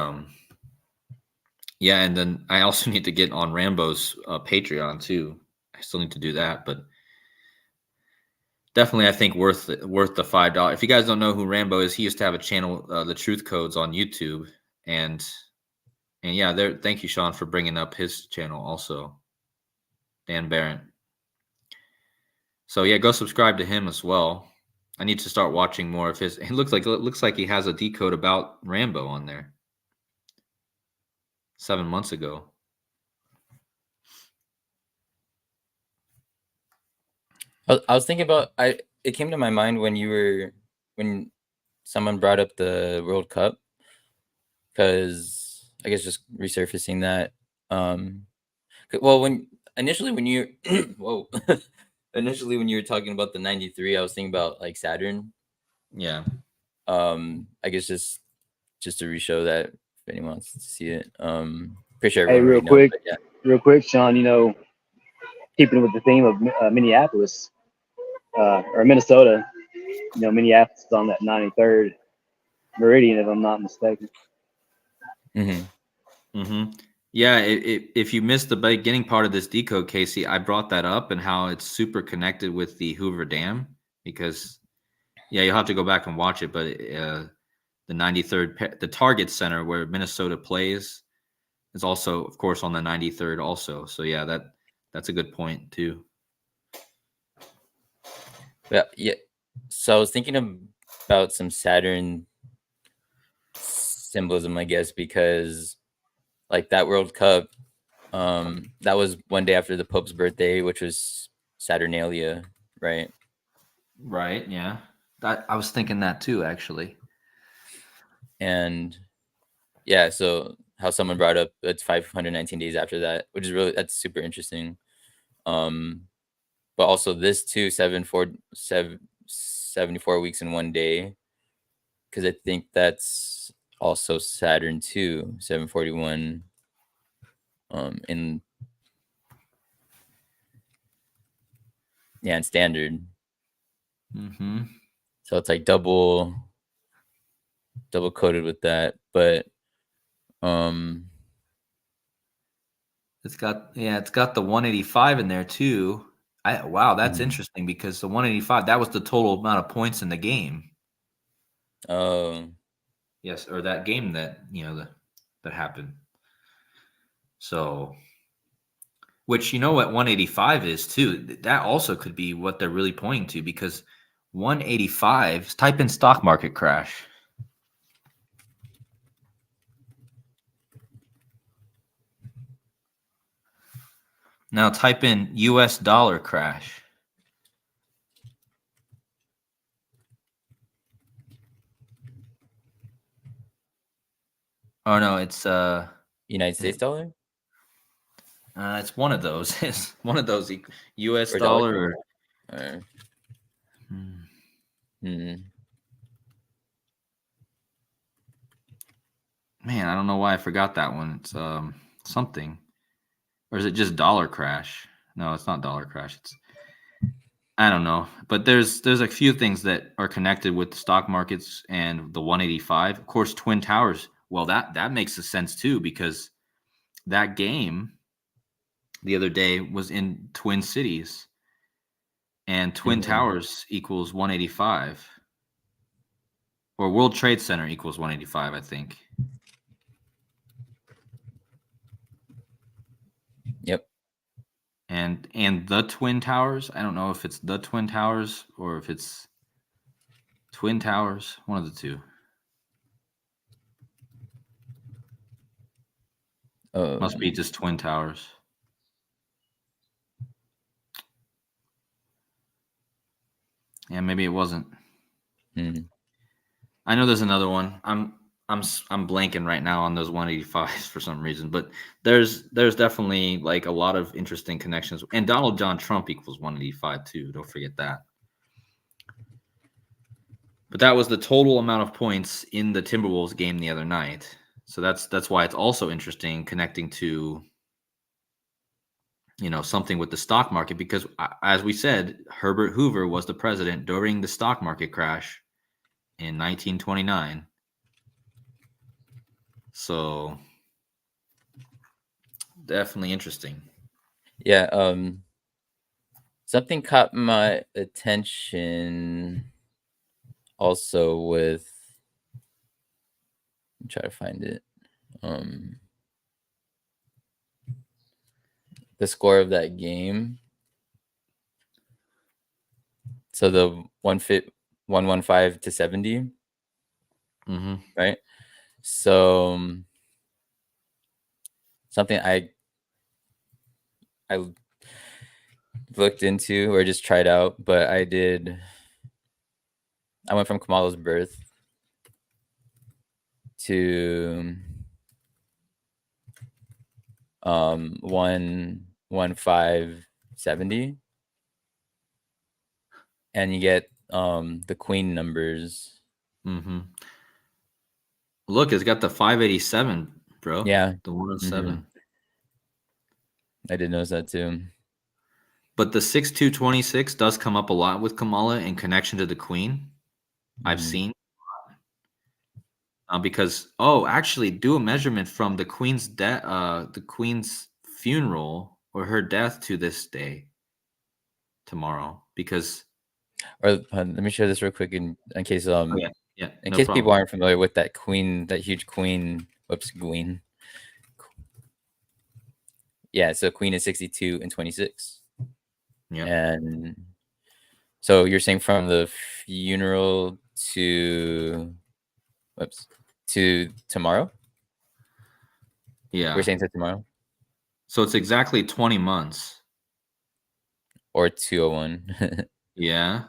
yeah, and then I also need to get on Rambo's Patreon too. I still need to do that, but definitely I think worth the $5. If you guys don't know who Rambo is, he used to have a channel, The Truth Codes, on YouTube, and yeah, there. Thank you, Sean, for bringing up his channel also, Dan Barron. So yeah, go subscribe to him as well. I need to start watching more of his. It looks like he has a decode about Rambo on there. 7 months ago. I was thinking about it came to my mind when someone brought up the World Cup, because I guess just resurfacing that. Well, initially when you whoa, initially when you were talking about the 93, I was thinking about like Saturn. Yeah. I guess just to re-show that if anyone wants to see it. Pretty sure Hey, everyone already knows, but yeah. real quick, Sean. Keeping with the theme of Minneapolis or Minnesota, Minneapolis is on that 93rd meridian, if I'm not mistaken. Mm-hmm. Mm-hmm. Yeah, if you missed the beginning part of this decode, Casey, I brought that up and how it's super connected with the Hoover Dam because, yeah, you'll have to go back and watch it. But the 93rd, the Target Center where Minnesota plays, is also, of course, on the 93rd also. So yeah, that's a good point too. Yeah. So I was thinking about some Saturn symbolism, I guess, because like that World Cup, that was one day after the Pope's birthday, which was Saturnalia, right? Right. Yeah. I was thinking that too, actually. And yeah, so how someone brought up it's 519 days after that, which is that's super interesting. But also this too, 74 weeks in one day, because I think that's also Saturn too, 741 in standard. Mm-hmm. So it's like double coated with that, but it's got the 185 in there too. Wow, that's interesting because the 185, that was the total amount of points in the game. Oh. Yes, or that game that that happened. So, which what 185 is too. That also could be what they're really pointing to because 185. Type in stock market crash. Now type in US dollar crash. Oh no, it's United States dollar? It's one of those. It's one of those US Or dollar. Man, I don't know why I forgot that one. It's something. Or is it just dollar crash? No, it's not dollar crash. I don't know, but there's a few things that are connected with the stock markets and the 185. Of course, Twin Towers. Well, that makes sense too, because that game the other day was in Twin Cities, and Twin Towers equals 185, or World Trade Center equals 185, I think. Yep. And the Twin Towers. I don't know if it's the Twin Towers or if it's Twin Towers. One of the two. Must be just Twin Towers. Yeah, maybe it wasn't. I know there's another one. I'm blanking right now on those 185s for some reason, but there's definitely like a lot of interesting connections. And Donald John Trump equals 185 too. Don't forget that. But that was the total amount of points in the Timberwolves game the other night. So that's why it's also interesting connecting to, you know, something with the stock market, because as we said, Herbert Hoover was the president during the stock market crash in 1929. So definitely interesting. Yeah. Something caught my attention also with, I'm trying to find it. The score of that game. So the 115 to 70. Right. So something I looked into or just tried out, but I went from Kamala's birth to 11570, and you get the queen numbers. Look, it's got the 587, bro. Yeah, the 107. I did notice that too. But the 6226 does come up a lot with Kamala in connection to the queen. I've seen. Because actually, do a measurement from the queen's the queen's funeral or her death to this day, tomorrow, because. Or let me share this real quick in case in case people aren't familiar with that queen, that huge queen. Queen. Yeah, so queen is 62 and 26. Yeah. And so you're saying from the funeral to tomorrow? Yeah. We're saying to tomorrow? So it's exactly 20 months. Or 201. Yeah.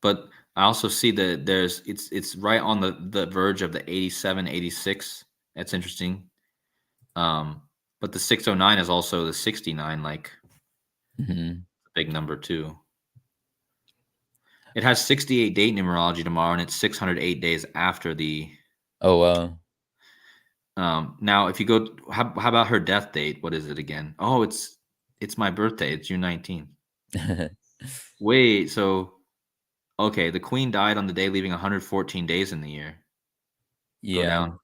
But I also see that it's right on the verge of the 87, 86. That's interesting. But the 609 is also the 69, like a big number too. It has 68 date numerology tomorrow, and it's 608 days after the. Oh wow. Now, if you go, how about her death date? What is it again? Oh, it's my birthday. It's June 19th. Wait, so okay, the queen died on the day, leaving 114 days in the year. Yeah. Go down.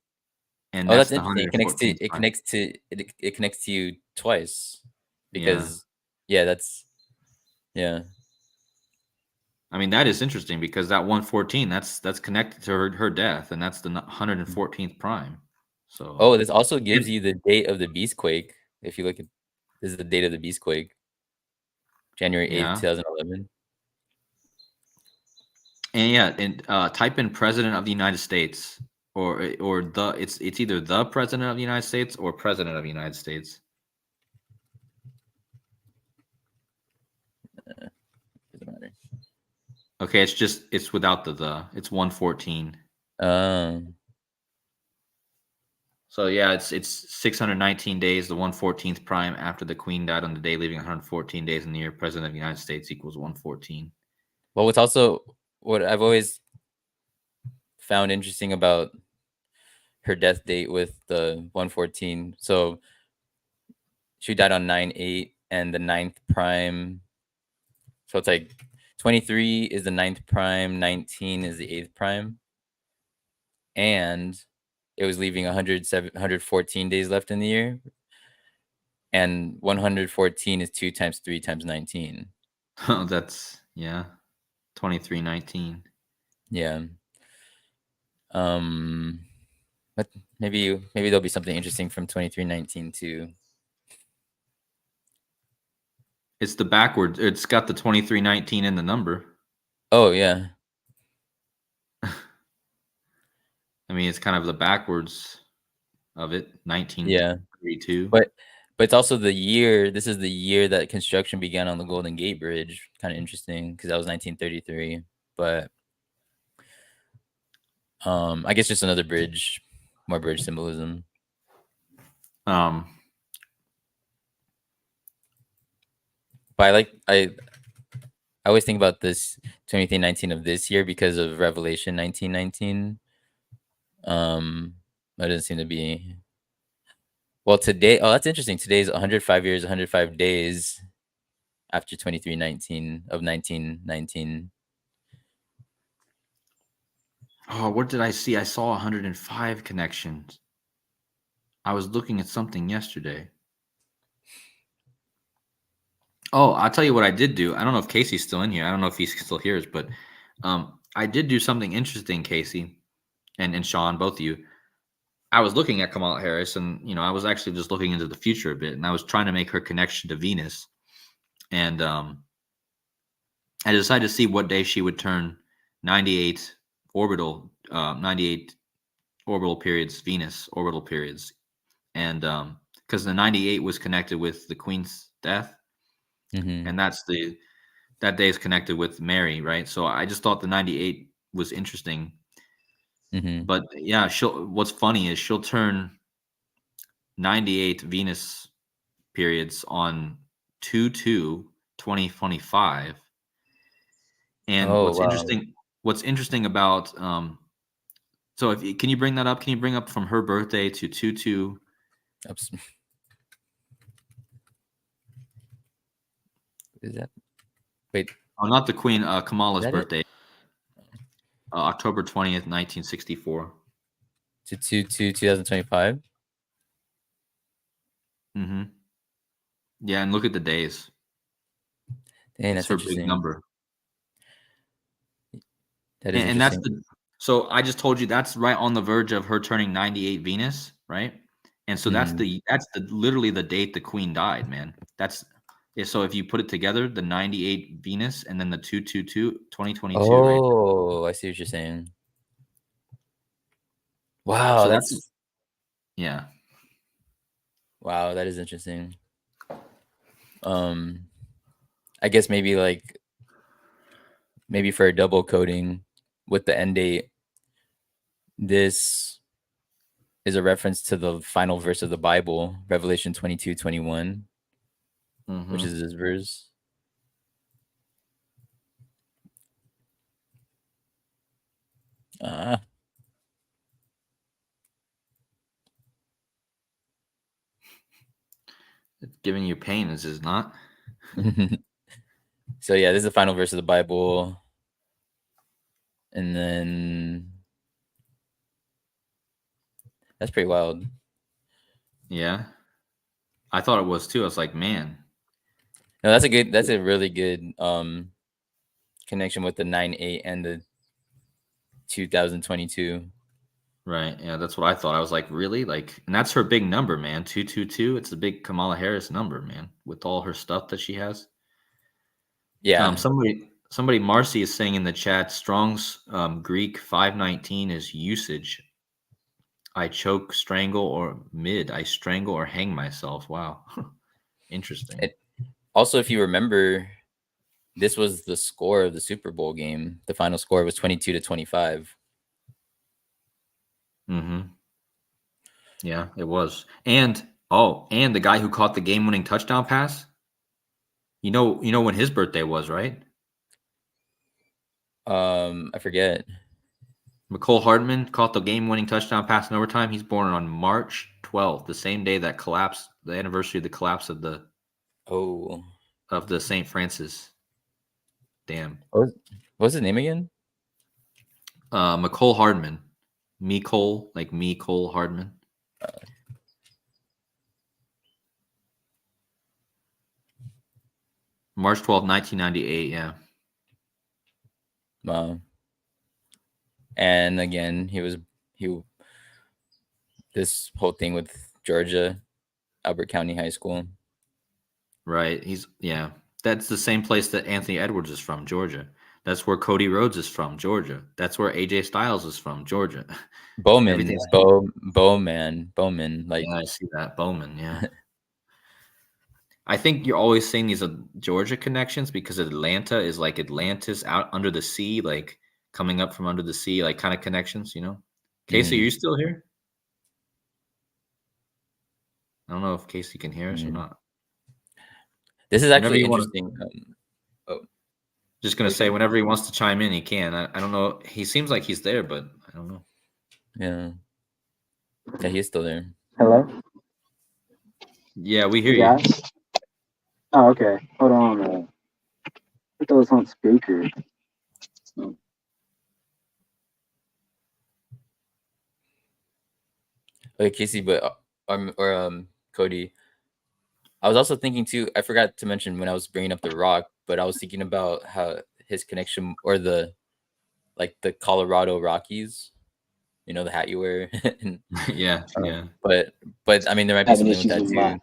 And that's the interesting. It connects to you twice, because that's I mean, that is interesting, because that 114, that's connected to her death, and that's the 114th prime. So this also gives you the date of the Beastquake. If you look at, this is the date of the Beastquake, January 8th, 2011. And type in President of the United States, or the it's either the President of the United States or President of the United States. Doesn't matter. Okay, it's without the. It's 114. So yeah, it's 619 days, the 114th prime after the queen died on the day, leaving 114 days in the year. President of the United States equals 114. Well, what's also what I've always found interesting about her death date with the 114. So she died on 9/8, and the 9th prime So it's like 23 is the 9th prime, 19 is the 8th prime, and it was leaving 114 days left in the year, and 114 is 2 times 3 times 19. Oh, that's 2319. Yeah. But maybe there'll be something interesting from 2319 too. It's the backwards. It's got the 2319 in the number. Oh yeah. I mean, it's kind of the backwards of it. 1932. But it's also the year. This is the year that construction began on the Golden Gate Bridge. Kind of interesting because that was 1933. But I guess just another bridge, more bridge symbolism. But I always think about this 2319 of this year because of Revelation 1919. That doesn't seem to be. Well, today, that's interesting. Today's 105 years, 105 days after 2319 of 1919. Oh, what did I see? I saw 105 connections. I was looking at something yesterday. Oh, I'll tell you what I did do. I don't know if Casey's still in here. I don't know if he still hears, but I did do something interesting, Casey and Sean, both of you. I was looking at Kamala Harris, and I was actually just looking into the future a bit, and I was trying to make her connection to Venus, and I decided to see what day she would turn 98 orbital periods, Venus orbital periods, and because the 98 was connected with the Queen's death, and that day is connected with Mary, right? So I just thought the 98 was interesting. But yeah, what's funny is she'll turn 98 Venus periods on 2/2/2025. And what's interesting about so can you bring that up? Can you bring up from her birthday to 2/2? Is that? Wait. Oh, not the Queen. Kamala's birthday. October 20th, 1964. To 2025. Yeah, and look at the days. Dang, that's her interesting. big number. That is and that's so I just told you that's right on the verge of her turning 98 Venus, right? And so that's literally the date the Queen died, man. So if you put it together, the 98 Venus and then the 2/22/2022. Oh, right? I see what you're saying. Wow, so wow, that is interesting. I guess maybe for a double coding with the end date, this is a reference to the final verse of the Bible, Revelation 22:21, which is this verse. It's giving you pain, is it not? So yeah, this is the final verse of the Bible. And then that's pretty wild. Yeah. I thought it was too. I was like, man. No, that's a really good connection with the 9/8 and the 2022. Right. Yeah, that's what I thought. I was like, really? And that's her big number, man. 222. It's a big Kamala Harris number, man, with all her stuff that she has. Yeah. Somebody, Marcy is saying in the chat, Strong's Greek 519 is usage. I choke, strangle, or I strangle or hang myself. Wow. Interesting. Also, if you remember, this was the score of the Super Bowl game. The final score was 22-25. Yeah, it was. And the guy who caught the game-winning touchdown pass, you know when his birthday was, right? I forget. McCole Hardman caught the game-winning touchdown pass in overtime. He's born on March 12th, the same day that the anniversary of the collapse of the St. Francis. Dam. What was his name again? McCole Hardman. Cole Hardman. March 12th, 1998. Yeah. Wow. And again, this whole thing with Georgia, Albert County High School. Right. That's the same place that Anthony Edwards is from, Georgia. That's where Cody Rhodes is from, Georgia. That's where AJ Styles is from, Georgia. Bowman. Everything's Bowman. Like, yeah, I see that. Bowman, yeah. I think you're always saying these are Georgia connections because Atlanta is like Atlantis out under the sea, like coming up from under the sea, like kind of connections, you know? Casey, are you still here? I don't know if Casey can hear us or not. This is actually interesting. Just going to say, whenever he wants to chime in, he can. I don't know. He seems like he's there, but I don't know. Yeah. Yeah, he's still there. Hello? Yeah, we hear you. you. Oh, okay. Hold on. Put those on speaker. Okay, Casey, but Cody, I was also thinking too. I forgot to mention when I was bringing up The Rock, but I was thinking about how his connection or the Colorado Rockies. You know, the hat you wear. And, yeah. But I mean, there might be something with that too.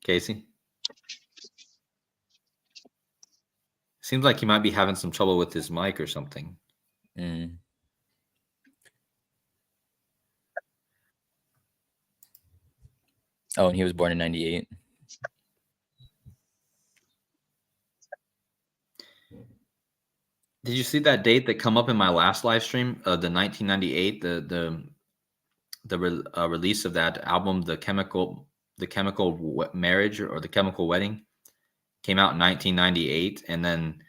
Casey? Seems like he might be having some trouble with his mic or something. Oh, and he was born in 98. Did you see that date that come up in my last live stream? The 1998, the release of that album, the chemical marriage or the chemical wedding, came out in 1998, and then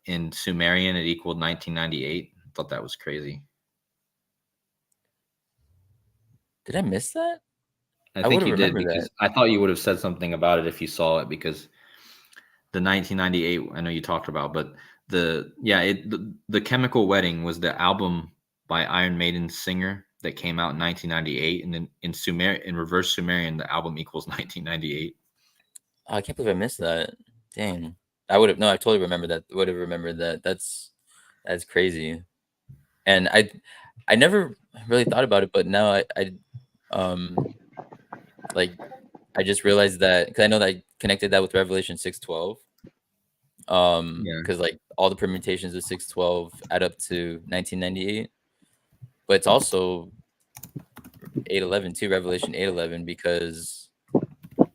in Sumerian it equaled 1998. I thought that was crazy. Did I miss that? I think you did, because I thought you would have said something about it if you saw it, because the 1998 I know you talked about, but the Chemical Wedding was the album by Iron Maiden singer that came out in 1998, and then in reverse Sumerian the album equals 1998. Oh, I can't believe I missed that. Dang. I totally remember that. Would have remembered that. That's crazy. And I never really thought about it, but now I just realized that, because I know that I connected that with Revelation 6:12. Because like all the permutations of 6:12 add up to 1998, but it's also 8:11 too, Revelation 8:11, because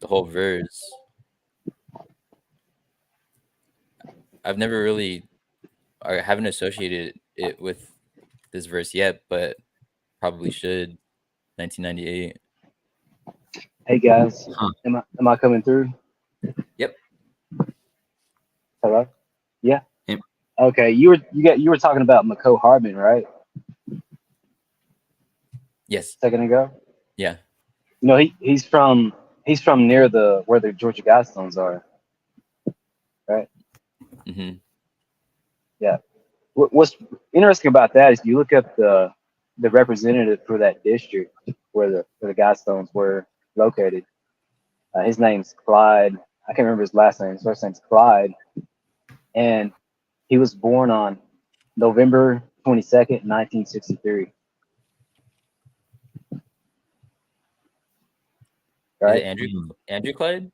the whole verse. I've never really, or haven't associated it with this verse yet, but probably should. 1998. Hey guys, am I coming through? Yep. Hello? Yeah. Yep. Okay, you were talking about McCole Hardman, right? Yes. A second ago. Yeah. You know, he's from near where the Georgia Guidestones are, right? Mm-hmm. Yeah. What's interesting about that is you look up the representative for that district where the Guidestones were located. His name's Clyde. I can't remember his last name. His first name's Clyde, and he was born on November 22nd, 1963. Right? Andrew Clyde?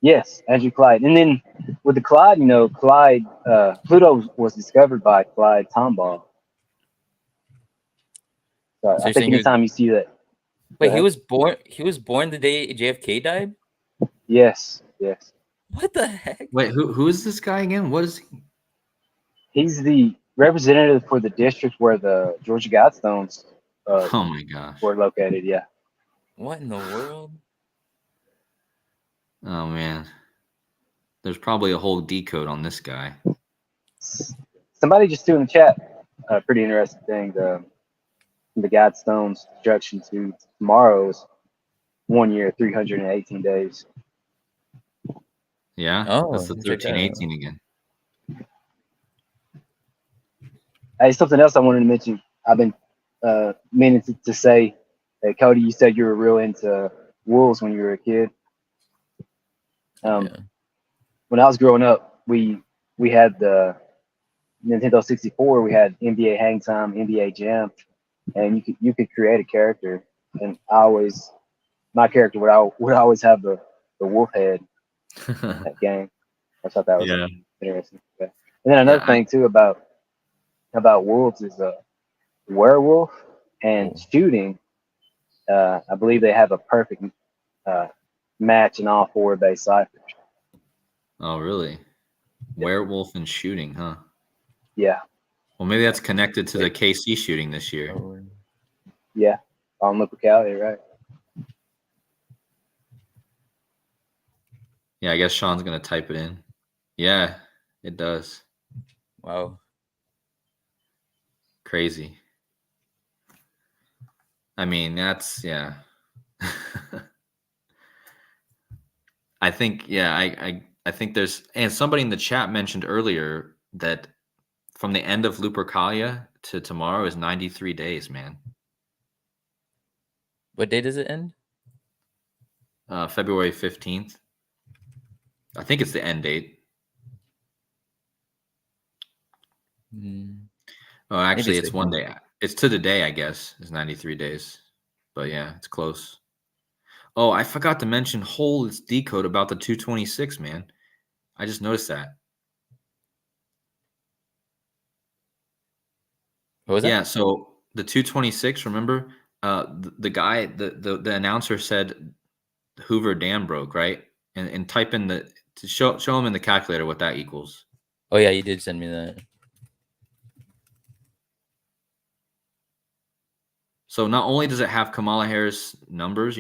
Yes, Andrew Clyde. And then with the Clyde, you know, Pluto was discovered by Clyde Tombaugh. So I think anytime you see that. Wait, he was born the day JFK died? Yes. What the heck? Wait, who is this guy again? What is he? He's the representative for the district where the Georgia Guidestones oh my gosh, were located. Yeah. What in the world? Oh man, there's probably a whole decode on this guy. Somebody just threw in the chat a pretty interesting thing. The Guidestones instruction to tomorrow is 1 year, 318 days. Yeah, Oh, that's the check that out. 1318 again. Hey, something else I wanted to mention. I've been meaning to say that, Cody, you said you were real into wolves when you were a kid. Yeah. When I was growing up, we had the Nintendo 64. We had NBA Hang Time, NBA Jam, and you could create a character. And my character would always have the wolf head in that game. I thought that was Yeah. interesting. Yeah. And then another thing too about wolves is werewolf and shooting. I believe they have a perfect match in all four base ciphers. Oh, really? Werewolf and shooting, huh? Yeah. Well, maybe that's connected to the KC shooting this year. Yeah. On locality, right? Yeah, I guess Sean's gonna type it in. Yeah, it does. Wow. Crazy. I mean, that's yeah. I think I think there's, and somebody in the chat mentioned earlier that from the end of Lupercalia to tomorrow is 93 days, man. What day does it end? February 15th. I think it's the end date. Oh, actually, it's one day. It's to the day, I guess. It's 93 days. But yeah, it's close. Oh, I forgot to mention Hole's decode about the 226, man. I just noticed that. What was that? Yeah, so the 226, remember? The guy, the announcer said Hoover Dam broke, right? And type in to show him in the calculator what that equals. Oh yeah, you did send me that. So not only does it have Kamala Harris numbers,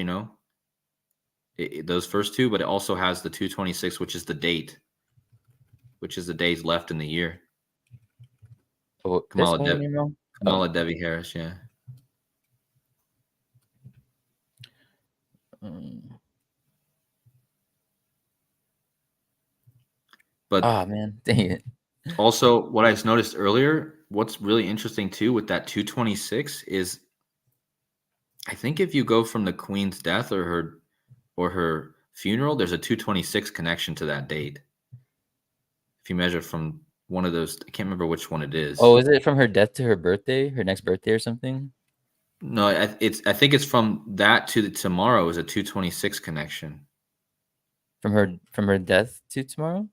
those first two, but it also has the 226, which is the date, which is the days left in the year. Oh, Kamala Devi Harris, yeah. But oh man, dang it. Also, what I noticed earlier, what's really interesting too with that 226 is, I think if you go from the Queen's death or her funeral, there's a 226 connection to that date. If you measure from one of those, I can't remember which one it is. Oh, is it from her death to her birthday, her next birthday or something? No, I think it's from that to tomorrow is a 226 connection. From her death to tomorrow?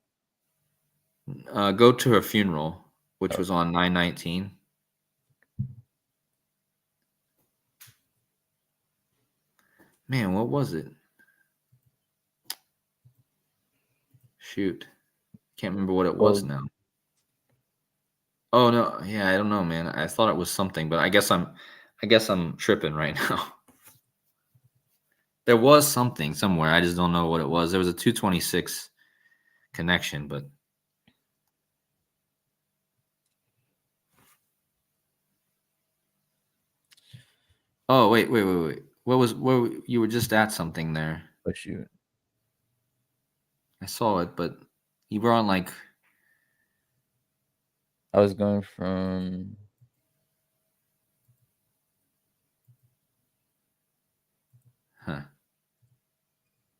Go to her funeral, which was on 9/19. Man, what was it? Shoot. Can't remember what it was now. Oh no, yeah, I don't know, man. I thought it was something, but I guess I'm tripping right now. There was something somewhere. I just don't know what it was. There was a 226 connection, but oh wait. What you were just at something there. Oh shoot. I saw it, but you were on like I was going from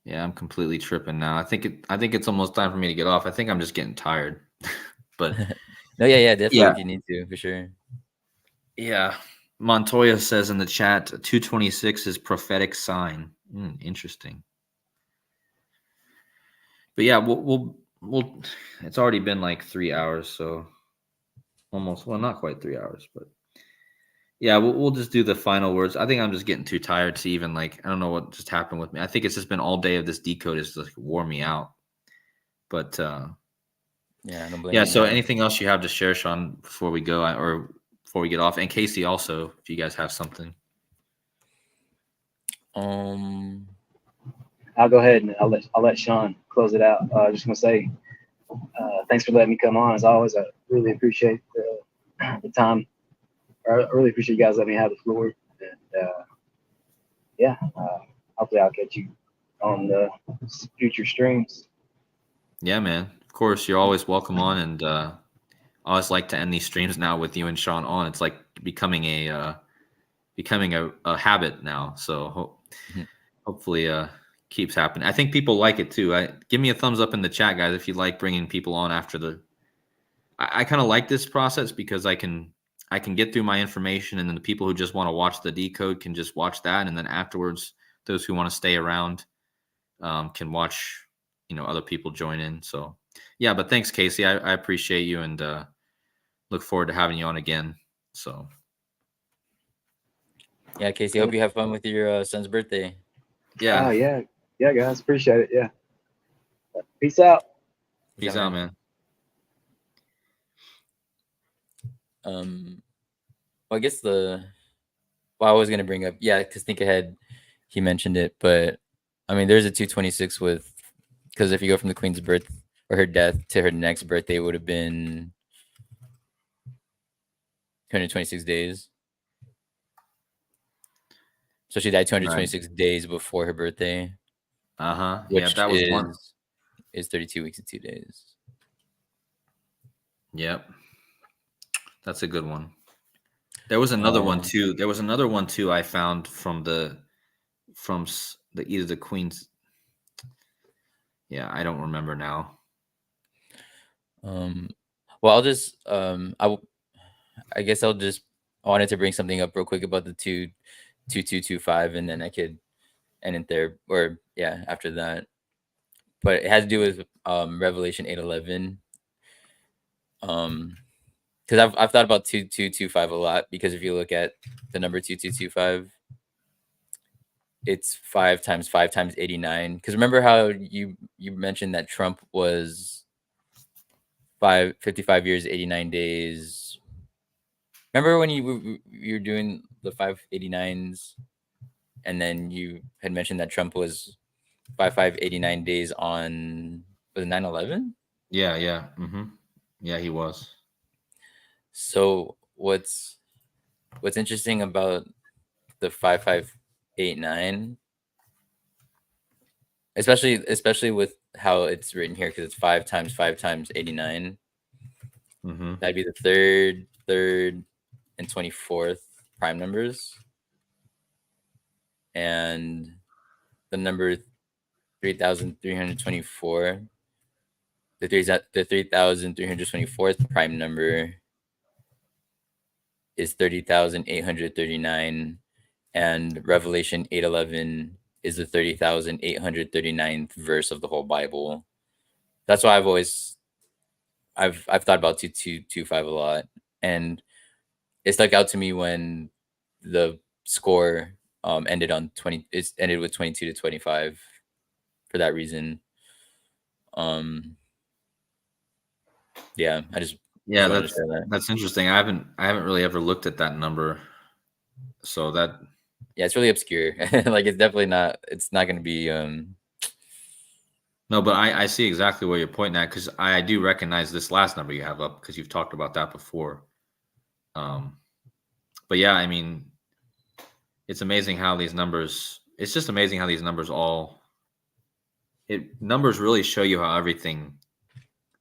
Yeah, I'm completely tripping now. I think it's almost time for me to get off. I think I'm just getting tired. But no, yeah, definitely if you need to, for sure. Yeah. Montoya says in the chat, 226 is prophetic sign. Interesting. But yeah, we'll it's already been like 3 hours, so almost, well, not quite 3 hours, but yeah, we'll just do the final words. I think I'm just getting too tired to even I don't know what just happened with me. I think it's just been all day of this decode is just wore me out. But yeah, I don't blame yeah. you. So anything else you have to share, Sean, before we go, or before we get off? And Casey also, if you guys have something. I'll go ahead and I'll let Sean close it out. Just gonna say, thanks for letting me come on. As always, I really appreciate the time. I really appreciate you guys letting me have the floor. And yeah, I'll hopefully I'll catch you on the future streams. Yeah, man. Of course, you're always welcome on, and I always like to end these streams now with you and Sean on. It's like becoming a habit now. So hopefully keeps happening. I think people like it too. Give me a thumbs up in the chat, guys, if you like bringing people on after the. I kind of like this process because I can get through my information, and then the people who just want to watch the decode can just watch that, and then afterwards, those who want to stay around can watch, other people join in. So yeah, but thanks, Casey. I appreciate you, and look forward to having you on again. So yeah, Casey, hope you have fun with your son's birthday. Yeah. Oh yeah, guys, appreciate it. Yeah. Peace out. Peace out, man. Well, I guess I was gonna bring up, because Think Ahead, he mentioned it, but I mean, there's a 226 because if you go from the Queen's birth or her death to her next birthday, it would have been 226 days. So she died 226 days before her birthday. Yeah, that was one. Is 32 weeks and 2 days. Yep. That's a good one. There was another one too. I found from either the Queen's. Yeah, I don't remember now. Well, I'll just I guess I wanted to bring something up real quick about the 2225, and then I could end it there, or after that. But it has to do with Revelation 8:11. Because I've thought about 2225 a lot, because if you look at the number 2225, it's 5 times 5 times 89. Because remember how you mentioned that Trump was 55 years, 89 days. Remember when you were doing the 589s, and then you had mentioned that Trump was 589 days on, was it 9/11? Yeah. Yeah, he was. So what's interesting about the 5589, especially with how it's written here, because it's 5 times 5 times 89. That'd be the third, and 24th prime numbers, and the number 3,324. The 3,324th prime number is 30,839, and Revelation 8:11 is the 30,839th verse of the whole Bible. That's why I've thought about 2225 a lot, and it stuck out to me when the score ended on 20. It ended with 22-25 for that reason. That's interesting. I haven't really ever looked at that number, so that it's really obscure. Like, it's definitely not. It's not going to be. No, but I see exactly where you're pointing at, because I do recognize this last number you have up, because you've talked about that before. But yeah, I mean, it's amazing how these numbers. It's just amazing how these numbers numbers really show you how everything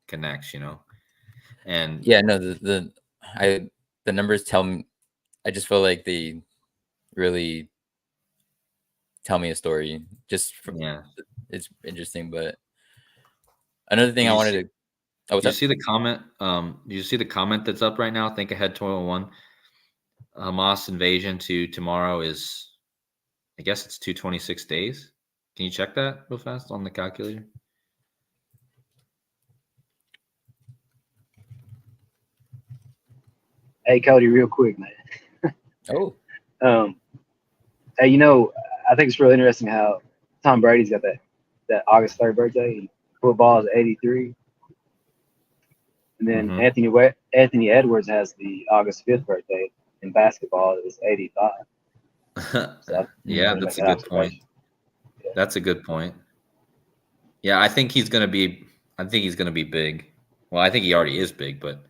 connects, And the numbers tell me. I just feel like they really tell me a story. Just it's interesting. But another thing I wanted to. You see the comment? You see the comment that's up right now? Think Ahead 1201. Hamas invasion to tomorrow is, I guess it's 226 days. Can you check that real fast on the calculator? Hey, Cody, real quick, man. Oh. Hey, I think it's really interesting how Tom Brady's got that August 3rd birthday. Football is 83. And then Anthony Edwards has the August 5th birthday, and basketball is 85. So that's a good point. Yeah. That's a good point. Yeah, I think he's gonna be big. Well, I think he already is big, but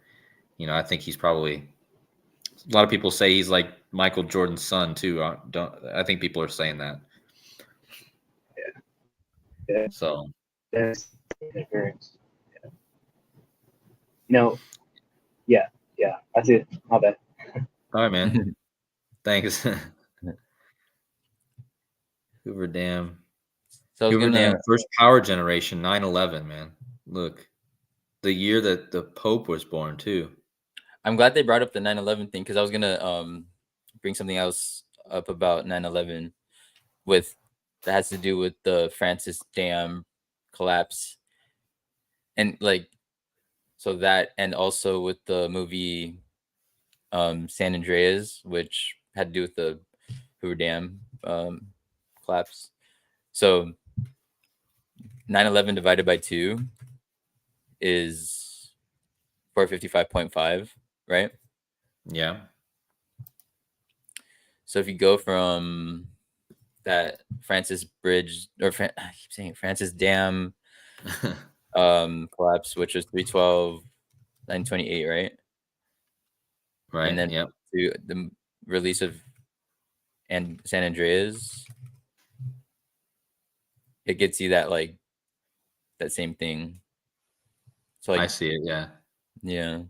I think he's probably. A lot of people say he's like Michael Jordan's son too. I think people are saying that. So That's interference. No, yeah, that's it. My bad. all right, man. Thanks. Hoover Dam. So I was Hoover Dam gonna. first power generation 9/11, man. Look, the year that the Pope was born too. I'm glad they brought up the 9/11 thing because I was gonna bring something else up about 9/11 with that has to do with the Francis Dam collapse and like so that and also with the movie San Andreas, which had to do with the Hoover Dam collapse. So 9/11 divided by 2 is 455.5, right? Yeah. So if you go from that Francis Bridge or I keep saying Francis Dam collapse, which was 312 928, right? And Right. then Yep. to the release of and San Andreas, it gets you that like that same thing. So I like see it. Yeah. yeah,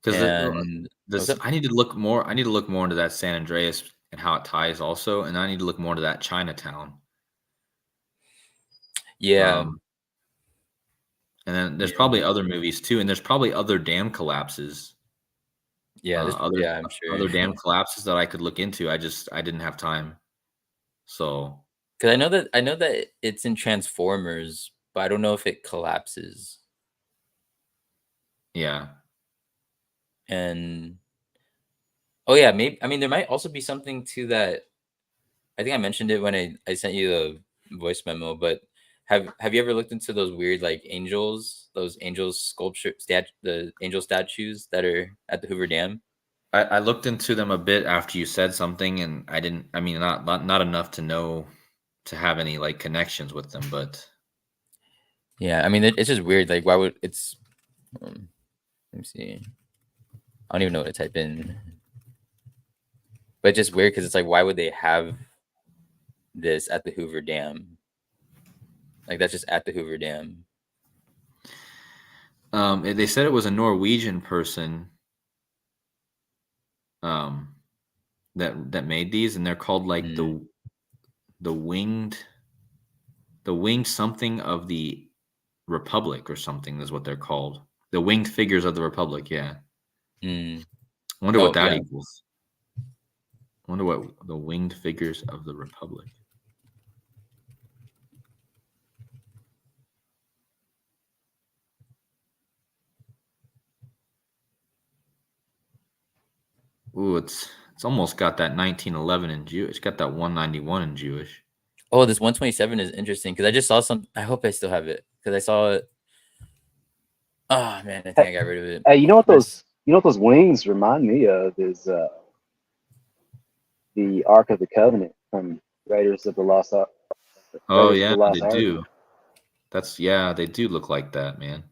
Because and what's this, up? I need to look more. I need to look more into that San Andreas and how it ties also, and I need to look more into that Chinatown. Yeah, And then there's yeah, probably other movies too, and there's probably other dam collapses, yeah. This other yeah, I'm sure. other dam collapses that I could look into. I didn't have time. So Because I know that it's in Transformers, but I don't know if it collapses. yeah, And oh yeah, maybe I mean there might also be something to that. I think I mentioned it when I sent you the voice memo, but have you ever looked into those weird like angels, those angels the angel statues that are at the Hoover Dam? I looked into them a bit after you said something, and I didn't. I mean, not enough to know to have any like connections with them, but Yeah, I mean it's just weird. Like why would it's let me see. I don't even know what to type in. But it's just weird because it's like why would they have this at the Hoover Dam? Like that's just at the Hoover Dam. they said it was a Norwegian person um, that made these, and they're called like Mm, the winged the winged something of the Republic or something is what they're called. The winged figures of the Republic. Yeah. mm. Wonder what Oh that yeah. equals. Wonder what the winged figures of the Republic. Ooh, it's almost got that 1911 in Jewish. It's got that 191 in Jewish. Oh, this 127 is interesting because I just saw some. I hope I still have it because I saw it. Oh man, I think I got rid of it. Hey, you know what That's those wings remind me of is the Ark of the Covenant from Oh Raiders of yeah, the Lost they Ark. do. Yeah, they do look like that, man.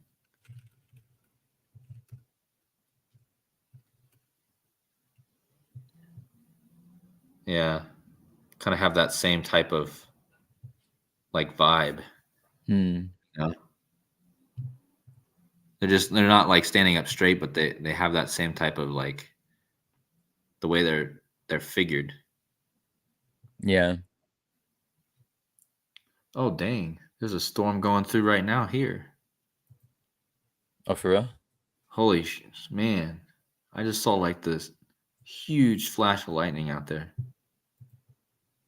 Yeah, kind of have that same type of like vibe. hmm. You know? They're not like standing up straight, but they have that same type of like the way they're figured. Yeah. Oh dang, there's a storm going through right now here. Oh, for real? Holy man, I just saw like this huge flash of lightning out there.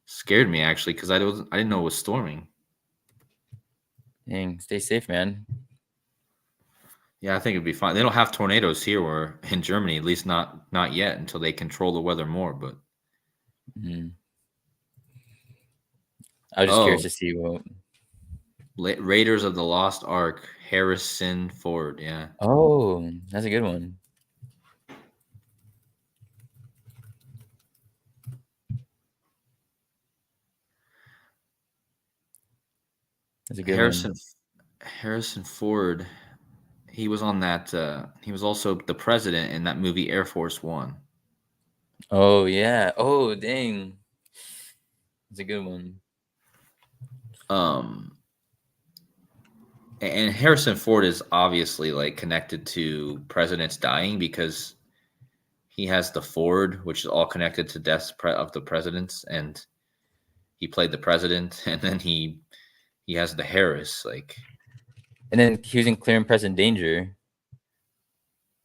Scared me actually because I didn't know it was storming. Dang, stay safe, man. Yeah, I think it'd be fine. They don't have tornadoes here or in Germany, at least not yet until they control the weather more. But Hmm. I was just curious oh, to see what. Raiders of the Lost Ark, Harrison Ford. Yeah, Oh, that's a good one. That's a good one. Harrison Ford. He was on that. He was also the president in that movie Air Force One. Oh yeah. Oh dang, that's a good one. And Harrison Ford is obviously like connected to presidents dying because he has the Ford, which is all connected to deaths of the presidents, and he played the president, and then he has the Harris, like, And then he was in Clear and Present Danger,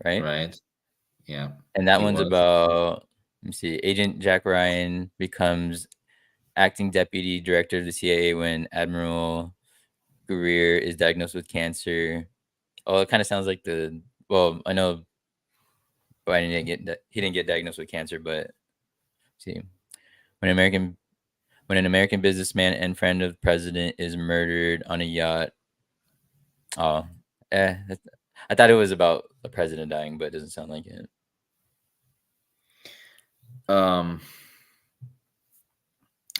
right? right? Yeah, And that he one's was. about, let me see, Agent Jack Ryan becomes acting deputy director of the CIA when Admiral Greer is diagnosed with cancer. Oh, it kind of sounds like well, I know Biden he didn't get diagnosed with cancer, but see, when American when an American businessman and friend of the president is murdered on a yacht. Oh, I thought it was about a president dying, but it doesn't sound like it.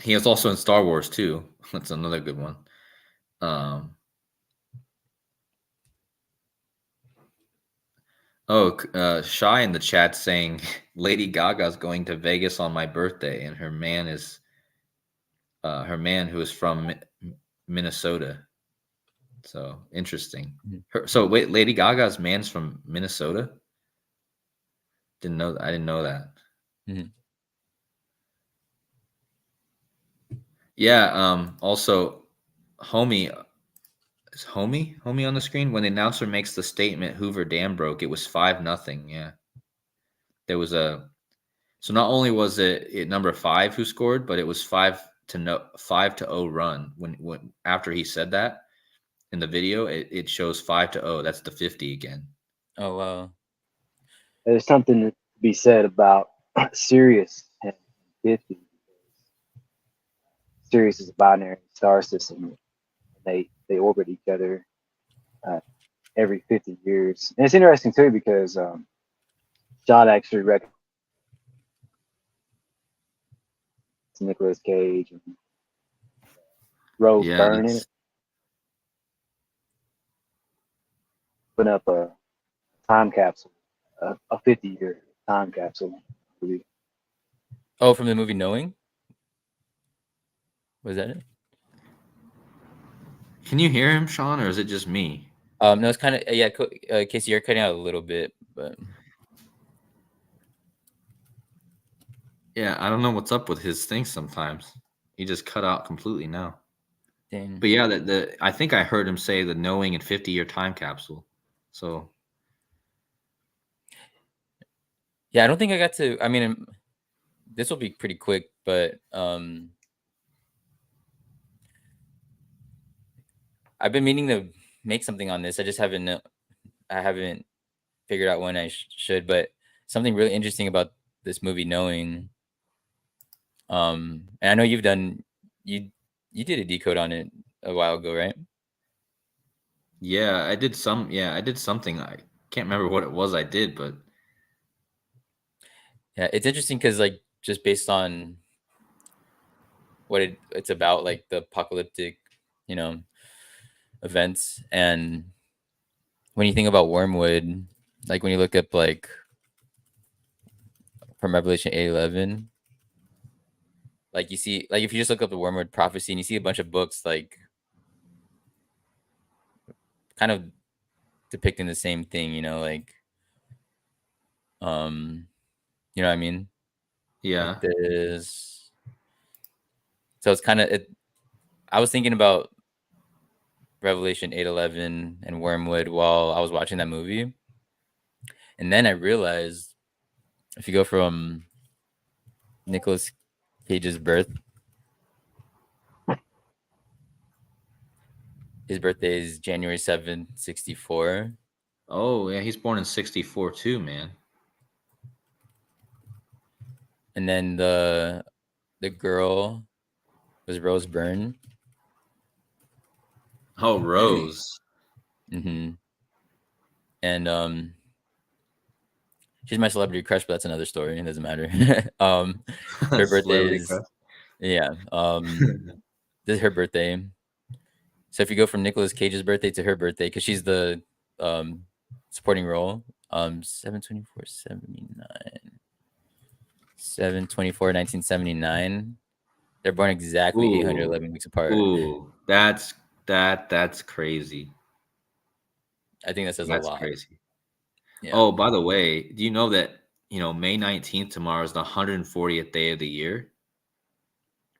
He was also in Star Wars too. That's another good one. Shy in the chat saying Lady Gaga's going to Vegas on my birthday, and her man who is from Minnesota. So interesting. So wait, Lady Gaga's man's from Minnesota? I didn't know that. Mm-hmm. Yeah. Also, homie on the screen. When the announcer makes the statement, "Hoover Dam broke," it was 5-0. Yeah. There was so not only was it number 5 who scored, but it was 5-0 run. When after he said that in the video, it shows 5-0. That's the 50 again. Oh wow. There's something to be said about Sirius and 50. Sirius is a binary star system. They orbit each other every 50 years, and it's interesting too because John actually recognized Nicolas Cage and Rose Byrne in it. Put up a time capsule, a 50-year time capsule. Oh, from the movie Knowing? Was that it? Can you hear him, Sean, or is it just me? No, it's kind of Casey, you're cutting out a little bit, but yeah, I don't know what's up with his thing. Sometimes he just cut out completely now. dang. But yeah, I think I heard him say the Knowing and 50-year time capsule. So Yeah, I don't think I got to. I mean, this will be pretty quick, but I've been meaning to make something on this. I just haven't figured out when I should. But something really interesting about this movie, Knowing. And I know you did a decode on it a while ago, right? yeah, I did something. I can't remember what it was I did, but yeah, it's interesting because like just based on what it's about, like the apocalyptic, events, and when you think about Wormwood, like when you look up like from Revelation 8:11, like you see, like if you just look up the Wormwood prophecy and you see a bunch of books like kind of depicting the same thing, like you know what I mean? yeah. Like this. So it's kind of I was thinking about Revelation 8:11 and Wormwood while I was watching that movie. And then I realized if you go from Nicolas Cage's birth, his birthday is January 7th, 64. Oh yeah, he's born in 64 too, man. And then the girl was Rose Byrne. Oh, Rose. Mm-hmm. And she's my celebrity crush, but that's another story. It doesn't matter. Her birthday is crush. Yeah. This is her birthday. So if you go from Nicolas Cage's birthday to her birthday, because she's the supporting role, 7/24/79. 7/24/1979. They're born exactly Ooh, 811 weeks apart. ooh, that's crazy. I think that says a That's lot. crazy. Yeah. Oh, by the way, do you know that May 19th tomorrow is the 140th day of the year,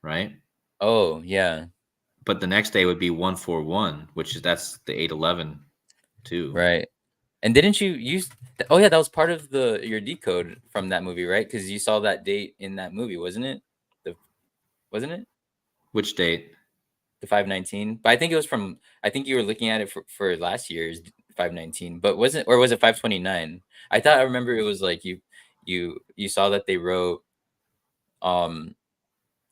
right? Oh, yeah. But the next day would be 141, that's the 811 too. Right. And didn't you use? Oh yeah, that was part of your decode from that movie, right? Because you saw that date in that movie, wasn't it? Wasn't it Which date? the 519? But I think it was from. I think you were looking at it for last year's 519, but wasn't, or was it 529? I remember it was like you saw that they wrote um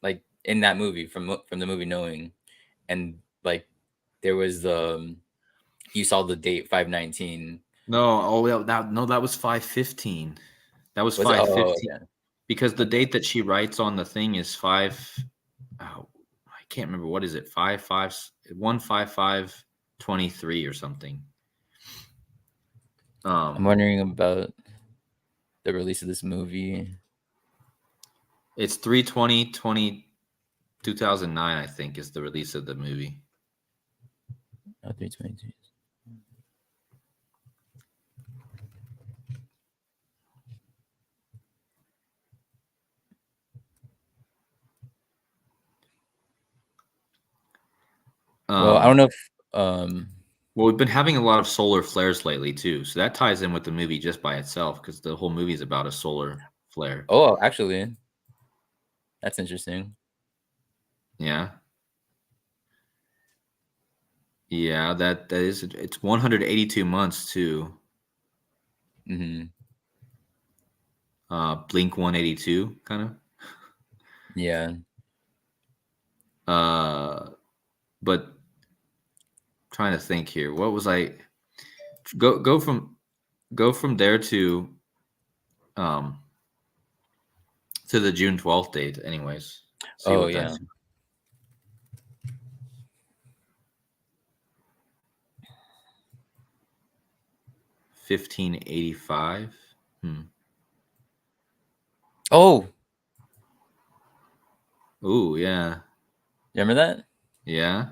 like in that movie from the movie Knowing, and like there was you saw the date 519. No, oh yeah, that was 515. That was Was it? Oh 515 yeah. because the Okay. date that she writes on the thing is oh, I can't remember, what is it? 15523 or something. I'm wondering about the release of this movie. It's 3/20/2009, I think, is the release of the movie. Oh, 322. Well, I don't know if Well, we've been having a lot of solar flares lately too, so that ties in with the movie just by itself because the whole movie is about a solar flare. oh, actually, that's interesting. Yeah, yeah, that is, it's 182 months too. Mm-hmm. Blink 182 kind of. Yeah. But trying to think here, what was I go from there um to the June 12th date, anyways. See Oh what yeah. that's. 1585. Oh, Ooh, yeah, you remember that? yeah.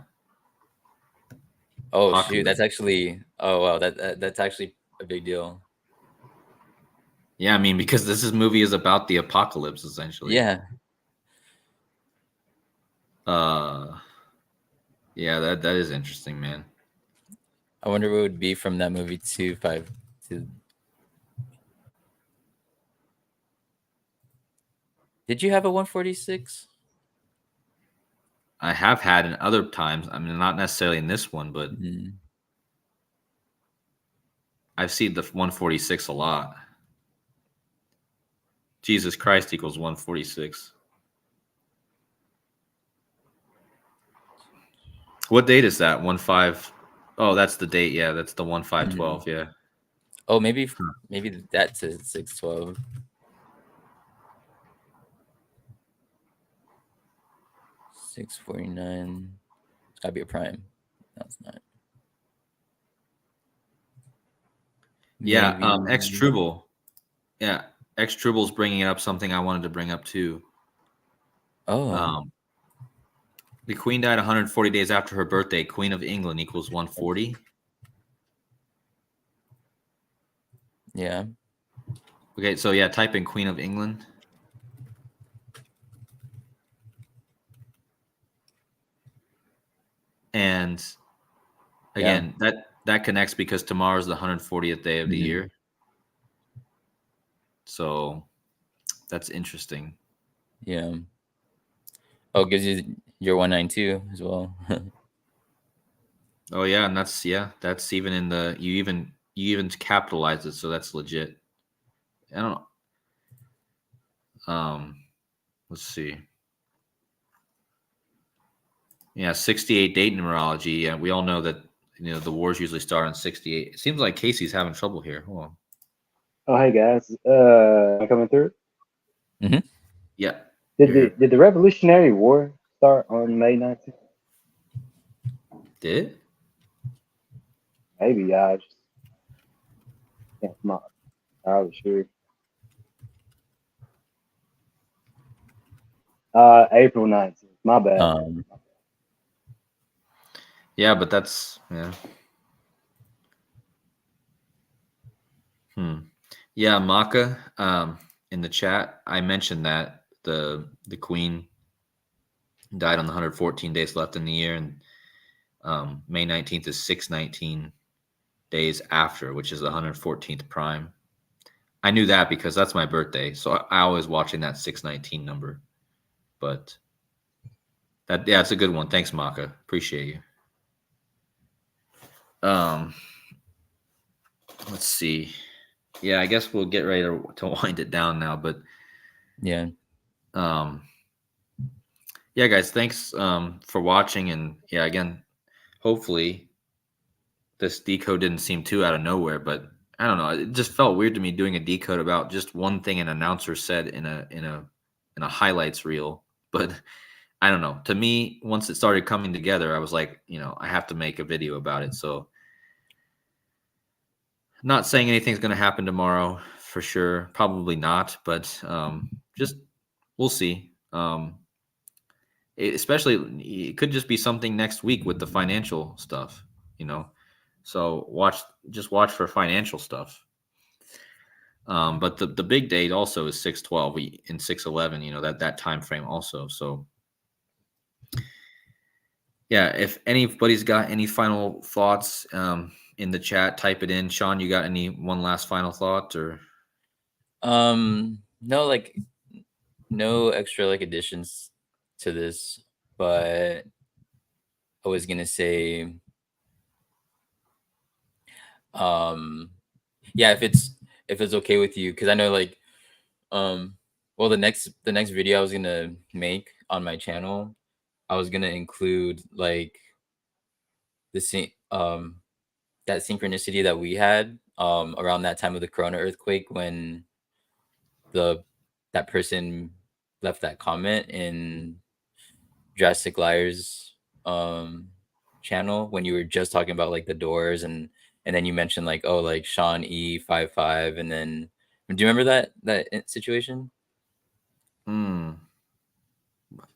Oh shoot, that's Apocalypse. actually. Oh wow, that's actually a big deal. Yeah, I mean, because this movie is about the apocalypse essentially. Yeah. Uh, yeah, that is interesting, man. I wonder what it would be from that movie to five to. Did you have a 146? I have had in other times. I mean, not necessarily in this one, but Mm-hmm. I've seen the 146 a lot. Jesus Christ equals 146. What date is that? 15. Oh, that's the date. Yeah, that's the 1512. Yeah. Oh, maybe that's a 612. 649. It's gotta be a prime. No, it's not. Yeah. Maybe. X Trouble. Yeah, X Trouble's bringing up something I wanted to bring up too. Oh, Um, the Queen died 140 days after her birthday. Queen of England equals 140. yeah. Okay, so yeah, type in Queen of England. And Yeah. again, that connects because tomorrow's the 140th day of the Mhm. year. So that's interesting. Yeah. Oh, it gives you your 192 as well. Oh yeah, and that's even in the you even capitalize it, so that's legit. I don't let's see. Yeah, 68 date numerology. Yeah, we all know that the wars usually start on 68. It seems like Casey's having trouble here. Hold on. Oh, hey guys, am I coming through? Hmm. Yeah, Did you're the here. did the Revolutionary War start on May 19th? Did it? Maybe I just can't come up. I was sure. April 19th. My bad. Yeah, but that's yeah, Maka. In the chat, I mentioned that the Queen died on the 114 days left in the year, and May 19th is 619 days after, which is the 114th prime. I knew that because that's my birthday, so I always watching that 619 number. But it's a good one. Thanks, Maka. Appreciate you. Let's see. Yeah, I guess we'll get ready to wind it down now. But yeah, guys, thanks for watching, and again, hopefully this decode didn't seem too out of nowhere, but I don't know. It just felt weird to me doing a decode about just one thing an announcer said in a highlights reel. But I don't know. To me, once it started coming together, I was like, I have to make a video about it. So, not saying anything's going to happen tomorrow for sure. Probably not, but just we'll see. Especially, it could just be something next week with the financial stuff, So watch for financial stuff. But the big date also is 6/12 and 6/11. That time frame also. So yeah, if anybody's got any final thoughts in the chat, type it in. Sean, you got one last final thought or? No, like no extra like additions to this, but I was gonna say, yeah, if it's okay with you, because I know like, well, the next video I was gonna make on my channel, I was gonna include like the that synchronicity that we had around that time of the Corona earthquake when that person left that comment in Drastic Liars channel when you were just talking about like the Doors, and then you mentioned like, oh, like Sean E55, and then do you remember that situation?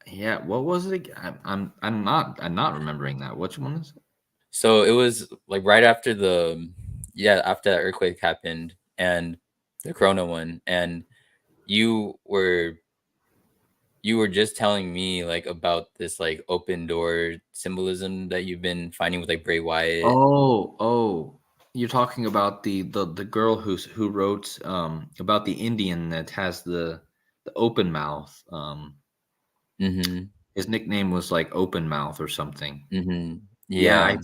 Yeah, what was it again? I'm not remembering that. Which one is it? So it was like right after after that earthquake happened and the Corona one, and you were just telling me like about this like open door symbolism that you've been finding with like Bray Wyatt. Oh, you're talking about the girl who wrote about the Indian that has the open mouth. His nickname was like Open Mouth or something. Yeah.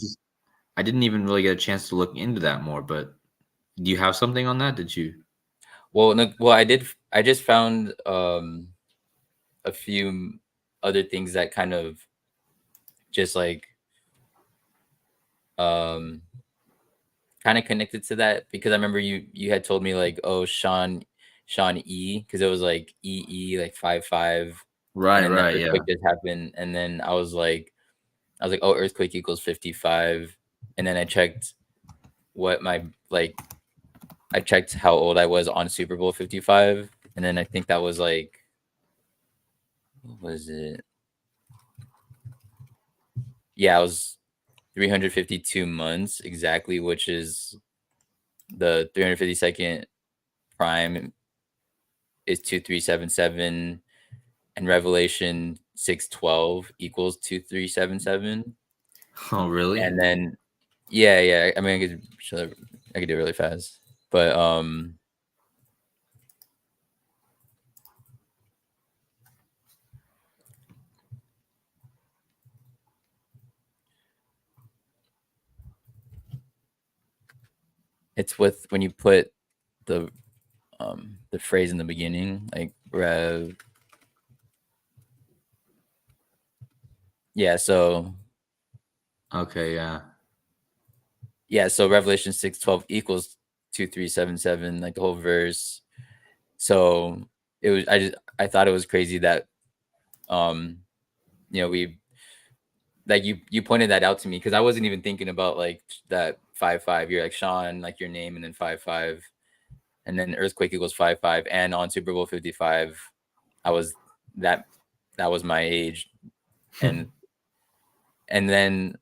I didn't even really get a chance to look into that more, but do you have something on that? Did you? Well, no, well, I did. I just found a few other things that kind of just like kind of connected to that, because I remember you had told me like, oh, Sean E, because it was like like 55, Right, and then right, that earthquake just happened, and then I was like, oh, earthquake equals 55, and then I checked what I checked how old I was on Super Bowl 55, and then I think that was like, what was it? Yeah, I was 352 months exactly, which is the 352nd prime is 2377, and Revelation 6:12 equals 2377. Oh, really? And then yeah. I mean, I could do it really fast, but it's with when you put the phrase in the beginning, like Rev. Yeah, so Okay, yeah, so Revelation 6:12 equals 2377, like the whole verse. So it was I thought it was crazy that we like you pointed that out to me, because I wasn't even thinking about like that 55. You're like, Sean, like your name, and then 55, and then earthquake equals 55, and on Super Bowl 55, I was that that was my age. And then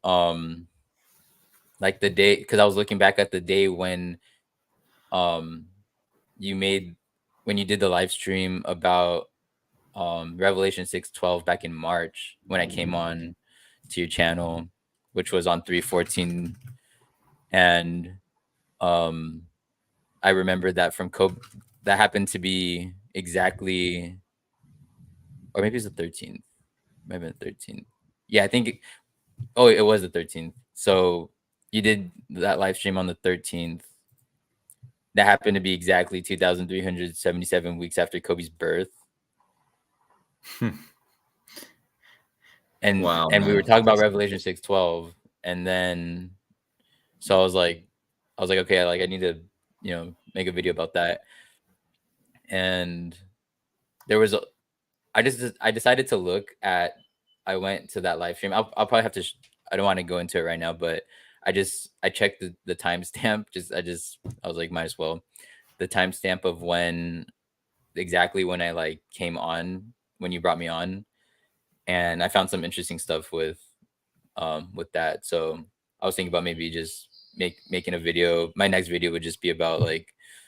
like the day, because I was looking back at the day when you did the live stream about Revelation 6:12 back in March, when I came on to your channel, which was on 3:14. And I remember that from Kobe, that happened to be exactly, or maybe it's the 13th. Maybe the 13th. Yeah, I think it was the 13th. So you did that live stream on the 13th. That happened to be exactly 2,377 weeks after Kobe's birth. And Wow, we man. were talking about Revelation 6:12, and then so I was like, okay, I need to, make a video about that. And there was I decided to look at, I went to that live stream. I'll probably have to I don't want to go into it right now, but I checked the timestamp. I was like, might as well. The timestamp of exactly when I came on, when you brought me on, and I found some interesting stuff with that. So I was thinking about maybe just making a video. My next video would just be about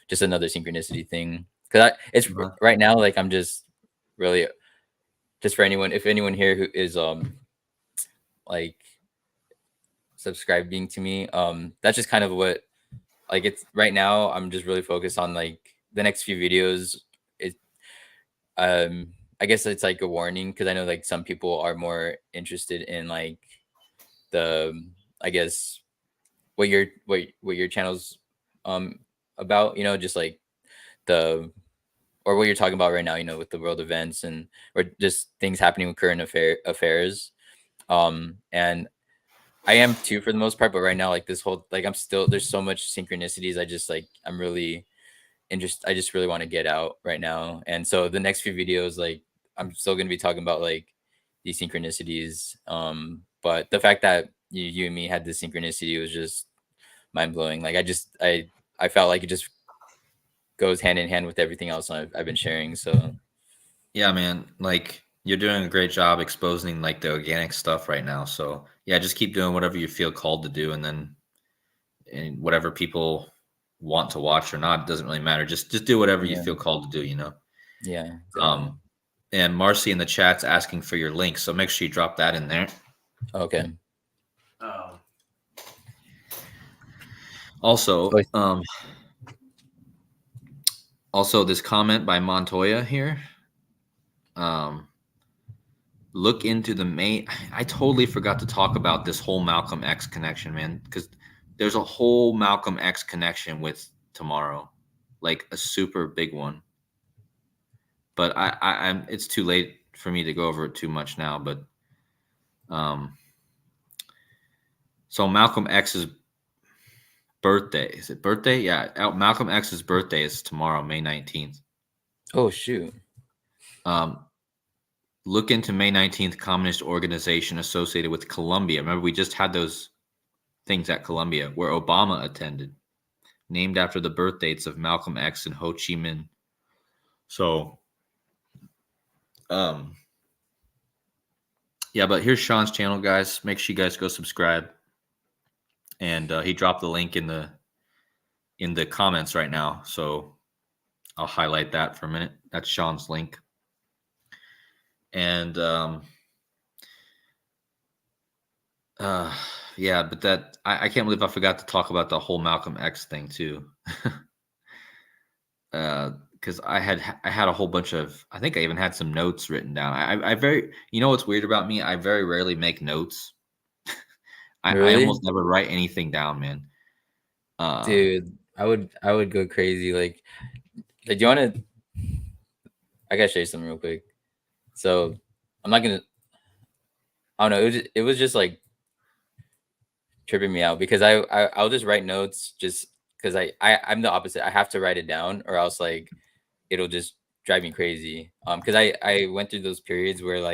just another synchronicity thing, because it's right now, I'm just really, just for anyone, if anyone here who is subscribing to me, that's just kind of what, it's right now. I'm just really focused on the next few videos. It I guess it's a warning, because I know some people are more interested in the, I guess, what your channel's about, just the, or what you're talking about right now, with the world events, and or just things happening with current affairs. And I am too, for the most part, but right now, this whole, I'm still, there's so much synchronicities. I'm really interested. I just really want to get out right now. And so the next few videos, I'm still going to be talking about these synchronicities. But the fact that you and me had this synchronicity was just mind blowing. I felt like it just goes hand in hand with everything else I've been sharing. So yeah, man, you're doing a great job exposing the organic stuff right now. So yeah, just keep doing whatever you feel called to do, and then whatever people want to watch or not, it doesn't really matter. Just do whatever you feel called to do, Yeah, exactly. And Marcy in the chat's asking for your link, so make sure you drop that in there. Okay. Also, this comment by Montoya here. Look into the May. I totally forgot to talk about this whole Malcolm X connection, man, because there's a whole Malcolm X connection with tomorrow, a super big one. But I'm it's too late for me to go over it too much now. But so Malcolm X's birthday, is it birthday? Yeah, Malcolm X's birthday is tomorrow, May 19th. Oh shoot. Look into May 19th Communist Organization associated with Columbia. Remember, we just had those things at Columbia where Obama attended, named after the birth dates of Malcolm X and Ho Chi Minh. So, yeah, but here's Sean's channel, guys. Make sure you guys go subscribe. And he dropped the link in the comments right now. So I'll highlight that for a minute. That's Sean's link. And yeah, but that I can't believe I forgot to talk about the whole Malcolm X thing too. Because I had a whole bunch of, I think I even had some notes written down. I very, what's weird about me? I very rarely make notes. Really? I almost never write anything down, man. Dude, I would go crazy. Do you want to? I gotta show you something real quick. So I'm not gonna. I don't know. It was just tripping me out, because I'll just write notes just because I'm the opposite. I have to write it down, or else it'll just drive me crazy. Because I went through those periods where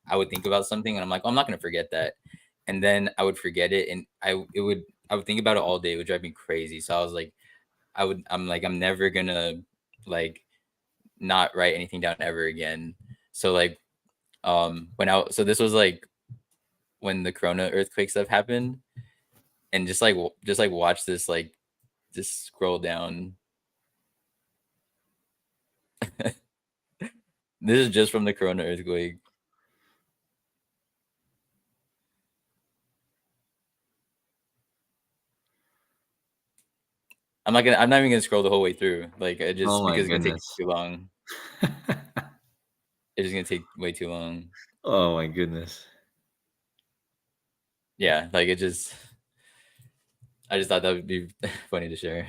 I would think about something and I'm like, oh, I'm not gonna forget that, and then I would forget it, and I would think about it all day. It would drive me crazy. So I was like, I'm never gonna not write anything down ever again. So So this was like when the Corona earthquake stuff happened, and just like watch this, like just scroll down. This is just from the Corona earthquake. I'm not even gonna scroll the whole way through. Like I just Oh my because it's gonna take goodness. too long. It's just gonna take way too long. Oh my goodness. Yeah, like I just thought that would be funny to share.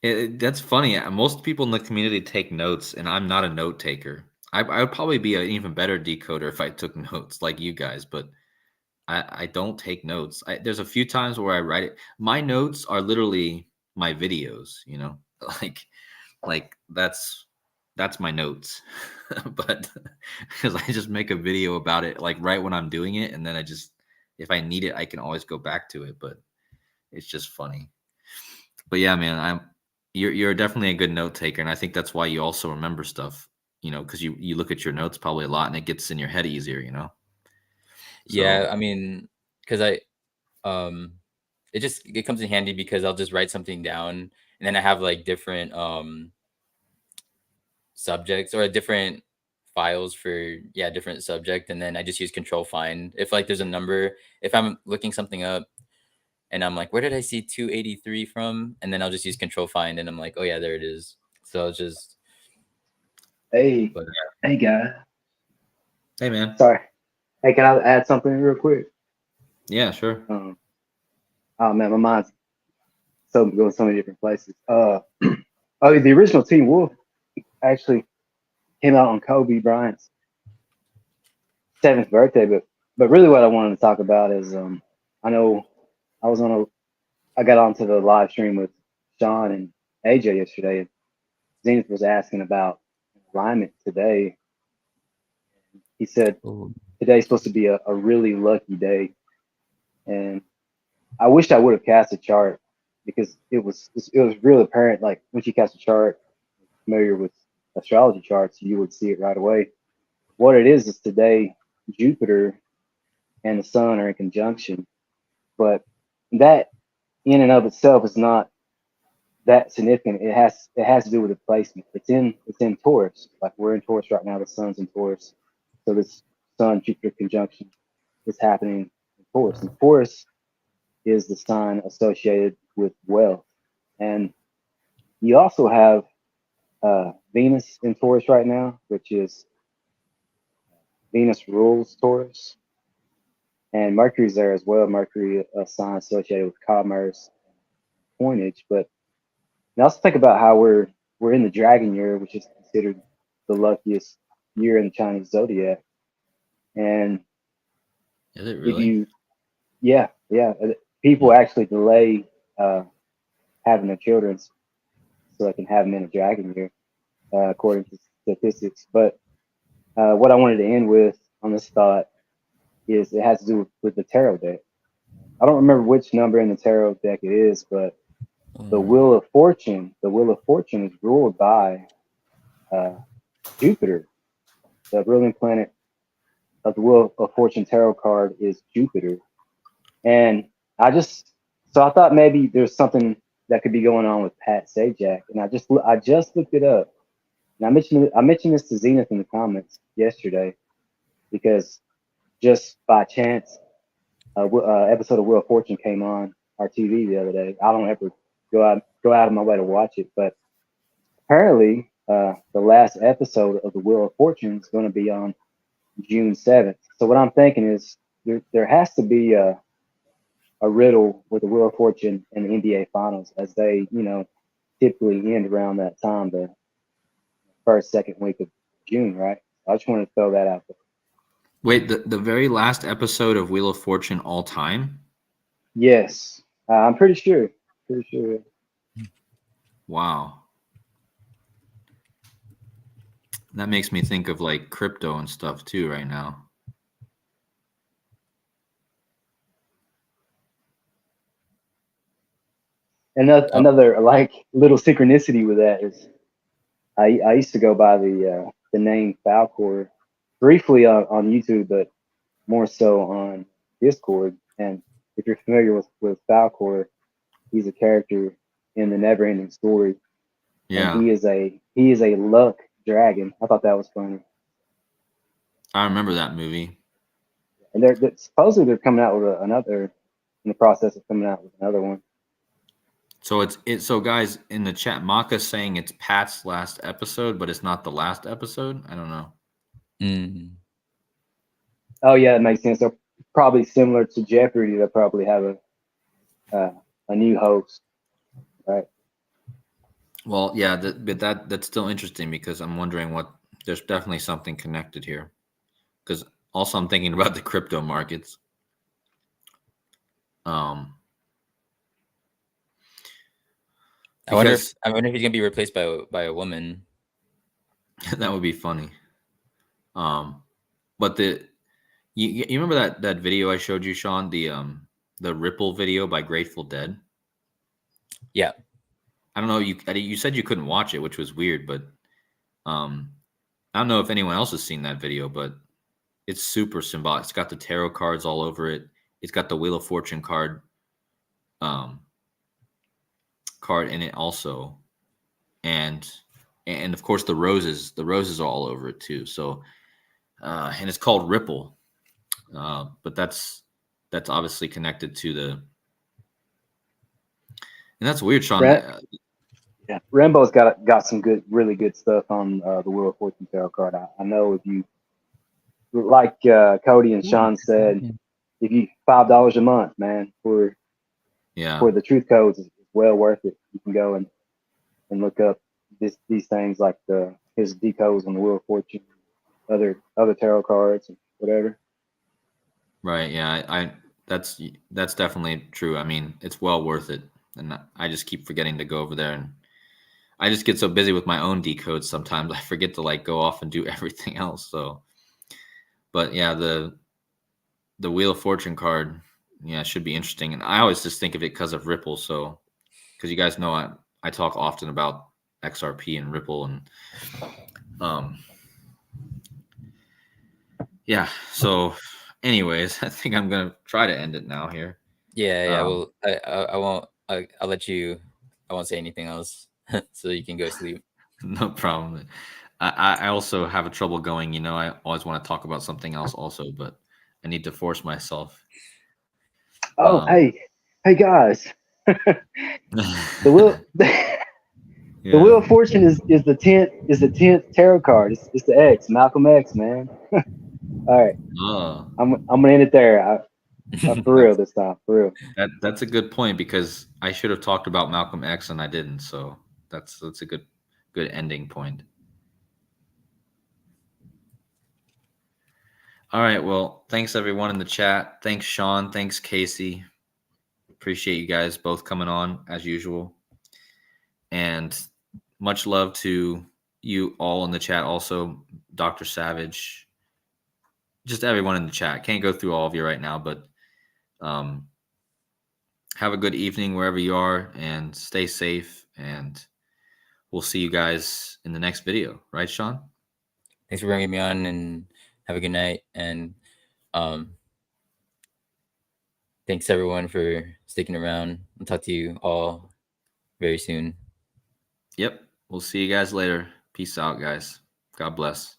That's funny. Most people in the community take notes, and I'm not a note taker. I would probably be an even better decoder if I took notes like you guys, but I don't take notes. There's a few times where I write it. My notes are literally my videos, you know, like that's my notes. But because I just make a video about it like right when I'm doing it, and then I just if I need it, I can always go back to it. But it's just funny. But yeah, man, you're definitely a good note taker, and I think that's why you also remember stuff, you know, because you look at your notes probably a lot, and it gets in your head easier, you know. Yeah, So I mean, because it comes in handy because I'll just write something down, and then I have like different subjects or different files for different subject, and then I just use control find if like there's a number, if I'm looking something up and I'm like, where did I see 283 from? And then I'll just use control find, and I'm like, oh yeah, there it is. So it's just Hey, but hey, guy. hey, man. Sorry. Hey, can I add something real quick? Yeah, sure. Oh man, my mind's going so many different places. The original Teen Wolf actually came out on Kobe Bryant's 7th birthday, but really what I wanted to talk about is I know I got onto the live stream with Sean and AJ yesterday, and Zenith was asking about alignment today. He said today's supposed to be a really lucky day, and I wished I would have cast a chart because it was real apparent. Like once you cast a chart, familiar with astrology charts, you would see it right away. What it is today, Jupiter and the Sun are in conjunction, but that in and of itself is not that significant. It has to do with the placement. It's in Taurus. Like we're in Taurus right now. The Sun's in Taurus, so this Sun Jupiter conjunction is happening in Taurus, and Taurus is the sign associated with wealth. And you also have Venus in Taurus right now, which is Venus rules Taurus, and Mercury's there as well. Mercury, a sign associated with commerce, coinage. But and also think about how we're in the Dragon year, which is considered the luckiest year in the Chinese zodiac. And Is it if really? you, yeah, people actually delay having their children so they can have them in a Dragon year, according to statistics. But what I wanted to end with on this thought is it has to do with the tarot deck. I don't remember which number in the tarot deck it is, but the Wheel of Fortune is ruled by Jupiter. The ruling planet of the Wheel of Fortune tarot card is Jupiter. And I thought maybe there's something that could be going on with Pat Sajak, and I just looked it up. And I mentioned this to Zenith in the comments yesterday because just by chance, episode of Wheel of Fortune came on our TV the other day. I don't ever go out of my way to watch it, but apparently the last episode of the Wheel of Fortune is going to be on June 7th. So what I'm thinking is there has to be a riddle with the Wheel of Fortune and the NBA Finals, as they typically end around that time, the first second week of June, right? I just wanted to throw that out there. Wait, the very last episode of Wheel of Fortune all time? Yes, I'm pretty sure. Pretty sure. Wow. That makes me think of like crypto and stuff too right now. Another like little synchronicity with that is I used to go by the name Falcor briefly on YouTube, but more so on Discord. And if you're familiar with Falcor, he's a character in the Neverending Story, Yeah, and he is a luck dragon. I thought that was funny. I remember that movie. And they're supposedly they're coming out with another, in the process of coming out with another one. So so guys in the chat, Maka's saying it's Pat's last episode, but it's not the last episode. I don't know. Oh yeah, it makes sense. They're probably similar to Jeopardy. They'll probably have a new host, right? Well, yeah, but that's still interesting because I'm wondering there's definitely something connected here. Because also I'm thinking about the crypto markets. I wonder if he's gonna be replaced by a woman. That would be funny. But you remember that video I showed you, Sean, the Ripple video by Grateful Dead? Yeah. I don't know. You said you couldn't watch it, which was weird, but I don't know if anyone else has seen that video, but it's super symbolic. It's got the tarot cards all over it. It's got the Wheel of Fortune card in it also, and of course the roses. The roses are all over it too. So, and it's called Ripple, but that's obviously connected to the. And that's weird, Sean. Yeah, Rambo's got some really good stuff on the Wheel of Fortune tarot card. I know if you, like Cody and Sean said, if you $5 a month, man, for the truth codes, is well worth it. You can go and look up these things like his decodes on the Wheel of Fortune, other tarot cards and whatever. Right. Yeah. That's definitely true. I mean, it's well worth it. And I just keep forgetting to go over there, and I just get so busy with my own decodes sometimes I forget to go off and do everything else. So, but yeah, the Wheel of Fortune card, yeah, should be interesting. And I always just think of it because of Ripple. So, because you guys know I talk often about XRP and Ripple, and yeah. So, anyways, I think I'm gonna try to end it now here. Yeah. Well, I won't. I'll let you. I won't say anything else, so you can go sleep. No problem. I also have a trouble going. I always want to talk about something else also, but I need to force myself. Oh, hey guys. The Wheel of Fortune is the 10th tarot card. It's the X, Malcolm X, man. All right. I'm gonna end it there. For real this time. For real. That's a good point, because I should have talked about Malcolm X and I didn't. So that's a good ending point. All right. Well, thanks everyone in the chat. Thanks, Sean. Thanks, Casey. Appreciate you guys both coming on as usual. And much love to you all in the chat. Also, Dr. Savage, just everyone in the chat. Can't go through all of you right now, but have a good evening wherever you are, and stay safe. And we'll see you guys in the next video. Right, Sean? Thanks for bringing me on, and have a good night. And thanks everyone for sticking around. I'll talk to you all very soon. Yep. We'll see you guys later. Peace out, guys. God bless.